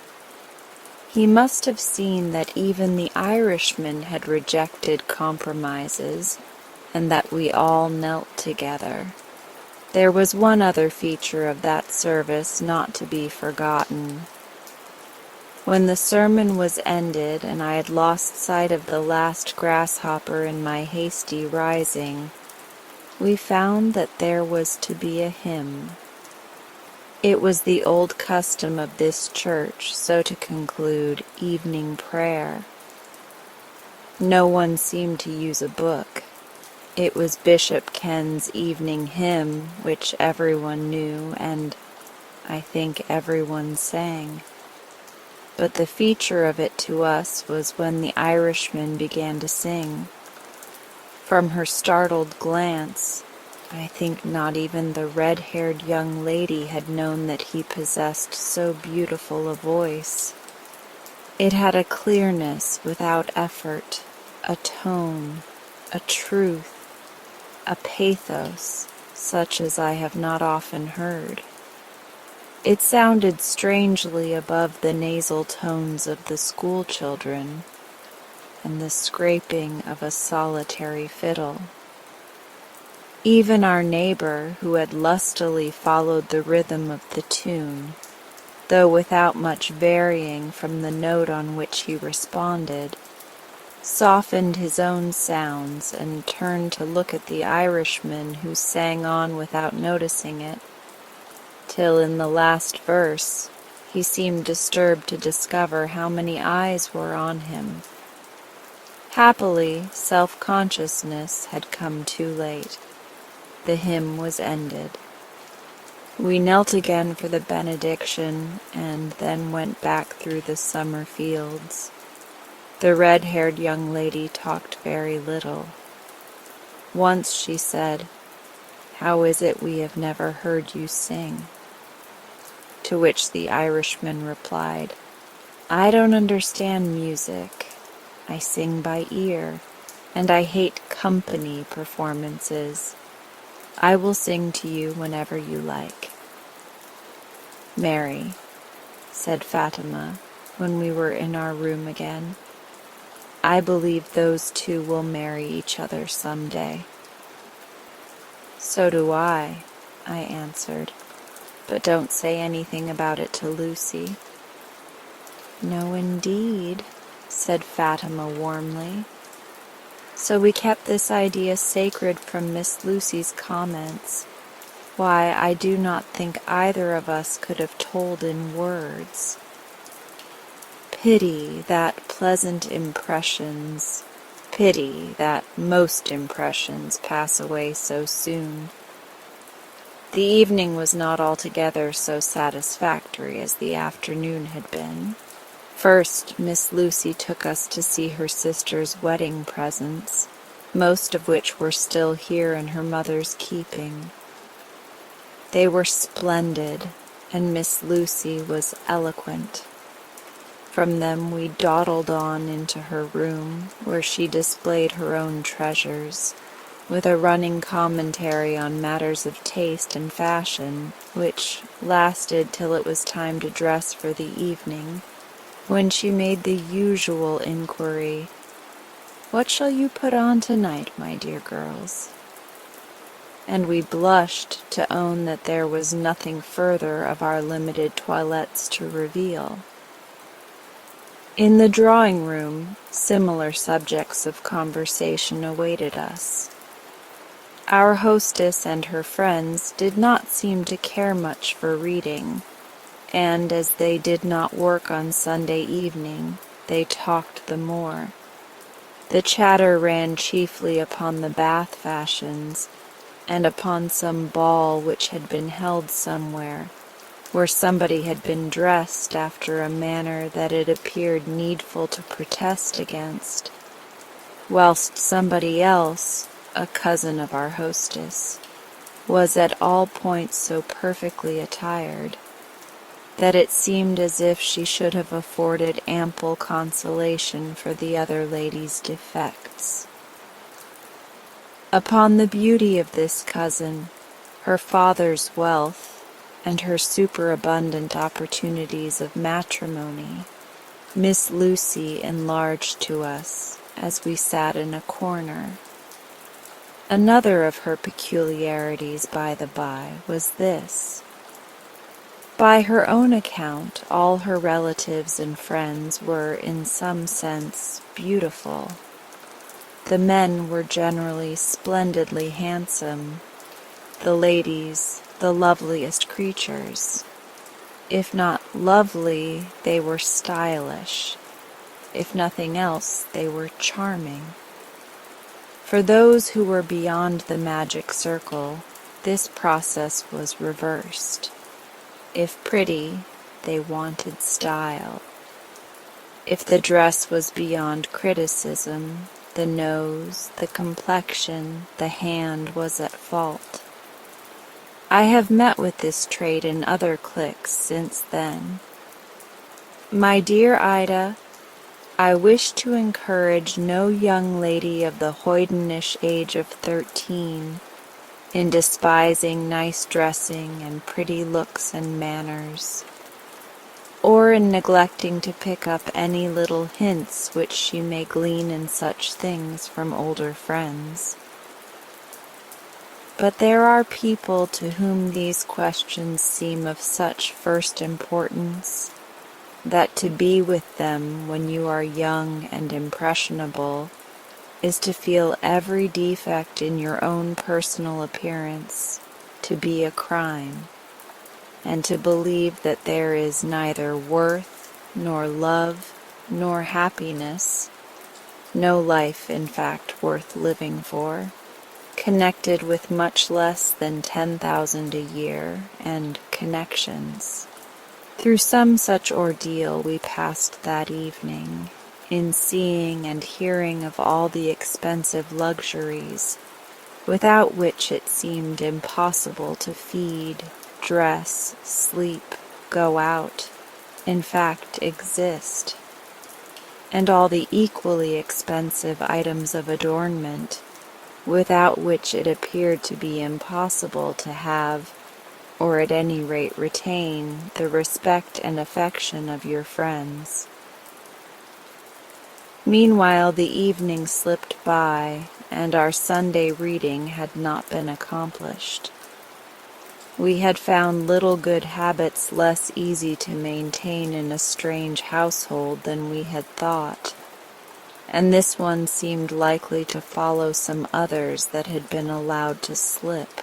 A: he must have seen that even the Irishman had rejected compromises, and that we all knelt together. There was one other feature of that service not to be forgotten. When the sermon was ended and I had lost sight of the last grasshopper in my hasty rising, we found that there was to be a hymn. It was the old custom of this church so to conclude evening prayer. No one seemed to use a book. It was Bishop Ken's evening hymn, which everyone knew, and I think everyone sang. But the feature of it to us was when the Irishman began to sing. From her startled glance, I think not even the red-haired young lady had known that he possessed so beautiful a voice. It had a clearness without effort, a tone, a truth, a pathos such as I have not often heard. It sounded strangely above the nasal tones of the school children and the scraping of a solitary fiddle. Even our neighbor, who had lustily followed the rhythm of the tune, though without much varying from the note on which he responded, softened his own sounds and turned to look at the Irishman, who sang on without noticing it, till in the last verse he seemed disturbed to discover how many eyes were on him. Happily, self-consciousness had come too late. The hymn was ended. We knelt again for the benediction and then went back through the summer fields. The red-haired young lady talked very little. Once she said, "How is it we have never heard you sing?" To which the Irishman replied, "I don't understand music. I sing by ear, and I hate company performances. I will sing to you whenever you like." "Mary," said Fatima, when we were in our room again, "I believe those two will marry each other some day." "So do I," I answered, "but don't say anything about it to Lucy." "No, indeed," said Fatima warmly. So we kept this idea sacred from Miss Lucy's comments. Why, I do not think either of us could have told in words. Pity that pleasant impressions, pity that most impressions pass away so soon. The evening was not altogether so satisfactory as the afternoon had been. First, Miss Lucy took us to see her sister's wedding presents, most of which were still here in her mother's keeping. They were splendid, and Miss Lucy was eloquent. From them we dawdled on into her room, where she displayed her own treasures, with a running commentary on matters of taste and fashion, which lasted till it was time to dress for the evening, when she made the usual inquiry, "What shall you put on tonight, my dear girls?" And we blushed to own that there was nothing further of our limited toilettes to reveal. In the drawing-room, similar subjects of conversation awaited us. Our hostess and her friends did not seem to care much for reading, and as they did not work on Sunday evening, they talked the more. The chatter ran chiefly upon the bath fashions, and upon some ball which had been held somewhere, where somebody had been dressed after a manner that it appeared needful to protest against, whilst somebody else, a cousin of our hostess, was at all points so perfectly attired that it seemed as if she should have afforded ample consolation for the other lady's defects. Upon the beauty of this cousin, her father's wealth, and her superabundant opportunities of matrimony, Miss Lucy enlarged to us as we sat in a corner. Another of her peculiarities, by the by, was this. By her own account, all her relatives and friends were, in some sense, beautiful. The men were generally splendidly handsome, the ladies the loveliest creatures. If not lovely, they were stylish. If nothing else, they were charming. For those who were beyond the magic circle, this process was reversed. If pretty, they wanted style. If the dress was beyond criticism, the nose, the complexion, the hand was at fault. I have met with this trait in other cliques since then. My dear Ida, I wish to encourage no young lady of the hoydenish age of 13 in despising nice dressing and pretty looks and manners, or in neglecting to pick up any little hints which she may glean in such things from older friends. But there are people to whom these questions seem of such first importance that to be with them when you are young and impressionable is to feel every defect in your own personal appearance to be a crime, and to believe that there is neither worth, nor love, nor happiness, no life, in fact, worth living for, connected with much less than 10,000 a year, and connections. Through some such ordeal we passed that evening, in seeing and hearing of all the expensive luxuries, without which it seemed impossible to feed, dress, sleep, go out, in fact exist, and all the equally expensive items of adornment, without which it appeared to be impossible to have, or at any rate retain, the respect and affection of your friends. Meanwhile the evening slipped by, and our Sunday reading had not been accomplished. We had found little good habits less easy to maintain in a strange household than we had thought, and this one seemed likely to follow some others that had been allowed to slip.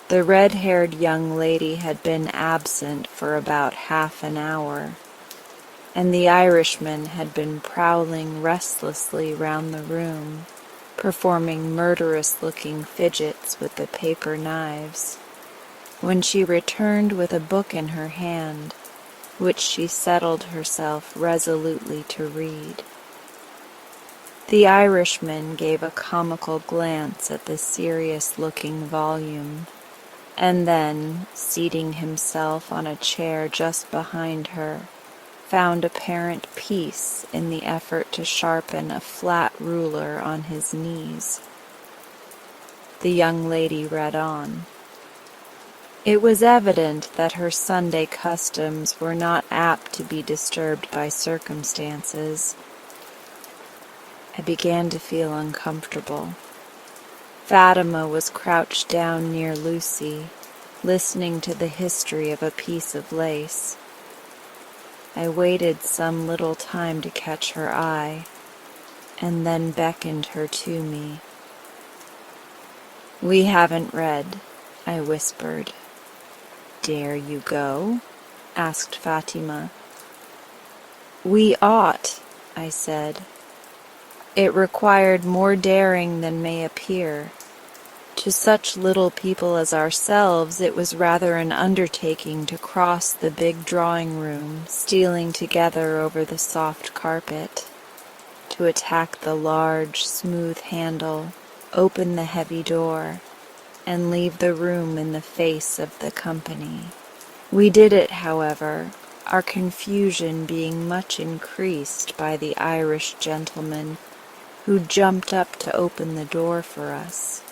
A: The red-haired young lady had been absent for about half an hour, and the Irishman had been prowling restlessly round the room, performing murderous-looking fidgets with the paper knives, when she returned with a book in her hand, which she settled herself resolutely to read. The Irishman gave a comical glance at the serious-looking volume, and then, seating himself on a chair just behind her, found apparent peace in the effort to sharpen a flat ruler on his knees. The young lady read on. It was evident that her Sunday customs were not apt to be disturbed by circumstances. I began to feel uncomfortable. Fatima was crouched down near Lucy, listening to the history of a piece of lace. I waited some little time to catch her eye, and then beckoned her to me. "We haven't read," I whispered. "Dare you go?" asked Fatima. "We ought," I said. It required more daring than may appear. To such little people as ourselves, it was rather an undertaking to cross the big drawing room, stealing together over the soft carpet, to attack the large, smooth handle, open the heavy door, and leave the room in the face of the company. We did it, however, our confusion being much increased by the Irish gentleman who jumped up to open the door for us.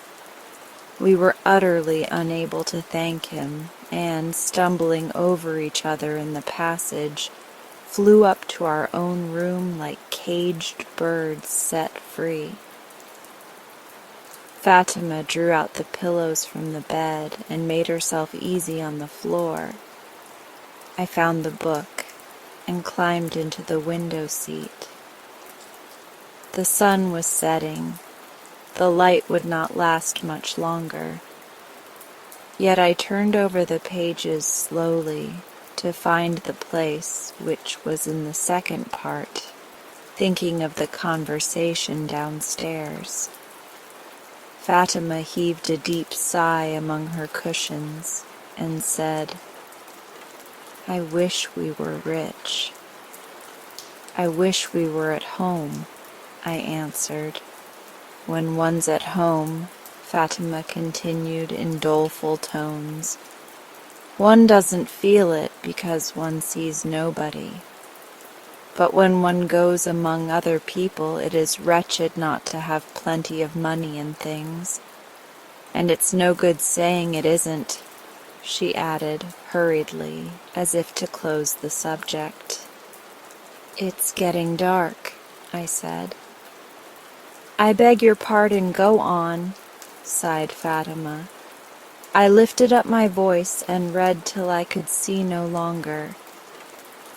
A: We were utterly unable to thank him, and, stumbling over each other in the passage, flew up to our own room like caged birds set free. Fatima drew out the pillows from the bed and made herself easy on the floor. I found the book and climbed into the window seat. The sun was setting. The light would not last much longer. Yet I turned over the pages slowly to find the place which was in the second part, thinking of the conversation downstairs. Fatima heaved a deep sigh among her cushions and said, "I wish we were rich." "I wish we were at home," I answered. "When one's at home," Fatima continued in doleful tones, "one doesn't feel it because one sees nobody. But when one goes among other people, it is wretched not to have plenty of money and things. And it's no good saying it isn't," she added hurriedly, as if to close the subject. "It's getting dark," I said. "I beg your pardon, go on," sighed Fatima. I lifted up my voice and read till I could see no longer.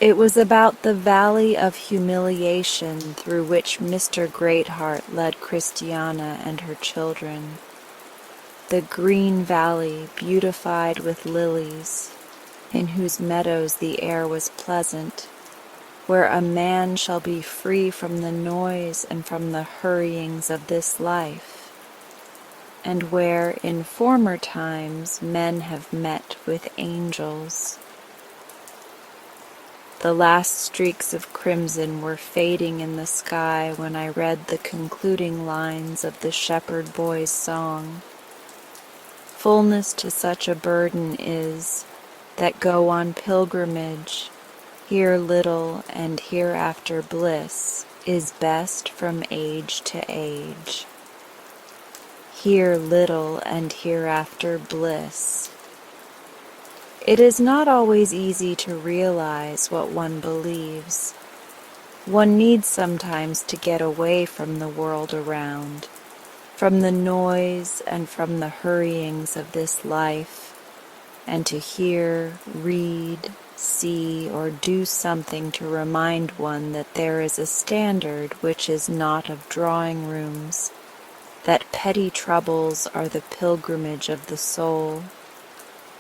A: It was about the valley of humiliation through which Mr. Greatheart led Christiana and her children. The green valley beautified with lilies, in whose meadows the air was pleasant, where a man shall be free from the noise and from the hurryings of this life, and where in former times men have met with angels. The last streaks of crimson were fading in the sky when I read the concluding lines of the shepherd boy's song. Fullness to such a burden is, that go on pilgrimage, here little and hereafter bliss is best from age to age. Here little and hereafter bliss. It is not always easy to realize what one believes. One needs sometimes to get away from the world around, from the noise and from the hurryings of this life, and to hear, read, see, or do something to remind one that there is a standard which is not of drawing rooms, that petty troubles are the pilgrimage of the soul,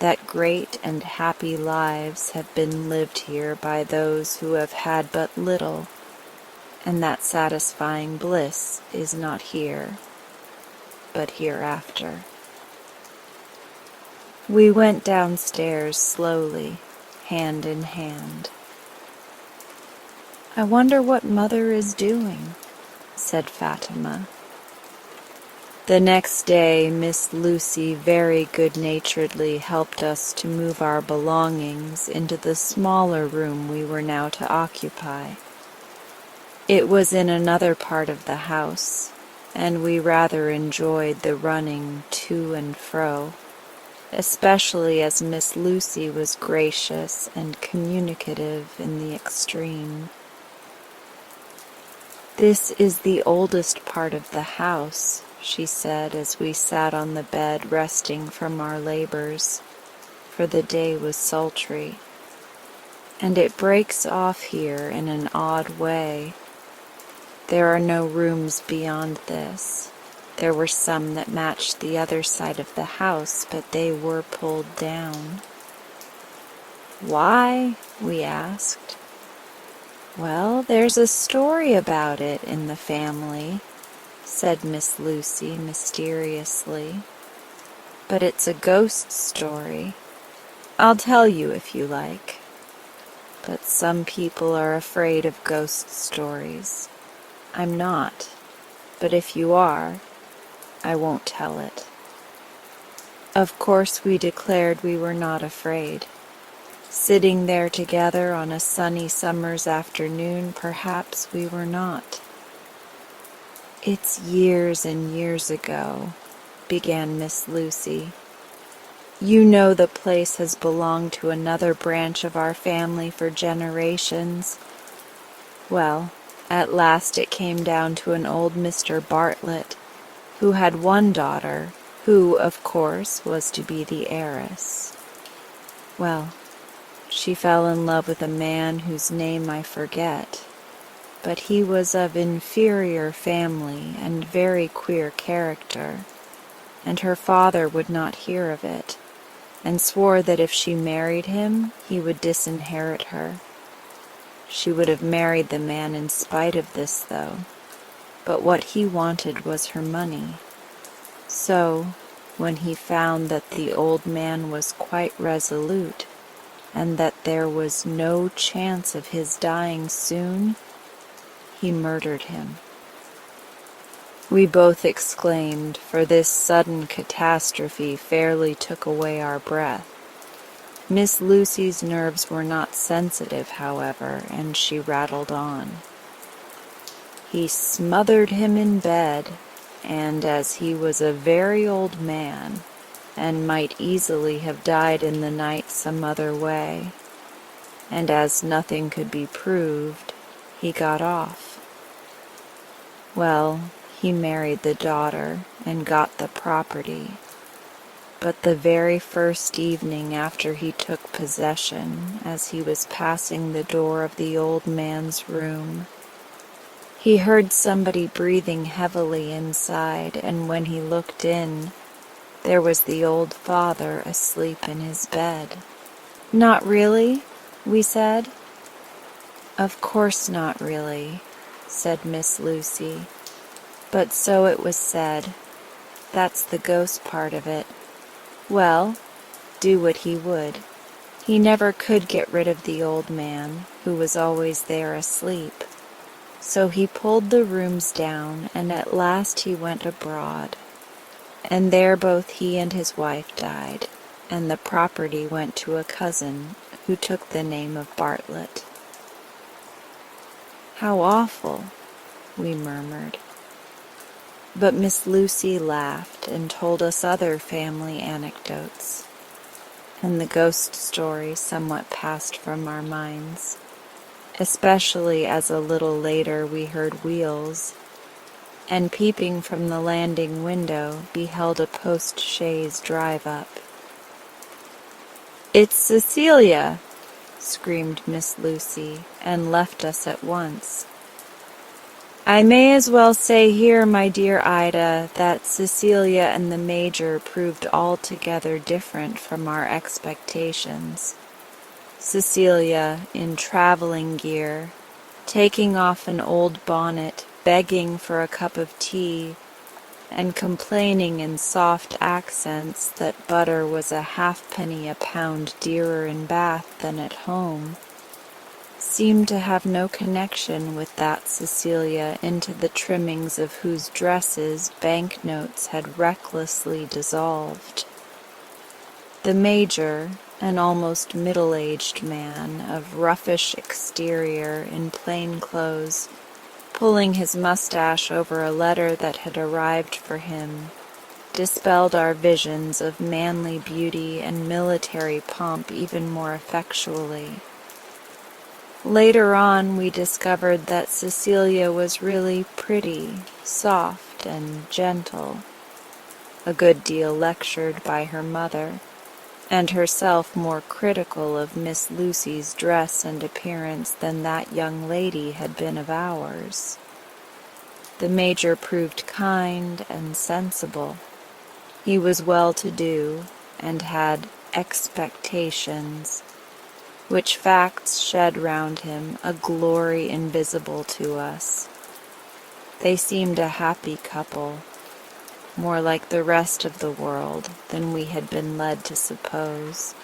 A: that great and happy lives have been lived here by those who have had but little, and that satisfying bliss is not here, but hereafter. We went downstairs slowly, hand in hand. "I wonder what Mother is doing," said Fatima. The next day, Miss Lucy very good-naturedly helped us to move our belongings into the smaller room we were now to occupy. It was in another part of the house, and we rather enjoyed the running to and fro, especially as Miss Lucy was gracious and communicative in the extreme. "This is the oldest part of the house," she said as we sat on the bed resting from our labors, for the day was sultry, "and it breaks off here in an odd way. There are no rooms beyond this. There were some that matched the other side of the house, but they were pulled down." "Why?" we asked. "Well, there's a story about it in the family," said Miss Lucy mysteriously. "But it's a ghost story. I'll tell you if you like. But some people are afraid of ghost stories. I'm not. But if you are, I won't tell it." Of course we declared we were not afraid. Sitting there together on a sunny summer's afternoon, perhaps we were not. "It's years and years ago," began Miss Lucy. "You know the place has belonged to another branch of our family for generations. Well, at last it came down to an old Mr. Bartlett, who had one daughter, who, of course, was to be the heiress. Well, she fell in love with a man whose name I forget, but he was of inferior family and very queer character, and her father would not hear of it, and swore that if she married him, he would disinherit her. She would have married the man in spite of this, though, but what he wanted was her money. So, when he found that the old man was quite resolute, and that there was no chance of his dying soon, he murdered him." We both exclaimed, for this sudden catastrophe fairly took away our breath. Miss Lucy's nerves were not sensitive, however, and she rattled on. "He smothered him in bed, and as he was a very old man, and might easily have died in the night some other way, and as nothing could be proved, he got off. Well, he married the daughter and got the property, but the very first evening after he took possession, as he was passing the door of the old man's room, he heard somebody breathing heavily inside, and when he looked in, there was the old father asleep in his bed." "Not really?" we said. "Of course not really," said Miss Lucy, "but so it was said. That's the ghost part of it. Well, do what he would, he never could get rid of the old man, who was always there asleep. So he pulled the rooms down, and at last he went abroad. And there both he and his wife died, and the property went to a cousin who took the name of Bartlett." "How awful," we murmured. But Miss Lucy laughed and told us other family anecdotes, and the ghost story somewhat passed from our minds, especially as a little later we heard wheels, and peeping from the landing window beheld a post-chaise drive up. "It's Cecilia!" screamed Miss Lucy, and left us at once. I may as well say here, my dear Ida, that Cecilia and the Major proved altogether different from our expectations. Cecilia, in traveling gear, taking off an old bonnet, begging for a cup of tea, and complaining in soft accents that butter was a halfpenny a pound dearer in Bath than at home, seemed to have no connection with that Cecilia into the trimmings of whose dresses banknotes had recklessly dissolved. The Major, an almost middle-aged man of roughish exterior in plain clothes, pulling his mustache over a letter that had arrived for him, dispelled our visions of manly beauty and military pomp even more effectually. Later on, we discovered that Cecilia was really pretty, soft, and gentle, a good deal lectured by her mother, and herself more critical of Miss Lucy's dress and appearance than that young lady had been of ours. The Major proved kind and sensible. He was well-to-do, and had expectations, which facts shed round him a glory invisible to us. They seemed a happy couple, more like the rest of the world than we had been led to suppose.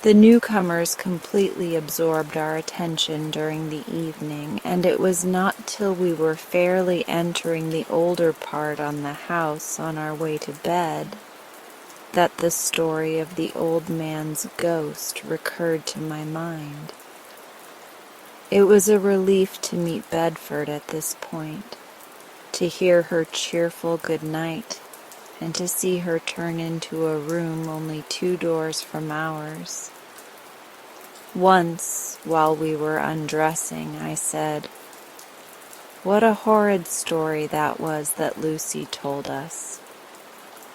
A: The newcomers completely absorbed our attention during the evening, and it was not till we were fairly entering the older part on the house on our way to bed that the story of the old man's ghost recurred to my mind. It was a relief to meet Bedford at this point, to hear her cheerful good night, and to see her turn into a room only 2 doors from ours. Once, while we were undressing, I said, "What a horrid story that was that Lucy told us,"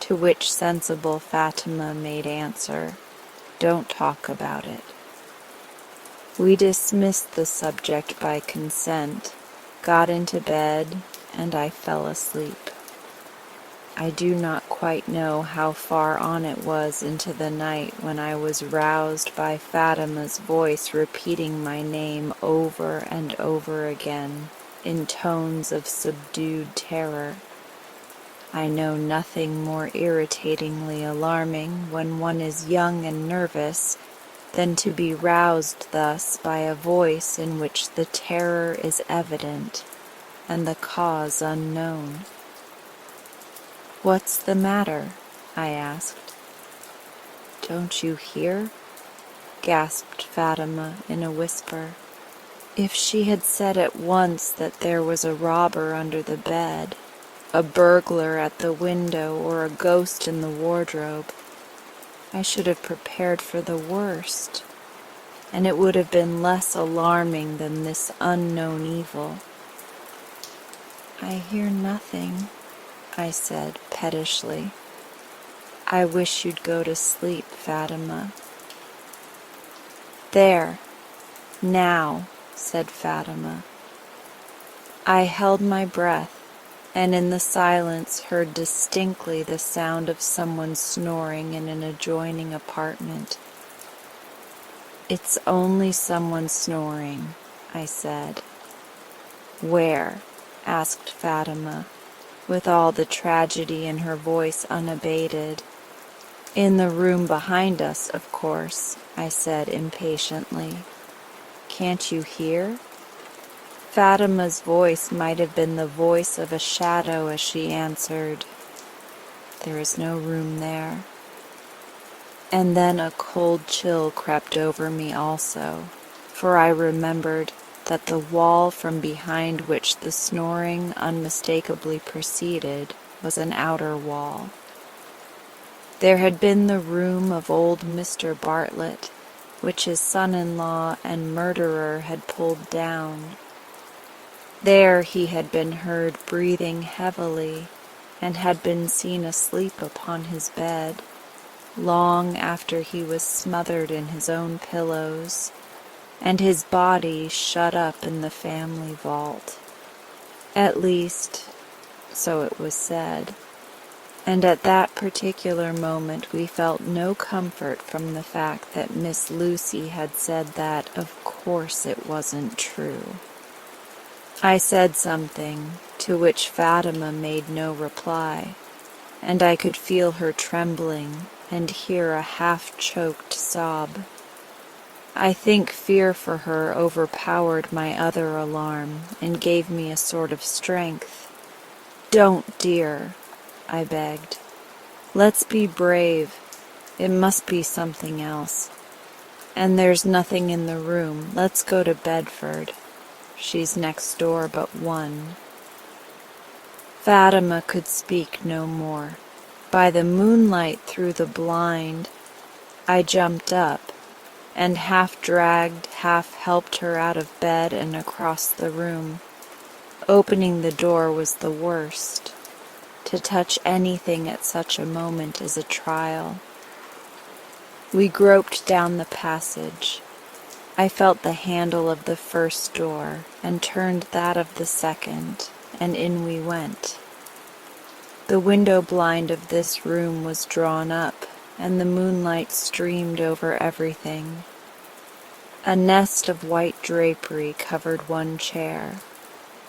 A: to which sensible Fatima made answer, "Don't talk about it." We dismissed the subject by consent, got into bed, and I fell asleep. I do not quite know how far on it was into the night when I was roused by Fatima's voice repeating my name over and over again in tones of subdued terror. I know nothing more irritatingly alarming when one is young and nervous than to be roused thus by a voice in which the terror is evident and the cause unknown. "What's the matter?" I asked. "Don't you hear?" gasped Fatima in a whisper. If she had said at once that there was a robber under the bed, a burglar at the window, or a ghost in the wardrobe, I should have prepared for the worst, and it would have been less alarming than this unknown evil. "I hear nothing," I said pettishly. "I wish you'd go to sleep, Fatima." "There, now," said Fatima. I held my breath, and in the silence heard distinctly the sound of someone snoring in an adjoining apartment. "It's only someone snoring," I said. "Where?" asked Fatima, with all the tragedy in her voice unabated. "In the room behind us, of course," I said impatiently. "Can't you hear?" Fatima's voice might have been the voice of a shadow as she answered, "There is no room there." And then a cold chill crept over me also, for I remembered that the wall from behind which the snoring unmistakably proceeded was an outer wall. There had been the room of old Mr. Bartlett, which his son-in-law and murderer had pulled down. There he had been heard breathing heavily, and had been seen asleep upon his bed, long after he was smothered in his own pillows, and his body shut up in the family vault. At least, so it was said, and at that particular moment we felt no comfort from the fact that Miss Lucy had said that, of course, it wasn't true. I said something, to which Fatima made no reply, and I could feel her trembling and hear a half-choked sob. I think fear for her overpowered my other alarm and gave me a sort of strength. "Don't, dear," I begged. "Let's be brave. It must be something else. And there's nothing in the room. Let's go to Bedford. She's next door but one." Fatima could speak no more. By the moonlight through the blind, I jumped up, and half dragged, half helped her out of bed and across the room. Opening the door was the worst. To touch anything at such a moment is a trial. We groped down the passage. I felt the handle of the first door, and turned that of the second, and in we went. The window blind of this room was drawn up, and the moonlight streamed over everything. A nest of white drapery covered one chair.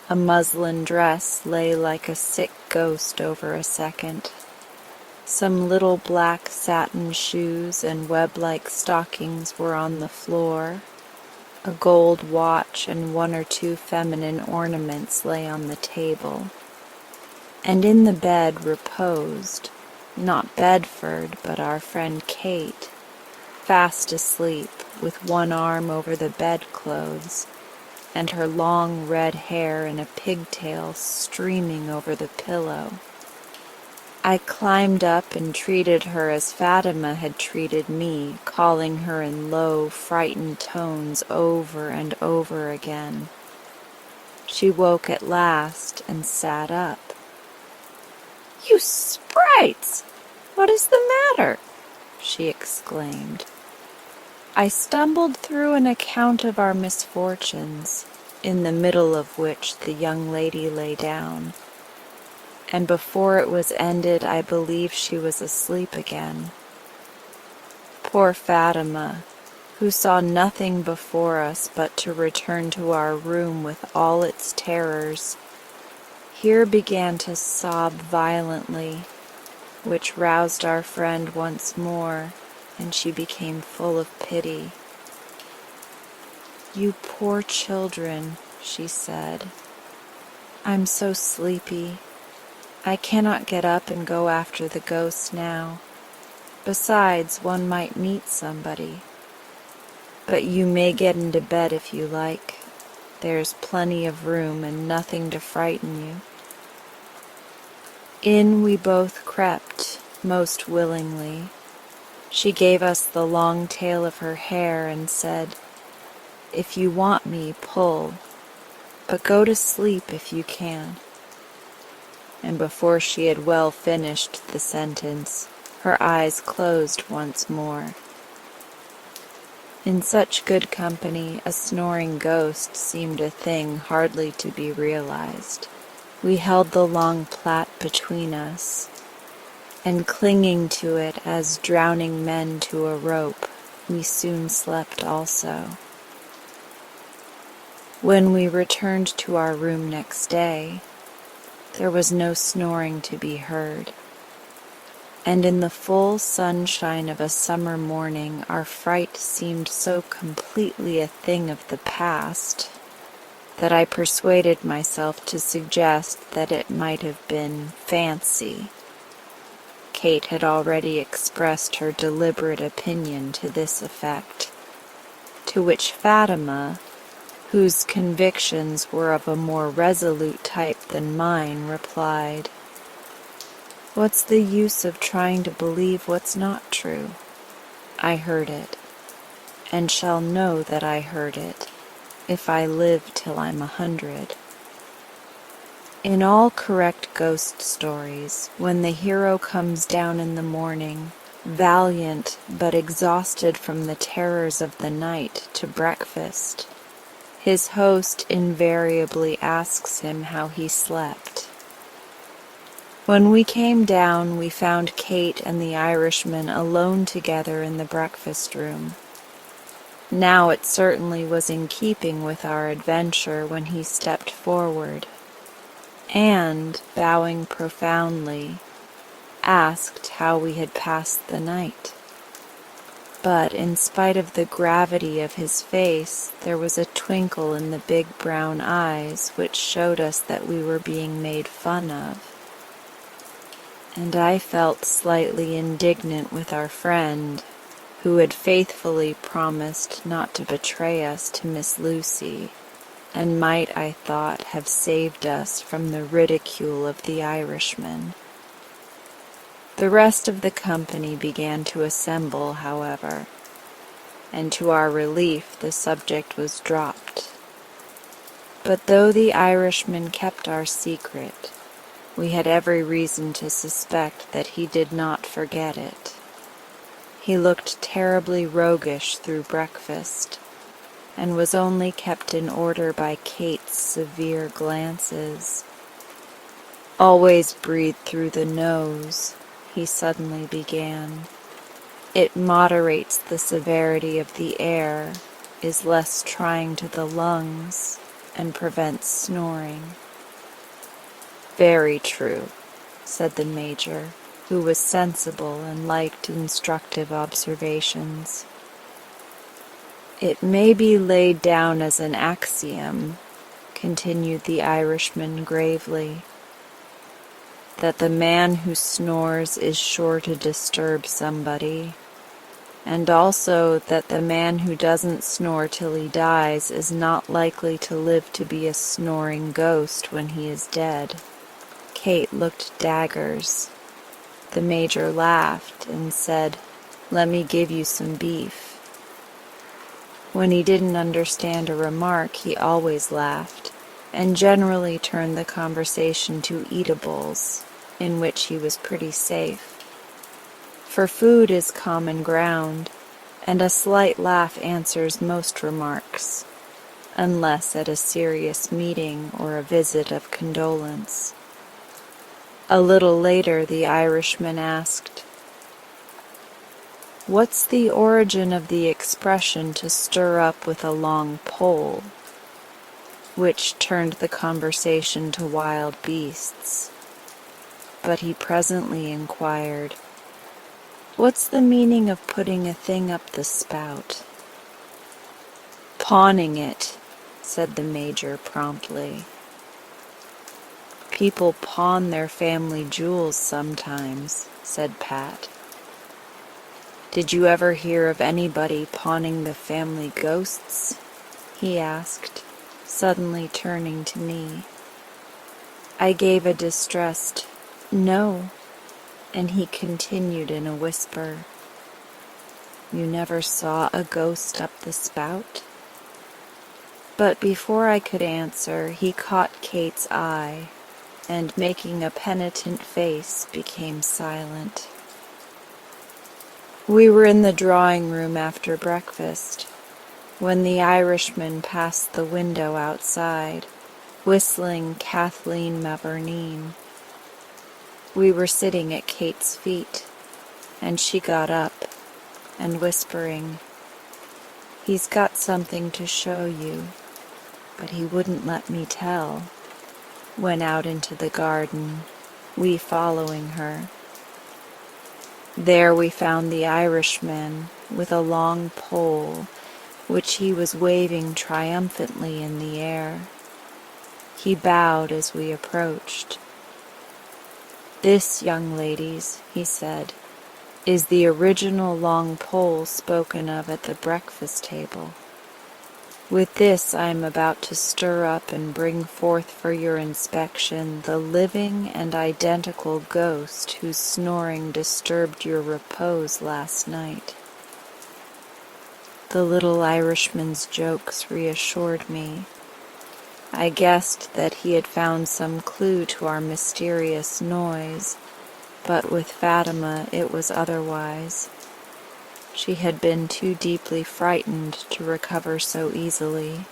A: A muslin dress lay like a sick ghost over a second. Some little black satin shoes and web-like stockings were on the floor. A gold watch and one or two feminine ornaments lay on the table. And in the bed reposed, not Bedford, but our friend Kate, fast asleep, with one arm over the bedclothes, and her long red hair in a pigtail streaming over the pillow. I climbed up and treated her as Fatima had treated me, calling her in low, frightened tones over and over again. She woke at last and sat up. "You sprites! What is the matter?" she exclaimed. I stumbled through an account of our misfortunes, in the middle of which the young lady lay down, and before it was ended I believe she was asleep again. Poor Fatima, who saw nothing before us but to return to our room with all its terrors, here began to sob violently, which roused our friend once more, and she became full of pity. "You poor children," she said. "I'm so sleepy. I cannot get up and go after the ghost now. Besides, one might meet somebody. But you may get into bed if you like. There's plenty of room and nothing to frighten you." In we both crept, most willingly. She gave us the long tail of her hair and said, "If you want me, pull, but go to sleep if you can." And before she had well finished the sentence, her eyes closed once more. In such good company, a snoring ghost seemed a thing hardly to be realized. We held the long plait between us, and clinging to it as drowning men to a rope, we soon slept also. When we returned to our room next day, there was no snoring to be heard, and in the full sunshine of a summer morning our fright seemed so completely a thing of the past that I persuaded myself to suggest that it might have been fancy. Kate had already expressed her deliberate opinion to this effect, to which Fatima, whose convictions were of a more resolute type than mine, replied, "What's the use of trying to believe what's not true? I heard it, and shall know that I heard it, if I live till I'm 100. In all correct ghost stories, when the hero comes down in the morning, valiant but exhausted from the terrors of the night, to breakfast, his host invariably asks him how he slept. When we came down, we found Kate and the Irishman alone together in the breakfast room. Now it certainly was in keeping with our adventure when he stepped forward, and, bowing profoundly, asked how we had passed the night. But in spite of the gravity of his face, there was a twinkle in the big brown eyes which showed us that we were being made fun of. And I felt slightly indignant with our friend, who had faithfully promised not to betray us to Miss Lucy, and might, I thought, have saved us from the ridicule of the Irishman. The rest of the company began to assemble, however, and to our relief the subject was dropped. But though the Irishman kept our secret, we had every reason to suspect that he did not forget it. He looked terribly roguish through breakfast, and was only kept in order by Kate's severe glances. "Always breathe through the nose," he suddenly began. It moderates the severity of the air, is less trying to the lungs, and prevents snoring. Very true, said the Major, who was sensible and liked instructive observations. It may be laid down as an axiom, continued the Irishman gravely, that the man who snores is sure to disturb somebody, and also that the man who doesn't snore till he dies is not likely to live to be a snoring ghost when he is dead. Kate looked daggers. The Major laughed and said, "Let me give you some beef." When he didn't understand a remark, he always laughed, and generally turned the conversation to eatables, in which he was pretty safe. For food is common ground, and a slight laugh answers most remarks, unless at a serious meeting or a visit of condolence. A little later the Irishman asked, "What's the origin of the expression to stir up with a long pole?" which turned the conversation to wild beasts. But he presently inquired, "What's the meaning of putting a thing up the spout?" "Pawning it," said the Major promptly. "People pawn their family jewels sometimes," said Pat. "Did you ever hear of anybody pawning the family ghosts?" he asked, suddenly turning to me. I gave a distressed "No," and he continued in a whisper, "You never saw a ghost up the spout?" But before I could answer, he caught Kate's eye, and making a penitent face, became silent. We were in the drawing-room after breakfast, when the Irishman passed the window outside, whistling Kathleen Mavourneen. We were sitting at Kate's feet, and she got up, and whispering, "He's got something to show you, but he wouldn't let me tell," went out into the garden, we following her. There we found the Irishman with a long pole, which he was waving triumphantly in the air. He bowed as we approached. "This, young ladies," he said, "is the original long pole spoken of at the breakfast table. With this I am about to stir up and bring forth for your inspection the living and identical ghost whose snoring disturbed your repose last night." The little Irishman's jokes reassured me. I guessed that he had found some clue to our mysterious noise, but with Fatima it was otherwise. She had been too deeply frightened to recover so easily.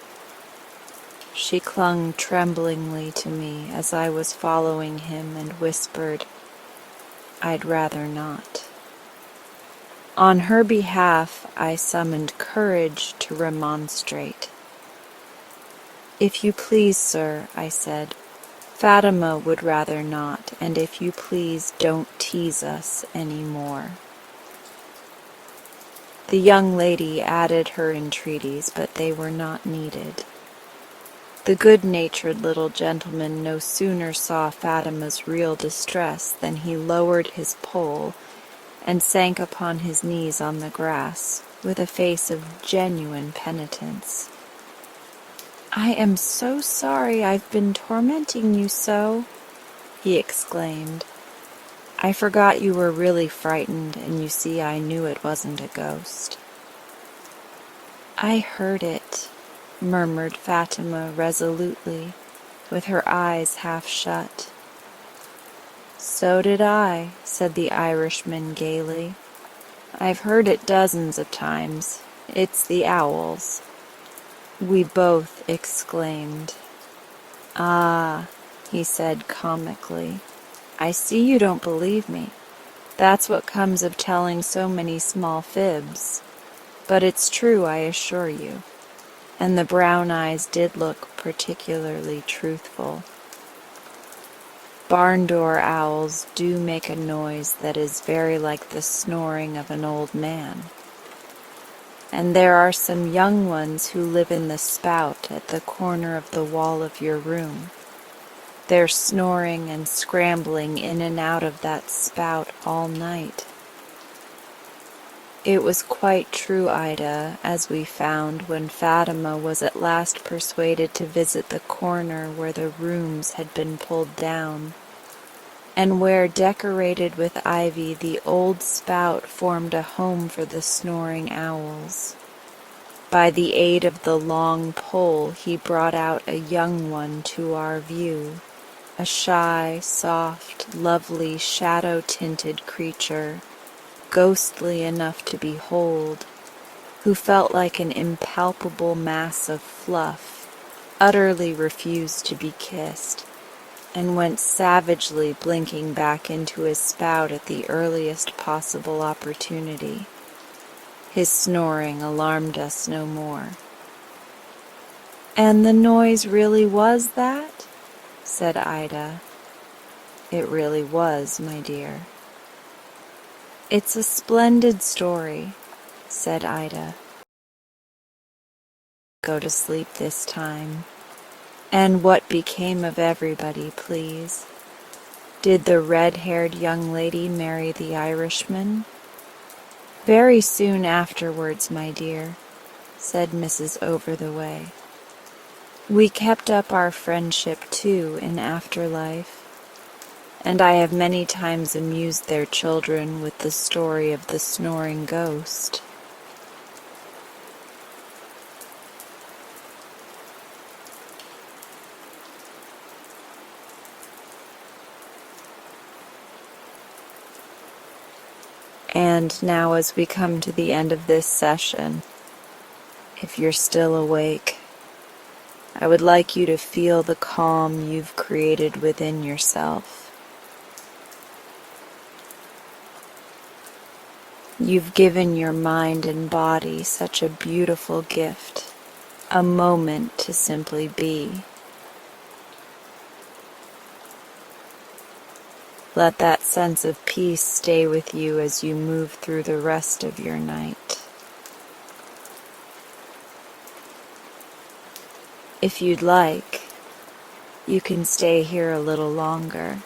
A: She clung tremblingly to me as I was following him and whispered, "I'd rather not." On her behalf I summoned courage to remonstrate. "If you please, sir," I said, "Fatima would rather not, and if you please, don't tease us any more." The young lady added her entreaties, but they were not needed. The good-natured little gentleman no sooner saw Fatima's real distress than he lowered his pole and sank upon his knees on the grass with a face of genuine penitence. "I am so sorry I've been tormenting you so," he exclaimed. "I forgot you were really frightened, and you see I knew it wasn't a ghost." "I heard it," murmured Fatima resolutely, with her eyes half shut. "So did I," said the Irishman gaily. "I've heard it dozens of times. It's the owls." We both exclaimed. "Ah," he said comically, "I see you don't believe me. That's what comes of telling so many small fibs. But it's true, I assure you. And the brown eyes did look particularly truthful. Barn door owls do make a noise that is very like the snoring of an old man. And there are some young ones who live in the spout at the corner of the wall of your room. They're snoring and scrambling in and out of that spout all night. It was quite true, Ida, as we found when Fatima was at last persuaded to visit the corner where the rooms had been pulled down, and where, decorated with ivy, the old spout formed a home for the snoring owls. By the aid of the long pole he brought out a young one to our view, a shy, soft, lovely, shadow-tinted creature, ghostly enough to behold, who felt like an impalpable mass of fluff, utterly refused to be kissed, and went savagely blinking back into his spout at the earliest possible opportunity. His snoring alarmed us no more. "And the noise really was that?" said Ida. "It really was, my dear." "It's a splendid story," said Ida. "Go to sleep this time. And what became of everybody, please? Did the red-haired young lady marry the Irishman?" "Very soon afterwards, my dear," said Mrs. Over-the-Way. "We kept up our friendship, too, in after life, and I have many times amused their children with the story of the snoring ghost." And now, as we come to the end of this session, if you're still awake, I would like you to feel the calm you've created within yourself. You've given your mind and body such a beautiful gift, a moment to simply be. Let that sense of peace stay with you as you move through the rest of your night. If you'd like, you can stay here a little longer.